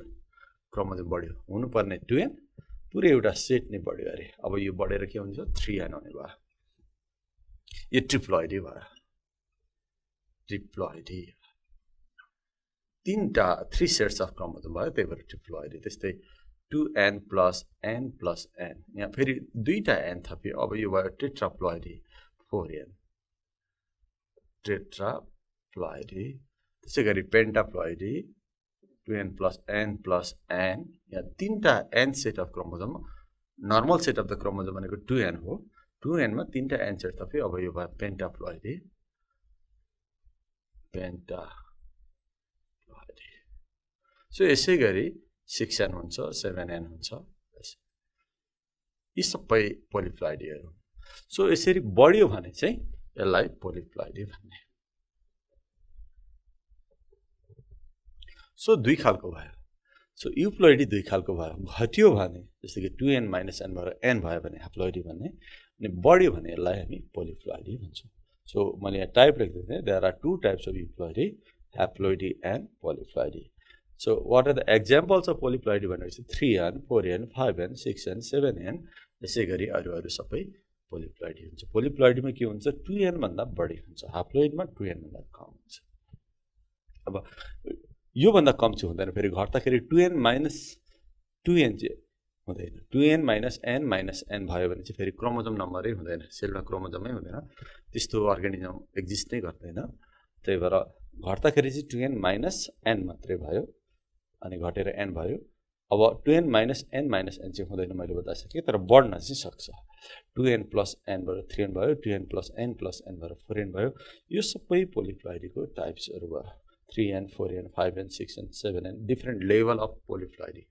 क्रोमोजोम बढ्यो, हुनुपर्ने 2n, पुरै एउटा सेट नै बढ्यो अरे, अब यो बढेर के हुन्छ 3n हुने भयो, यो ट्रिप्लोइडी भयो। ट्रिप्लोइडी 3 सेट्स अफ क्रोमोजोम भयो, त्यही भएर ट्रिप्लोइडी। त्यस्तै 2n plus n plus n, यहाँ फेरि दुईटा n थप्यो, अब यो भयो टेट्राप्लोइडी 4n, टेट्राप्लोइडी। त्यसै गरी पेन्टाप्लोइडी 2n plus n plus n, यहाँ 3टा n set of chromosome, normal set of the chromosome भनेको 2n हो, 2n मा 3टा n सेट थप्यो, अब यो भयो पेन्टाप्लोइडी। पेन्टाप्लोइडी। सो यसै गरी 6n हुन्छ, 7n हुन्छ, यी सबै पोलिप्लोइडीहरू। सो यसरी बढ्यो भने चाहिँ यसलाई पोलिप्लोइडी भन्ने। सो दुई खालको भयो। सो युप्लोइडी दुई खालको भयो। घट्यो भने जस्तो कि 2n माइनस n भएर n भयो भने ह्याप्लोइडी भन्ने, अनि बढ्यो भने यसलाई हामी पोलिप्लोइडी भन्छौँ। सो मैले यहाँ टाइप लेख्दै there are 2 types of euploidy, haploidy and polyploidy. So what are the examples of polyploidy भनेपछि 3n, 4n, 5n, 6n, 7n, यसै गरी अरू सबै पोलिप्लोइडी हुन्छ। पोलिप्लोइडीमा के हुन्छ, 2n भन्दा बढी हुन्छ, ह्याप्लोइडमा 2n भन्दा कम हुन्छ। अब यो भन्दा कम चाहिँ हुँदैन, फेरि घट्दाखेरि 2n माइनस 2n चाहिँ हुँदैन। 2n माइनस n भयो भने चाहिँ फेरि क्रोमोजोम नम्बरै हुँदैन, सेलमा क्रोमोजोमै हुँदैन, त्यस्तो अर्गानिजम एक्जिस्ट नै गर्दैन। त्यही भएर घट्दाखेरि चाहिँ 2n माइनस n मात्रै भयो, अनि घटेर n भयो। अब 2n माइनस n चाहिँ हुँदैन, मैले बताइसकेँ, तर बढ्न चाहिँ सक्छ। 2n प्लस n भएर 3n भयो, 2n प्लस n भएर 4n भयो। यो सबै पोलिप्लोइडीको टाइप्सहरू भयो। 3n, 4n, 5n, 6n, 7n, different level of polyploidy.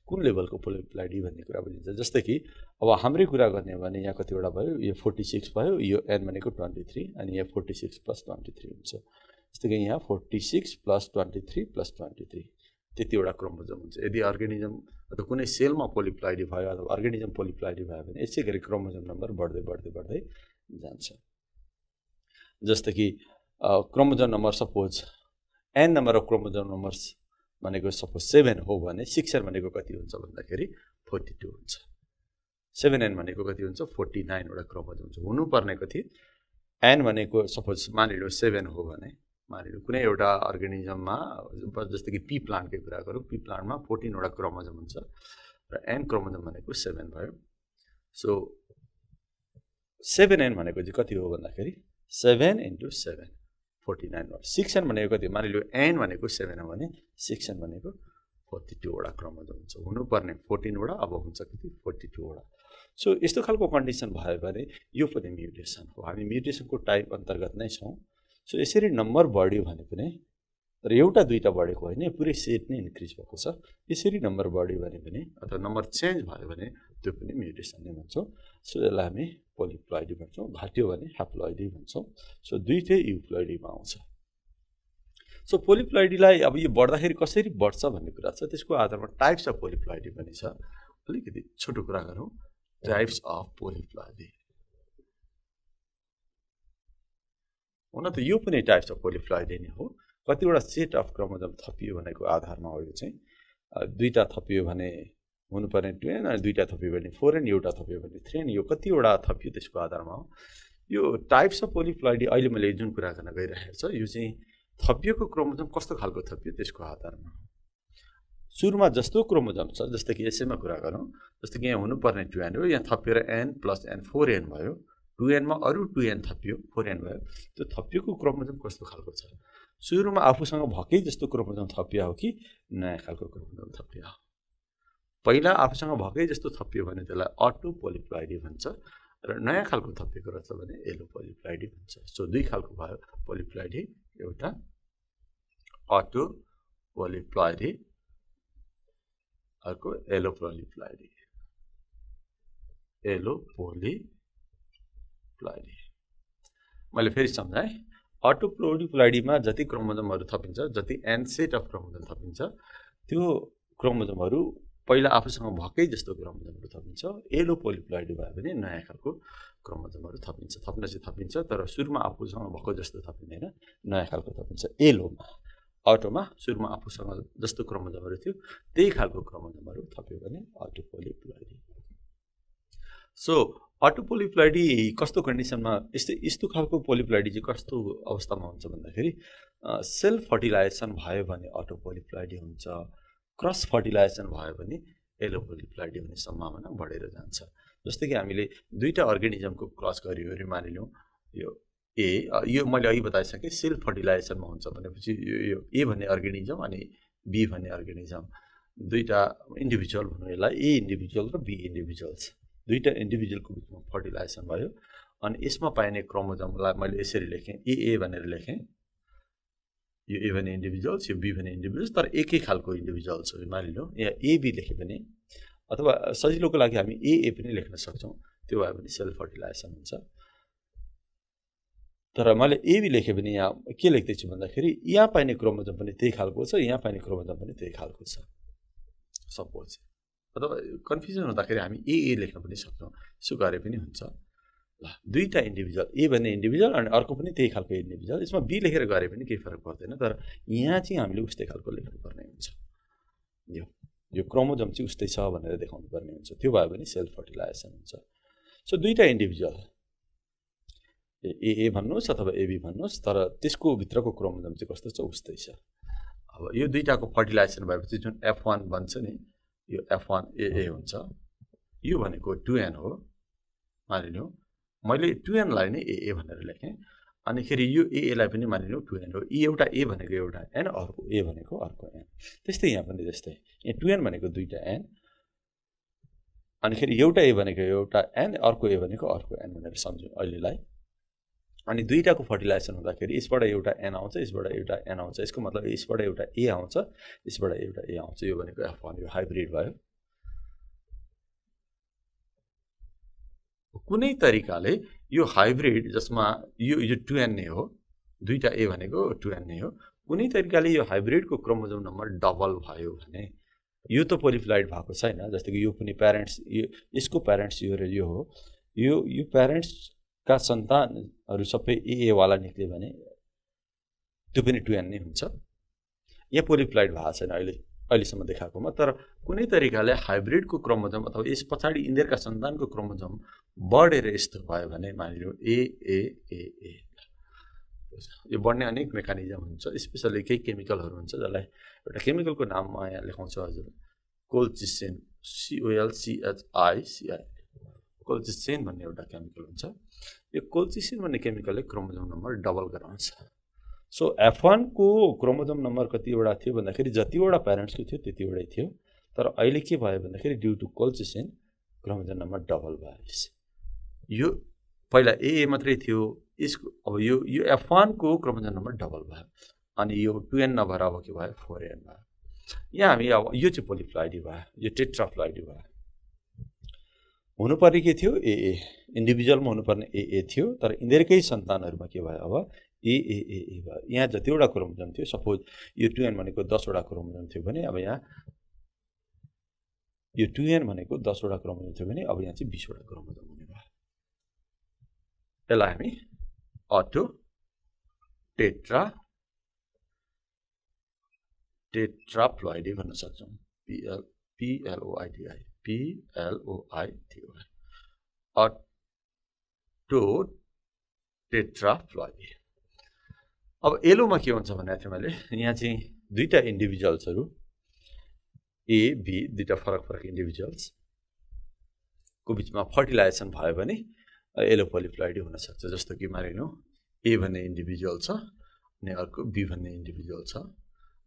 कुन लेभलको पोलिप्लोइडी भन्ने कुरा बुझिन्छ। जस्तै कि अब हाम्रै कुरा गर्ने हो भने यहाँ कतिवटा भयो, यो 46 भयो, यो n भनेको 23, अनि यहाँ 46 प्लस 23 हुन्छ। जस्तै कि यहाँ 46 प्लस 23 प्लस 23, त्यतिवटा क्रोमोजोम हुन्छ। यदि अर्गानिजम अथवा कुनै सेलमा पोलिप्लोइडी भयो अथवा अर्गानिजम पोलिप्लोइडी भयो भने यसै गरी क्रोमोजोम नम्बर बढ्दै जान्छ। जस्तै कि chromosome number suppose n number of chromosome numbers भनेको सपोज 7 हो भने 6n भनेको कति हुन्छ भन्दाखेरि 42 हुन्छ। 7n भनेको कति हुन्छ, 49 वटा क्रोमोजोम हुन्छ। हुनुपर्ने कति, n भनेको सपोज मानिलियो 7 हो भने मानिलिनु कुनै एउटा अर्गानिजममा जस्तो कि पी प्लान्टकै कुरा गरौँ, पी प्लान्टमा 14 वटा क्रोमोजोम हुन्छ र एन क्रोमोजोम भनेको 7 भयो। सो 7n भनेको चाहिँ कति हो भन्दाखेरि 7 × 7 49 वटा। 6n भनेको कति, मानिलियो n भनेको 7 हो भने 6n भनेको 42 वटा क्रोमोजोम हुन्छ। हुनुपर्ने 14 वटा, अब हुन्छ कति 42 वटा। सो यस्तो खालको कन्डिसन भयो भने यो पनि म्युटेसन हो। हामी म्युटेसनको टाइप अन्तर्गत नै छौँ। सो यसरी नम्बर बढ्यो भने पनि, तर एउटा दुईटा बढेको होइन, पुरै सेट नै इन्क्रिज भएको छ। यसरी नम्बर बढ्यो भने पनि अथवा नम्बर चेन्ज भयो भने त्यो पनि म्युटेसन नै भन्छौँ। सो यसलाई हामी पोलिप्लोइडी भन्छौँ। घट्यो भने ह्याप्लोइडी भन्छौँ। सो दुईटै युप्लोइडीमा आउँछ। सो पोलिप्लोइडीलाई अब यो बढ्दाखेरि कसरी बढ्छ भन्ने कुरा छ, त्यसको आधारमा टाइप्स अफ पोलिप्लोइडी पनि छ। अलिकति छोटो कुरा गरौँ, टाइप्स अफ पोलिप्लोइडी। हुन त यो पनि टाइप्स अफ पोलिप्लोइडी नै हो। कतिवटा सेट अफ क्रोमोजोम थपियो भनेको आधारमा हो। यो चाहिँ दुईटा थपियो भने हुनुपर्ने 2n, अनि दुईटा थपियो भने 4n, एउटा थपियो भने 3n, यो कतिवटा थपियो त्यसको आधारमा हो। यो टाइप्स अफ पोलिप्लोइडी अहिले मैले जुन कुरा गर्न गइरहेको छ, यो चाहिँ थपिएको क्रोमोजोम कस्तो खालको थपियो त्यसको आधारमा हो। सुरुमा जस्तो क्रोमोजोम छ, जस्तो कि यसैमा कुरा गरौँ, जस्तो कि यहाँ हुनुपर्ने 2n हो, यहाँ थपिएर n + n 4n भयो। 2n मा अरू 2n थपियो, 4n भयो। त्यो थपिएको क्रोमोजोम कस्तो खालको छ, सुरुमा आफूसँग भएकै जस्तो क्रोमोजोम थपिया हो कि नयाँ खालको क्रोमोजोम थपिया हो। पहिला आफूसँग भएकै जस्तो थपियो भने त्यसलाई अटो पोलिप्लोइडी भन्छ, र नयाँ खालको थपिएको रहेछ भने एलो पोलिप्लोइडी भन्छ। सो दुई खालको भयो पोलिप्लोइडी, एउटा अटो पोलिप्लोइडी, अर्को एलो पोलिप्लोइडी। एलो पोलिप्लोइडी मैले फेरि सम्झाएँ। अटो पोलिप्लोइडीमा जति क्रोमोजोमहरू थपिन्छ, जति एन सेट अफ क्रोमोजोम थपिन्छ, त्यो क्रोमोजोमहरू पहिला आफूसँग भएकै जस्तो क्रोमोजोमहरू थपिन्छ। एलो पोलिप्लोइडी भयो भने नयाँ खालको क्रोमोजोमहरू थपिन्छ। थप्न चाहिँ थपिन्छ, तर सुरुमा आफूसँग भएको जस्तो थपिँदैन, नयाँ खालको थपिन्छ। एलोमा, अटोमा सुरुमा आफूसँग जस्तो क्रोमोजोमहरू थियो त्यही खालको क्रोमोजोमहरू थप्यो भने auto polyploidy. So auto polyploidy कस्तो कन्डिसनमा, यस्तो खालको पोलिप्लोइडी चाहिँ कस्तो अवस्थामा हुन्छ भन्दाखेरि सेल्फ फर्टिलाइजेसन भयो भने अटो पोलिप्लोइडी हुन्छ, क्रस फर्टिलाइजेसन भयो भने एलो पोलिप्लोइडी हुने सम्भावना बढेर जान्छ। जस्तै कि हामीले दुईटा अर्गानिजमको क्रस गरियो अरे, मानिलिउँ यो ए, यो मैले अघि बताइसकेँ सेल्फ फर्टिलाइजेसनमा हुन्छ भनेपछि यो ए भन्ने अर्गानिजम अनि बी भन्ने अर्गानिजम, दुईटा इन्डिभिजुअल भनौँ यसलाई, ए इन्डिभिजुअल र बी इन्डिभिजुअल्स, दुईटा इन्डिभिजुअलको बिचमा फर्टिलाइजेसन भयो। अनि यसमा पाइने क्रोमोजोमलाई मैले यसरी लेखेँ, ए भनेर लेखेँ। यो ए भने इन्डिभिजुअल्स, यो बी भने इन्डिभिजुअल्स, तर एकै खालको इन्डिभिजुअल्स हो। मानिलिउँ यहाँ एबी लेख्यो भने, अथवा सजिलोको लागि हामी ए पनि लेख्न सक्छौँ, त्यो भयो भने सेल्फ फर्टिलाइजेसन हुन्छ। तर मैले एबी लेखेँ भने यहाँ के लेख्दैछु भन्दाखेरि यहाँ पाइने क्रोमोजोम पनि त्यही खालको छ, यहाँ पाइने क्रोमोजोम पनि त्यही खालको छ सपोज। अथवा कन्फ्युजन हुँदाखेरि हामी ए लेख्न पनि सक्छौँ, यसो गरे पनि हुन्छ। ल, दुईटा इन्डिभिजुअल, ए भन्ने इन्डिभिजुअल अनि अर्को पनि त्यही खालको इन्डिभिजुअल, यसमा बी लेखेर गरे पनि केही फरक पर्दैन, तर यहाँ चाहिँ हामीले उस्तै खालको लेख्नुपर्ने हुन्छ। यो क्रोमोजोम चाहिँ उस्तै छ भनेर देखाउनु पर्ने हुन्छ। त्यो भयो भने सेल्फ फर्टिलाइजेसन हुन्छ। सो दुईटा इन्डिभिजुअल ए भन्नुहोस् अथवा एबी भन्नुहोस्, तर त्यसको भित्रको क्रोमोजोम चाहिँ कस्तो छ उस्तै छ। अब यो दुईटाको फर्टिलाइजेसन भएपछि जुन F1 बन्छ नि, यो F1 AA हुन्छ। यो भनेको 2n हो, मानिलिउँ मैले 2n लाई नै AA भनेर लेखेँ, अनिखेरि यो AA लाई पनि मानिलिउँ 2n हो। यी एउटा A भनेको एउटा n, अर्को A भनेको अर्को n। त्यस्तै यहाँ पनि त्यस्तै, यहाँ 2n भनेको दुईटा n, अनिखेरि एउटा A भनेको एउटा n, अर्को A भनेको अर्को n भनेर सम्झौँ अहिलेलाई। अनि दुईटाको फर्टिलाइजेसन हुँदाखेरि यसबाट एउटा n आउँछ, यसबाट एउटा n आउँछ। यसको मतलब यसबाट एउटा A आउँछ, यसबाट एउटा A आउँछ। यो भनेको F1, यो हाइब्रिड भयो। कुनै तरिकाले यो हाइब्रिड जसमा यो 2n नै हो, दुईटा A भनेको 2n नै हो, कुनै तरिकाले यो हाइब्रिडको क्रोमोजोम नम्बर डबल भयो भने यो त पोलिप्लोइड भएको छैन। जस्तो कि यो पनि प्यारेन्ट्स, यसको प्यारेन्ट्स यो र यो हो, यो प्यारेन्ट्सका सन्तानहरू सबै AA वाला निक्ल्यो भने त्यो पनि 2n नै हुन्छ। यहाँ पोलिप्लोइड भएको छैन अहिलेसम्म देखाएकोमा, तर कुनै तरिकाले हाइब्रिडको क्रोमोजोम अथवा यस पछाडि यिनीहरूका सन्तानको क्रोमोजोम बढेर यस्तो भयो भने मानिलिउँ AA यो बढ्ने अनेक मेकानिजम हुन्छ स्पेशली केही केमिकलहरु हुन्छ जसलाई एउटा केमिकलको नाम म यहाँ लेखाउँछु हजुर कोल्चिसिन COLCHICI कोल्चिसिन भन्ने एउटा केमिकल हुन्छ यो कोल्चिसिन भन्ने केमिकलले क्रोमोजोम नम्बर डबल गराउँछ सो F1 को क्रोमोजोम नम्बर कतिवटा थियो भन्दाखेरि जतिवटा प्यारेन्ट्सको थियो त्यतिवटै थियो तर अहिले के भयो भन्दाखेरि due to colchicine chromosome number double भयो यो पहिला AA मात्रै थियो यसको अब यो F1 को क्रोमोजोम नम्बर डबल भयो अनि यो 2n नभएर अब के भयो 4n भयो यहाँ हामी अब यो चाहिँ पोलिप्लॉइडी भयो यो टेट्राप्लॉइडी भयो हुनुपर्ने के थियो AA इन्डिभिजुअलमा हुनुपर्ने AA थियो तर यिनीहरुकै सन्तानहरुमा के भयो अब AA भयो यहाँ जतिवटा क्रोमोजोम थियो सपोज यो 2n भनेको 10 वटा क्रोमोजोम थियो भने अब यहाँ यो 2n भनेको 10 वटा क्रोमोजोम थियो भने अब यहाँ चाहिँ 20 वटा क्रोमोजोम हुने भयो यसलाई हामी अटो टेट्राप्लॉइडी भन्न सक्छौं PLOID अटो टेट्राप्लॉइडी अब एलोमा के हुन्छ भनेको थिएँ मैले यहाँ चाहिँ दुईटा इन्डिभिजुअल्सहरु A B दुईटा फरक इन्डिभिजुअल्स को बीचमा फर्टिलाइजेसन भयो भने एलो पोलिप्लॉइडी हुन सक्छ जस्तो कि मानिलिनु A भन्ने इन्डिभिजुअल छ अनि अर्को B भन्ने इन्डिभिजुअल छ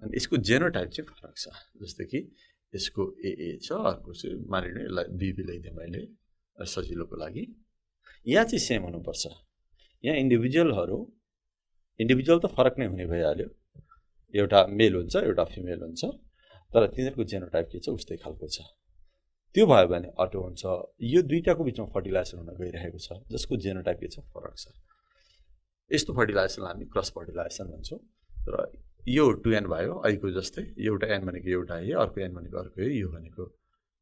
अनि यसको जेनोटाइप चाहिँ फरक छ जस्तो कि यसको AA छ अर्को चाहिँ मानिलिनु यसलाई BB लेख्दै मैले सजिलोको लागि यहाँ चाहिँ सेम हुनुपर्छ यहाँ इन्डिभिजुअल त फरक नै हुने भइहाल्यो एउटा मेल हुन्छ एउटा फिमेल हुन्छ तर तिनीहरुको जेनोटाइप के छ उस्तै खालको छ त्यो भयो भने अटो हुन्छ यो दुईटाको बीचमा फर्टिलाइजेसन हुन गइरहेको छ जसको जेनोटाइप के छ फरक छ यस्तो फर्टिलाइजेसनलाई हामी क्रस फर्टिलाइजेसन भन्छौं तर यो 2n भयो अहिलेको जस्तै एउटा n भनेको एउटा A अर्को n भनेको अर्को A यो भनेको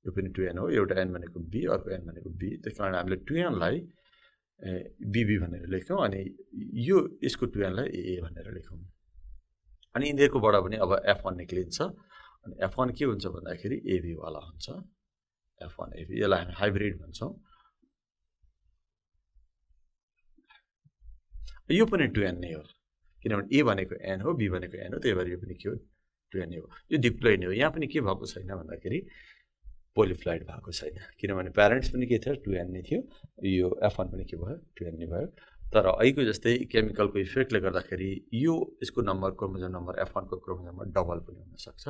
यो पनि 2n हो एउटा n भनेको B अर्को n भनेको B त्यसकारण हामीले 2n लाई BB भनेर लेख्यौं अनि यो यसको 2n लाई AA भनेर लेख्यौं अनि यिनीहरुकोबाट पनि अब F1 निक्लिन्छ अनि F1 के हुन्छ भन्दाखेरि AB वाला हुन्छ F1 AB यसलाई हामी हाइब्रिड भन्छौं यो पनि 2n नै हो किनभने A भनेको n हो B भनेको n हो त्यही भएर यो पनि के हो 2n नै हो यो डिप्लोइड नै हो यहाँ पनि के भएको छैन भन्दाखेरि पोलिप्लॉइड भएको छैन किनभने प्यारेन्ट्स पनि के थियो 2n नै थियो यो F1 पनि के भयो 2n नै भयो तर अहिलेको जस्तै केमिकलको इफेक्टले गर्दाखेरि यो यसको नम्बर क्रोमोजोम नम्बर F1 को क्रोमोजोम नम्बर डबल पनि हुन सक्छ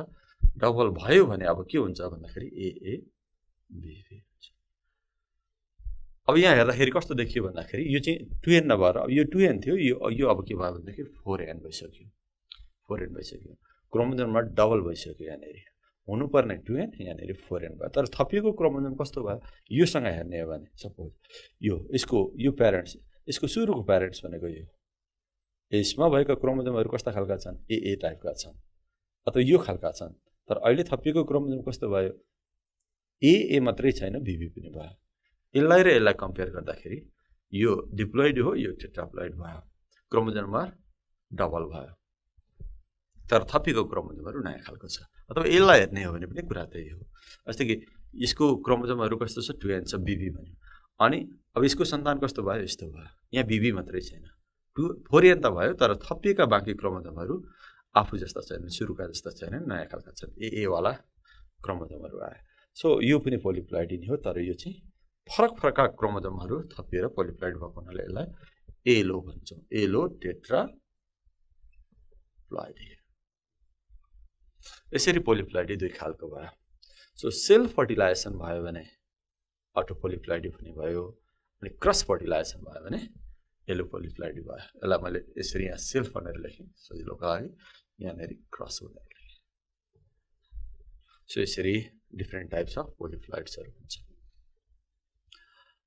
डबल भयो भने अब के हुन्छ भन्दाखेरि AA BB हुन्छ अब यहाँ हेर्दाखेरि कस्तो देखियो भन्दाखेरि यो चाहिँ 2n नभएर अब यो 2n थियो यो अब के भयो भन्दाखेरि 4n भइसक्यो क्रोमोजोम नम्बर डबल भइसक्यो यहाँनेरि हुनुपर्ने 2n यहाँनेरि 4n भयो तर थपिएको क्रोमोजोम कस्तो भयो योसँग हेर्ने हो भने सपोज यो प्यारेन्ट्स यसको सुरुको प्यारेन्ट्स भनेको यो यसमा भएका क्रोमोजोमहरु कस्ता खालका छन् AA टाइपका छन् अथवा यो खालका छन् तर अहिले थपिएको क्रोमोजोम कस्तो भयो AA मात्रै छैन BB पनि भयो यसलाई र यसलाई कम्पेयर गर्दाखेरि यो डिप्लोइड हो यो टेट्राप्लॉइड भयो क्रोमोजोम नम्बर डबल भयो तर थपिएको क्रोमोजोमहरु नयाँ खालको छ अथवा यसलाई हेर्ने हो भने पनि कुरा त्यही हो जस्तै कि यसको क्रोमोजोमहरु कस्तो छ 2n छ BB भन्यो अनि अब यसको सन्तान कस्तो भयो यस्तो भयो यहाँ BB मात्रै छैन 4n त भयो तर थपिएका बाँकी क्रोमोजोमहरु आफू जस्ता छैनन् सुरुका जस्ता छैनन् नयाँ खालका छन् AA वाला क्रोमोजोमहरु आए सो यो पनि पोलिप्लॉइडी नै हो तर यो चाहिँ फरक क्रोमोजोमहरु थपिएर पोलिप्लॉइड भएको हुनाले यसलाई एलो भन्छौं एलो टेट्राप्लॉइडी यसरी पोलिप्लॉइडी दुई खालको भयो सो सेल्फ फर्टिलाइजेसन भयो भने अटो पोलिप्लॉइडी पनि भयो अनि क्रस फर्टिलाइजेसन भयो भने एलो पोलिप्लॉइडी भयो यसलाई मैले यसरी यहाँ सेल्फ भनेर लेखेँ सजिलोको लागि यहाँनेरि क्रस भनेर लेखेँ सो यसरी डिफरेन्ट टाइप्स अफ पोलिप्लॉइड्सहरु हुन्छ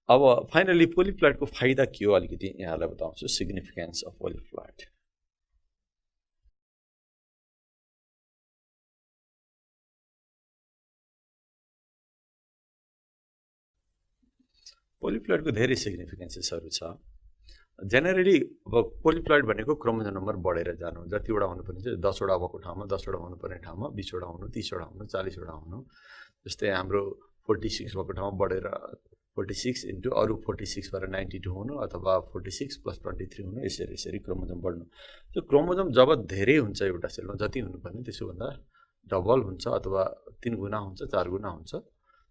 अब फाइनली पोलिप्लॉइडको फाइदा के हो अलिकति यहाँलाई बताउँछु सिग्निफिकेन्स अफ पोलिप्लॉइड पोलिप्लॉइडको धेरै सिग्निफिकेन्सेसहरु छ जेनरली अब पोलिप्लॉइड भनेको क्रोमोजोम नम्बर बढेर जानु जतिवटा हुनुपर्ने चाहिँ 10 वटा भएको ठाउँमा 10 वटा हुनुपर्ने ठाउँमा 20 वटा हुनु 30 वटा हुनु 40 वटा हुनु जस्तै हाम्रो 46 भएको ठाउँमा बढेर 46 इन्टु अरू 46 बाट 92 हुनु अथवा 46 + 23 हुनु, यसरी क्रोमोजोम बढ्नु। त्यो क्रोमोजोम जब धेरै हुन्छ एउटा सेलमा, जति हुनुपर्ने त्यसो भन्दा डबल हुन्छ अथवा 3 गुणा हुन्छ, 4 गुणा हुन्छ,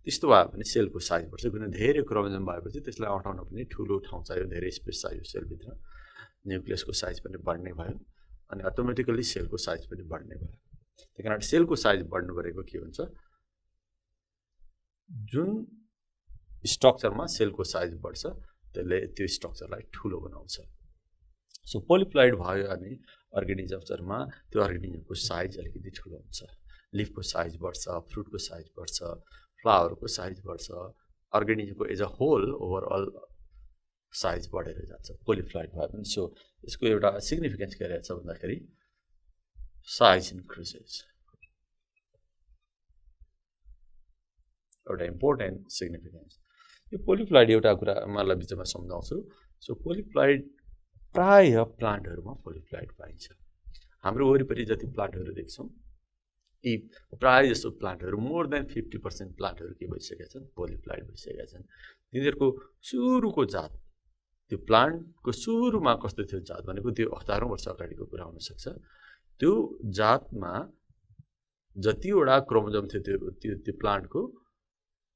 त्यस्तो भयो भने सेलको साइज बढ्छ। किनभने धेरै क्रोमोजोम भएपछि त्यसलाई अटाउन पनि ठुलो ठाउँ चाहियो, धेरै स्पेस चाहियो सेलभित्र, न्युक्लियसको साइज पनि बढ्ने भयो अनि अटोमेटिकली सेलको साइज पनि बढ्ने भयो। त्यही कारण सेलको साइज बढ्नु भनेको के हुन्छ, जुन स्ट्रक्चरमा सेलको साइज बढ्छ त्यसले त्यो स्ट्रक्चरलाई ठुलो बनाउँछ। सो पोलिप्लॉइड भयो अनि अर्गानिजम्सहरुमा त्यो अर्गानिजमको साइज अलिकति ठुलो हुन्छ, लिफको साइज बढ्छ, फ्रुटको साइज बढ्छ, फ्लावरको साइज बढ्छ, अर्गानिजमको as a whole overall size बढेर जान्छ पोलिप्लॉइड भयो भने। सो यसको एउटा सिग्निफिकेन्स के रहेछ भन्दाखेरि साइज इन्क्रिजेस, एउटा इम्पोर्टेन्ट सिग्निफिकेन्स। यो पोलिप्लॉइड एउटा कुरा मलाई बिचमा सम्झाउँछु। सो पोलिप्लॉइड प्राय प्लान्टहरुमा पोलिप्लॉइड पाइन्छ। हाम्रो वरिपरि जति प्लान्टहरु देख्छौं यी प्राय जसो प्लान्टहरु मोर देन 50% प्लान्टहरु के भइसकेका छन्, पोलिप्लॉइड भइसकेका छन्। तिनीहरुको सुरुको जात, त्यो प्लान्टको सुरुमा कस्तो थियो जात भनेको त्यो हजारौं वर्ष अगाडिको कुरा हुन सक्छ। त्यो जातमा जतिवटा क्रोमोजोम थियो त्यो प्लान्टको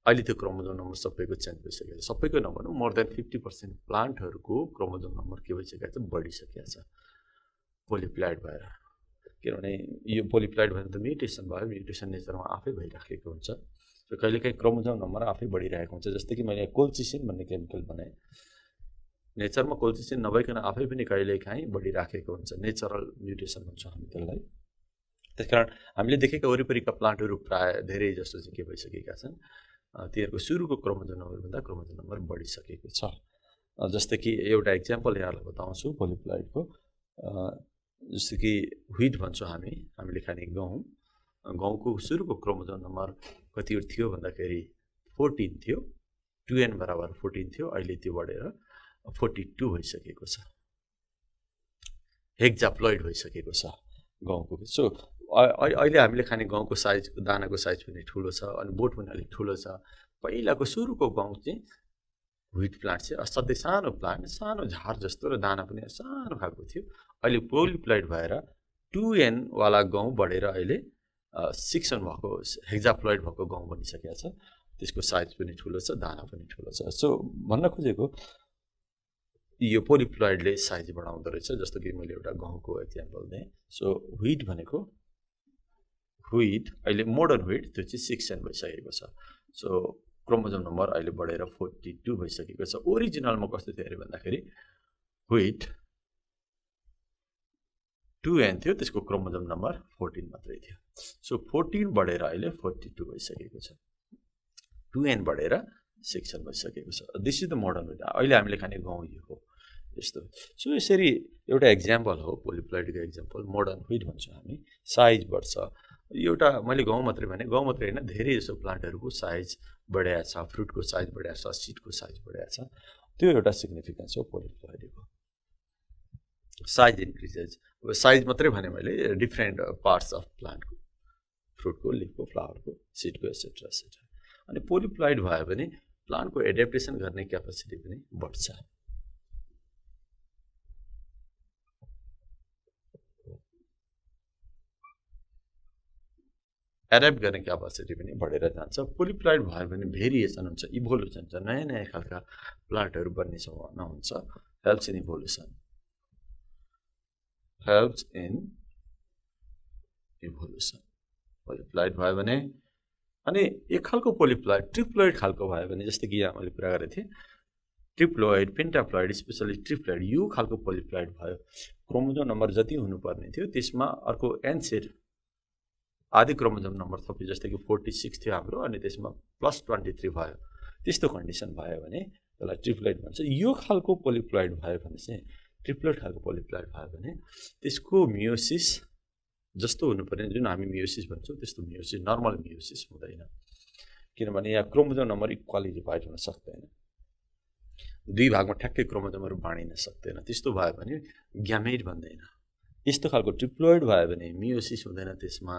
अहिले त्यो क्रोमोजोम नम्बर सबैको चेन्ज भइसकेको छ। सबैको नभनौं मोर देन 50% प्लान्टहरुको क्रोमोजोम नम्बर के भइसकेको छ, बढिसकेको छ पोलिप्लॉइड भएर। किनभने यो पोलिप्लॉइड भने त म्युटेसन भयो, म्युटेसन नेचरमा आफै भइराखेको हुन्छ। सो कहिलेकाहीँ क्रोमोजोम नम्बर आफै बढिरहेको हुन्छ। जस्तै कि मैले कोल्चिसिन भन्ने केमिकल बनाए, नेचरमा कोल्चिसिन नभइकन आफै पनि कहिलेकाहीँ बढिराखेको हुन्छ, नेचरल म्युटेसन भन्छौँ हामी त्यसलाई। त्यसकारण हामीले देखेका वरिपरिका प्लान्टहरु प्राय धेरै जसो चाहिँ के भइसकेका छन्, तिनीहरुको सुरुको क्रोमोजोम नम्बर भन्दा क्रोमोजोम नम्बर बढिसकेको छ। जस्तै कि एउटा एक्जाम्पल यहाँलाई बताउँछु पोलिप्लॉइडको। जस्तै कि व्हीट भन्छौँ हामीले खाने गहुँ, गहुँको सुरुको क्रोमोजोम नम्बर कति थियो भन्दाखेरि 14 थियो, 2n बराबर 14 थियो, अहिले त्यो बढेर 42 भइसकेको छ, हेक्जाप्लोइड भइसकेको छ गहुँको। सो अहिले हामीले खाने गहुँको साइज, दानाको साइज पनि ठुलो छ अनि बोट पनि अलिक ठुलो छ। पहिलाको सुरुको गहुँ चाहिँ व्हीट प्लान्ट चाहिँ असाध्यै सानो प्लान्ट, सानो झार जस्तो र दाना पनि सानो खालको थियो। अहिले पोलिप्लॉइड भएर 2n वाला गहुँ बढेर अहिले 6n भएको हेक्जाप्लोइड भएको गहुँ बनिसकेको छ। त्यसको साइज पनि ठुलो छ, दाना पनि ठुलो छ। सो भन्न खोजेको यो पोलिप्लॉइडले साइज बढाउँदो रहेछ। जस्तो कि मैले एउटा गहुँको एक्जाम्पल दिएँ। सो व्हीट भनेको व्हीट अहिले मोडर्न व्हीट त्यो चाहिँ 6n भइसकेको छ। सो क्रोमोजोम नम्बर अहिले बढेर 42 भइसकेको छ। ओरिजिनलमा कस्तो थियो अरे भन्दाखेरि व्हीट 2n थियो, त्यसको क्रोमोजोम नम्बर 14 मात्रै थियो। सो 14 बढेर अहिले 42 भइसकेको छ, 2n बढेर 6n भइसकेको छ। This is the modern wheat. अहिले हामीले खाने गहुँ यो हो यस्तो। सो यसरी एउटा एक्जाम्पल हो पोलिप्लॉइडको एक्जाम्पल, मोडर्न व्हीट भन्छौँ हामी, साइज बढ्छ। एउटा मैले गहुँ मात्रै भने, गहुँ मात्रै हैन, धेरै जसो प्लान्टहरुको साइज बढेको छ, फ्रुटको साइज बढेको छ, सीडको साइज बढेको छ। त्यो एउटा सिग्निफिकेन्स हो पोलिप्लॉइडको, साइज इन्क्रिजेस। अब साइज मात्रै भने मैले डिफरेन्ट पार्ट्स अफ प्लान्टको, फ्रुटको, लिफको, फ्लावरको, सीडको एसेट्रा एसेट्रा। अनि पोलिप्लॉइड भयो भने प्लान्टको एडाप्टेसन गर्ने क्यापासिटी पनि बढ्छ। एडाप्ट गर्ने क्यापासिटी पनि बढेर जान्छ। पोलिप्लॉइड भयो भने भेरिएसन हुन्छ, इभोल्युसन हुन्छ, नयाँ नयाँ खालका प्लान्टहरु बन्ने सम्भावना हुन्छ। Helps in evolution, helps in evolution polyploid भयो भने। अनि एक खालको पोलिप्लॉइड ट्रिप्लोइड खालको भयो भने, जस्तै कि यहाँ मैले कुरा गरेको थिएँ ट्रिप्लोइड, पेन्टाप्लोइड, स्पेशली ट्रिप्लोइड, यो खालको पोलिप्लॉइड भयो। क्रोमोजोम नम्बर जति हुनुपर्ने थियो त्यसमा अर्को n सेट आदि क्रोमोजोम नम्बर थप्यो। जस्तै कि 46 थियो हाम्रो अनि त्यसमा +23 भयो। त्यस्तो कन्डिसन भयो भने त्यसलाई ट्रिप्लोइड भन्छ। यो खालको पोलिप्लॉइड भयो भने चाहिँ, ट्रिप्लोइड खालको पोलिप्लॉइड भयो भने त्यसको मियोसिस जस्तो हुनुपर्ने, जुन हामी मियोसिस भन्छौँ त्यस्तो मियोसिस, नर्मल मियोसिस हुँदैन। किनभने यहाँ क्रोमोजोम नम्बर इक्वली डिभाइड हुन सक्दैन, दुई भागमा ठ्याक्कै क्रोमोजोमहरु बाँडिन सक्दैन। त्यस्तो भयो भने ग्यामेट भन्दैन, यस्तो खालको ट्रिप्लोइड भयो भने मियोसिस हुँदैन, त्यसमा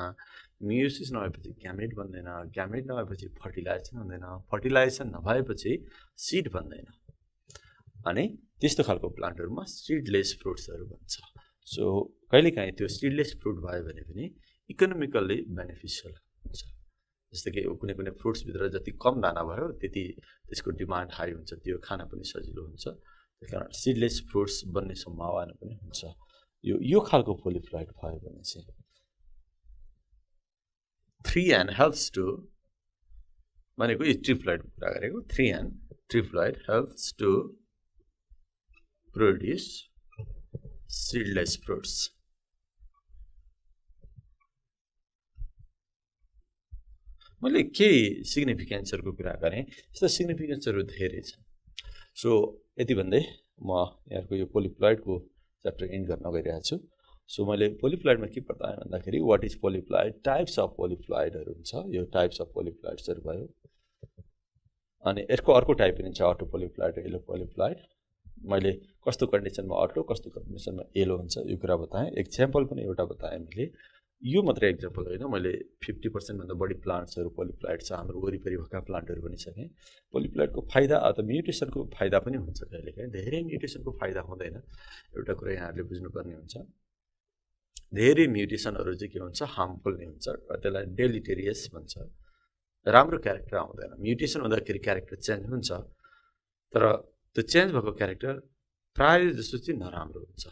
मियोसिस नभएपछि ग्यामेट बन्दैन, ग्यामेट नभएपछि फर्टिलाइजेसन हुँदैन, फर्टिलाइजेसन नभएपछि सिड बन्दैन, अनि त्यस्तो खालको प्लान्टहरुमा सीडलेस फ्रुट्सहरु बन्छ। सो कहिलेकाहीँ त्यो सीडलेस फ्रुट भयो भने पनि इकोनोमिकली बेनिफिशियल हुन्छ। जस्तो कि कुनै कुनै फ्रुट्स भित्र जति कम दाना भयो त्यति त्यसको डिमान्ड हाई हुन्छ, त्यो खान पनि सजिलो हुन्छ, त्यसकारण सीडलेस फ्रुट्स बन्ने सम्भावना पनि हुन्छ। यो खालको पोलिप्लॉइड भयो भने चाहिँ 3N helps to भनेको यो ट्रिप्लॉइड कुरा गरेको 3N triploid helps to produce seedless fruits। मैले के सिग्निफिकेन्सहरुको कुरा गरेँ, यस्ता सिग्निफिकेन्सहरु धेरै छन्। सो यति भन्दै म यहाँको यो पोलिप्लॉइडको च्याप्टर एन्ड गर्न गइरहेको छु। सो मैले पोलिप्लॉइडमा के बताएँ भन्दाखेरि व्हाट इज पोलिप्लॉइड, टाइप्स अफ पोलिप्लॉइडहरु हुन्छ, यो टाइप्स अफ पोलिप्लॉइड्सहरु भयो। अनि यसको अर्को टाइप पनि छ अटो पोलिप्लॉइड, येलो पोलिप्लॉइड। मैले कस्तो कन्डिसनमा अटो कस्तो कन्डिसनमा येलो हुन्छ यो कुरा बताएँ। एक्जाम्पल पनि एउटा बताएँ मैले। यो मात्रै एक्जाम्पल होइन, मैले 50% भन्दा बढी प्लान्ट्सहरु पोलिप्लॉइड छ हाम्रो वरिपरि भएका प्लान्टहरु पनि सके। पोलिप्लॉइडको फाइदा अथवा म्युटेसनको फाइदा पनि हुन्छ, कहिलेकाहीँ धेरै म्युटेसनको फाइदा हुँदैन। एउटा कुरा यहाँहरुले बुझ्नुपर्ने हुन्छ, धेरै म्युटेसनहरु चाहिँ के हुन्छ, हार्मफुल नै हुन्छ, त्यसलाई डेलिटेरियस भन्छ, राम्रो क्यारेक्टर आउँदैन। म्युटेसन हुँदाखेरि क्यारेक्टर चेन्ज हुन्छ, तर त्यो चेन्ज भएको क्यारेक्टर प्राय जस्तो चाहिँ नराम्रो हुन्छ,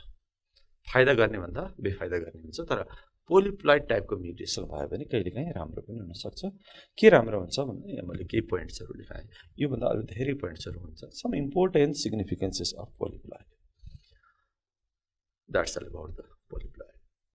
फाइदा गर्ने भन्दा बेफाइदा गर्ने हुन्छ। तर पोलिप्लॉइड टाइपको म्युटेसन भयो भने कहिलेकाहीँ राम्रो पनि हुन सक्छ। के राम्रो हुन्छ भन्दा यहाँ मैले केही पोइन्ट्सहरु लेखाएँ, यो भन्दा अरु धेरै पोइन्ट्सहरु हुन्छ। Some important significances of polyploid, that's all about the पोलिप्लॉइड।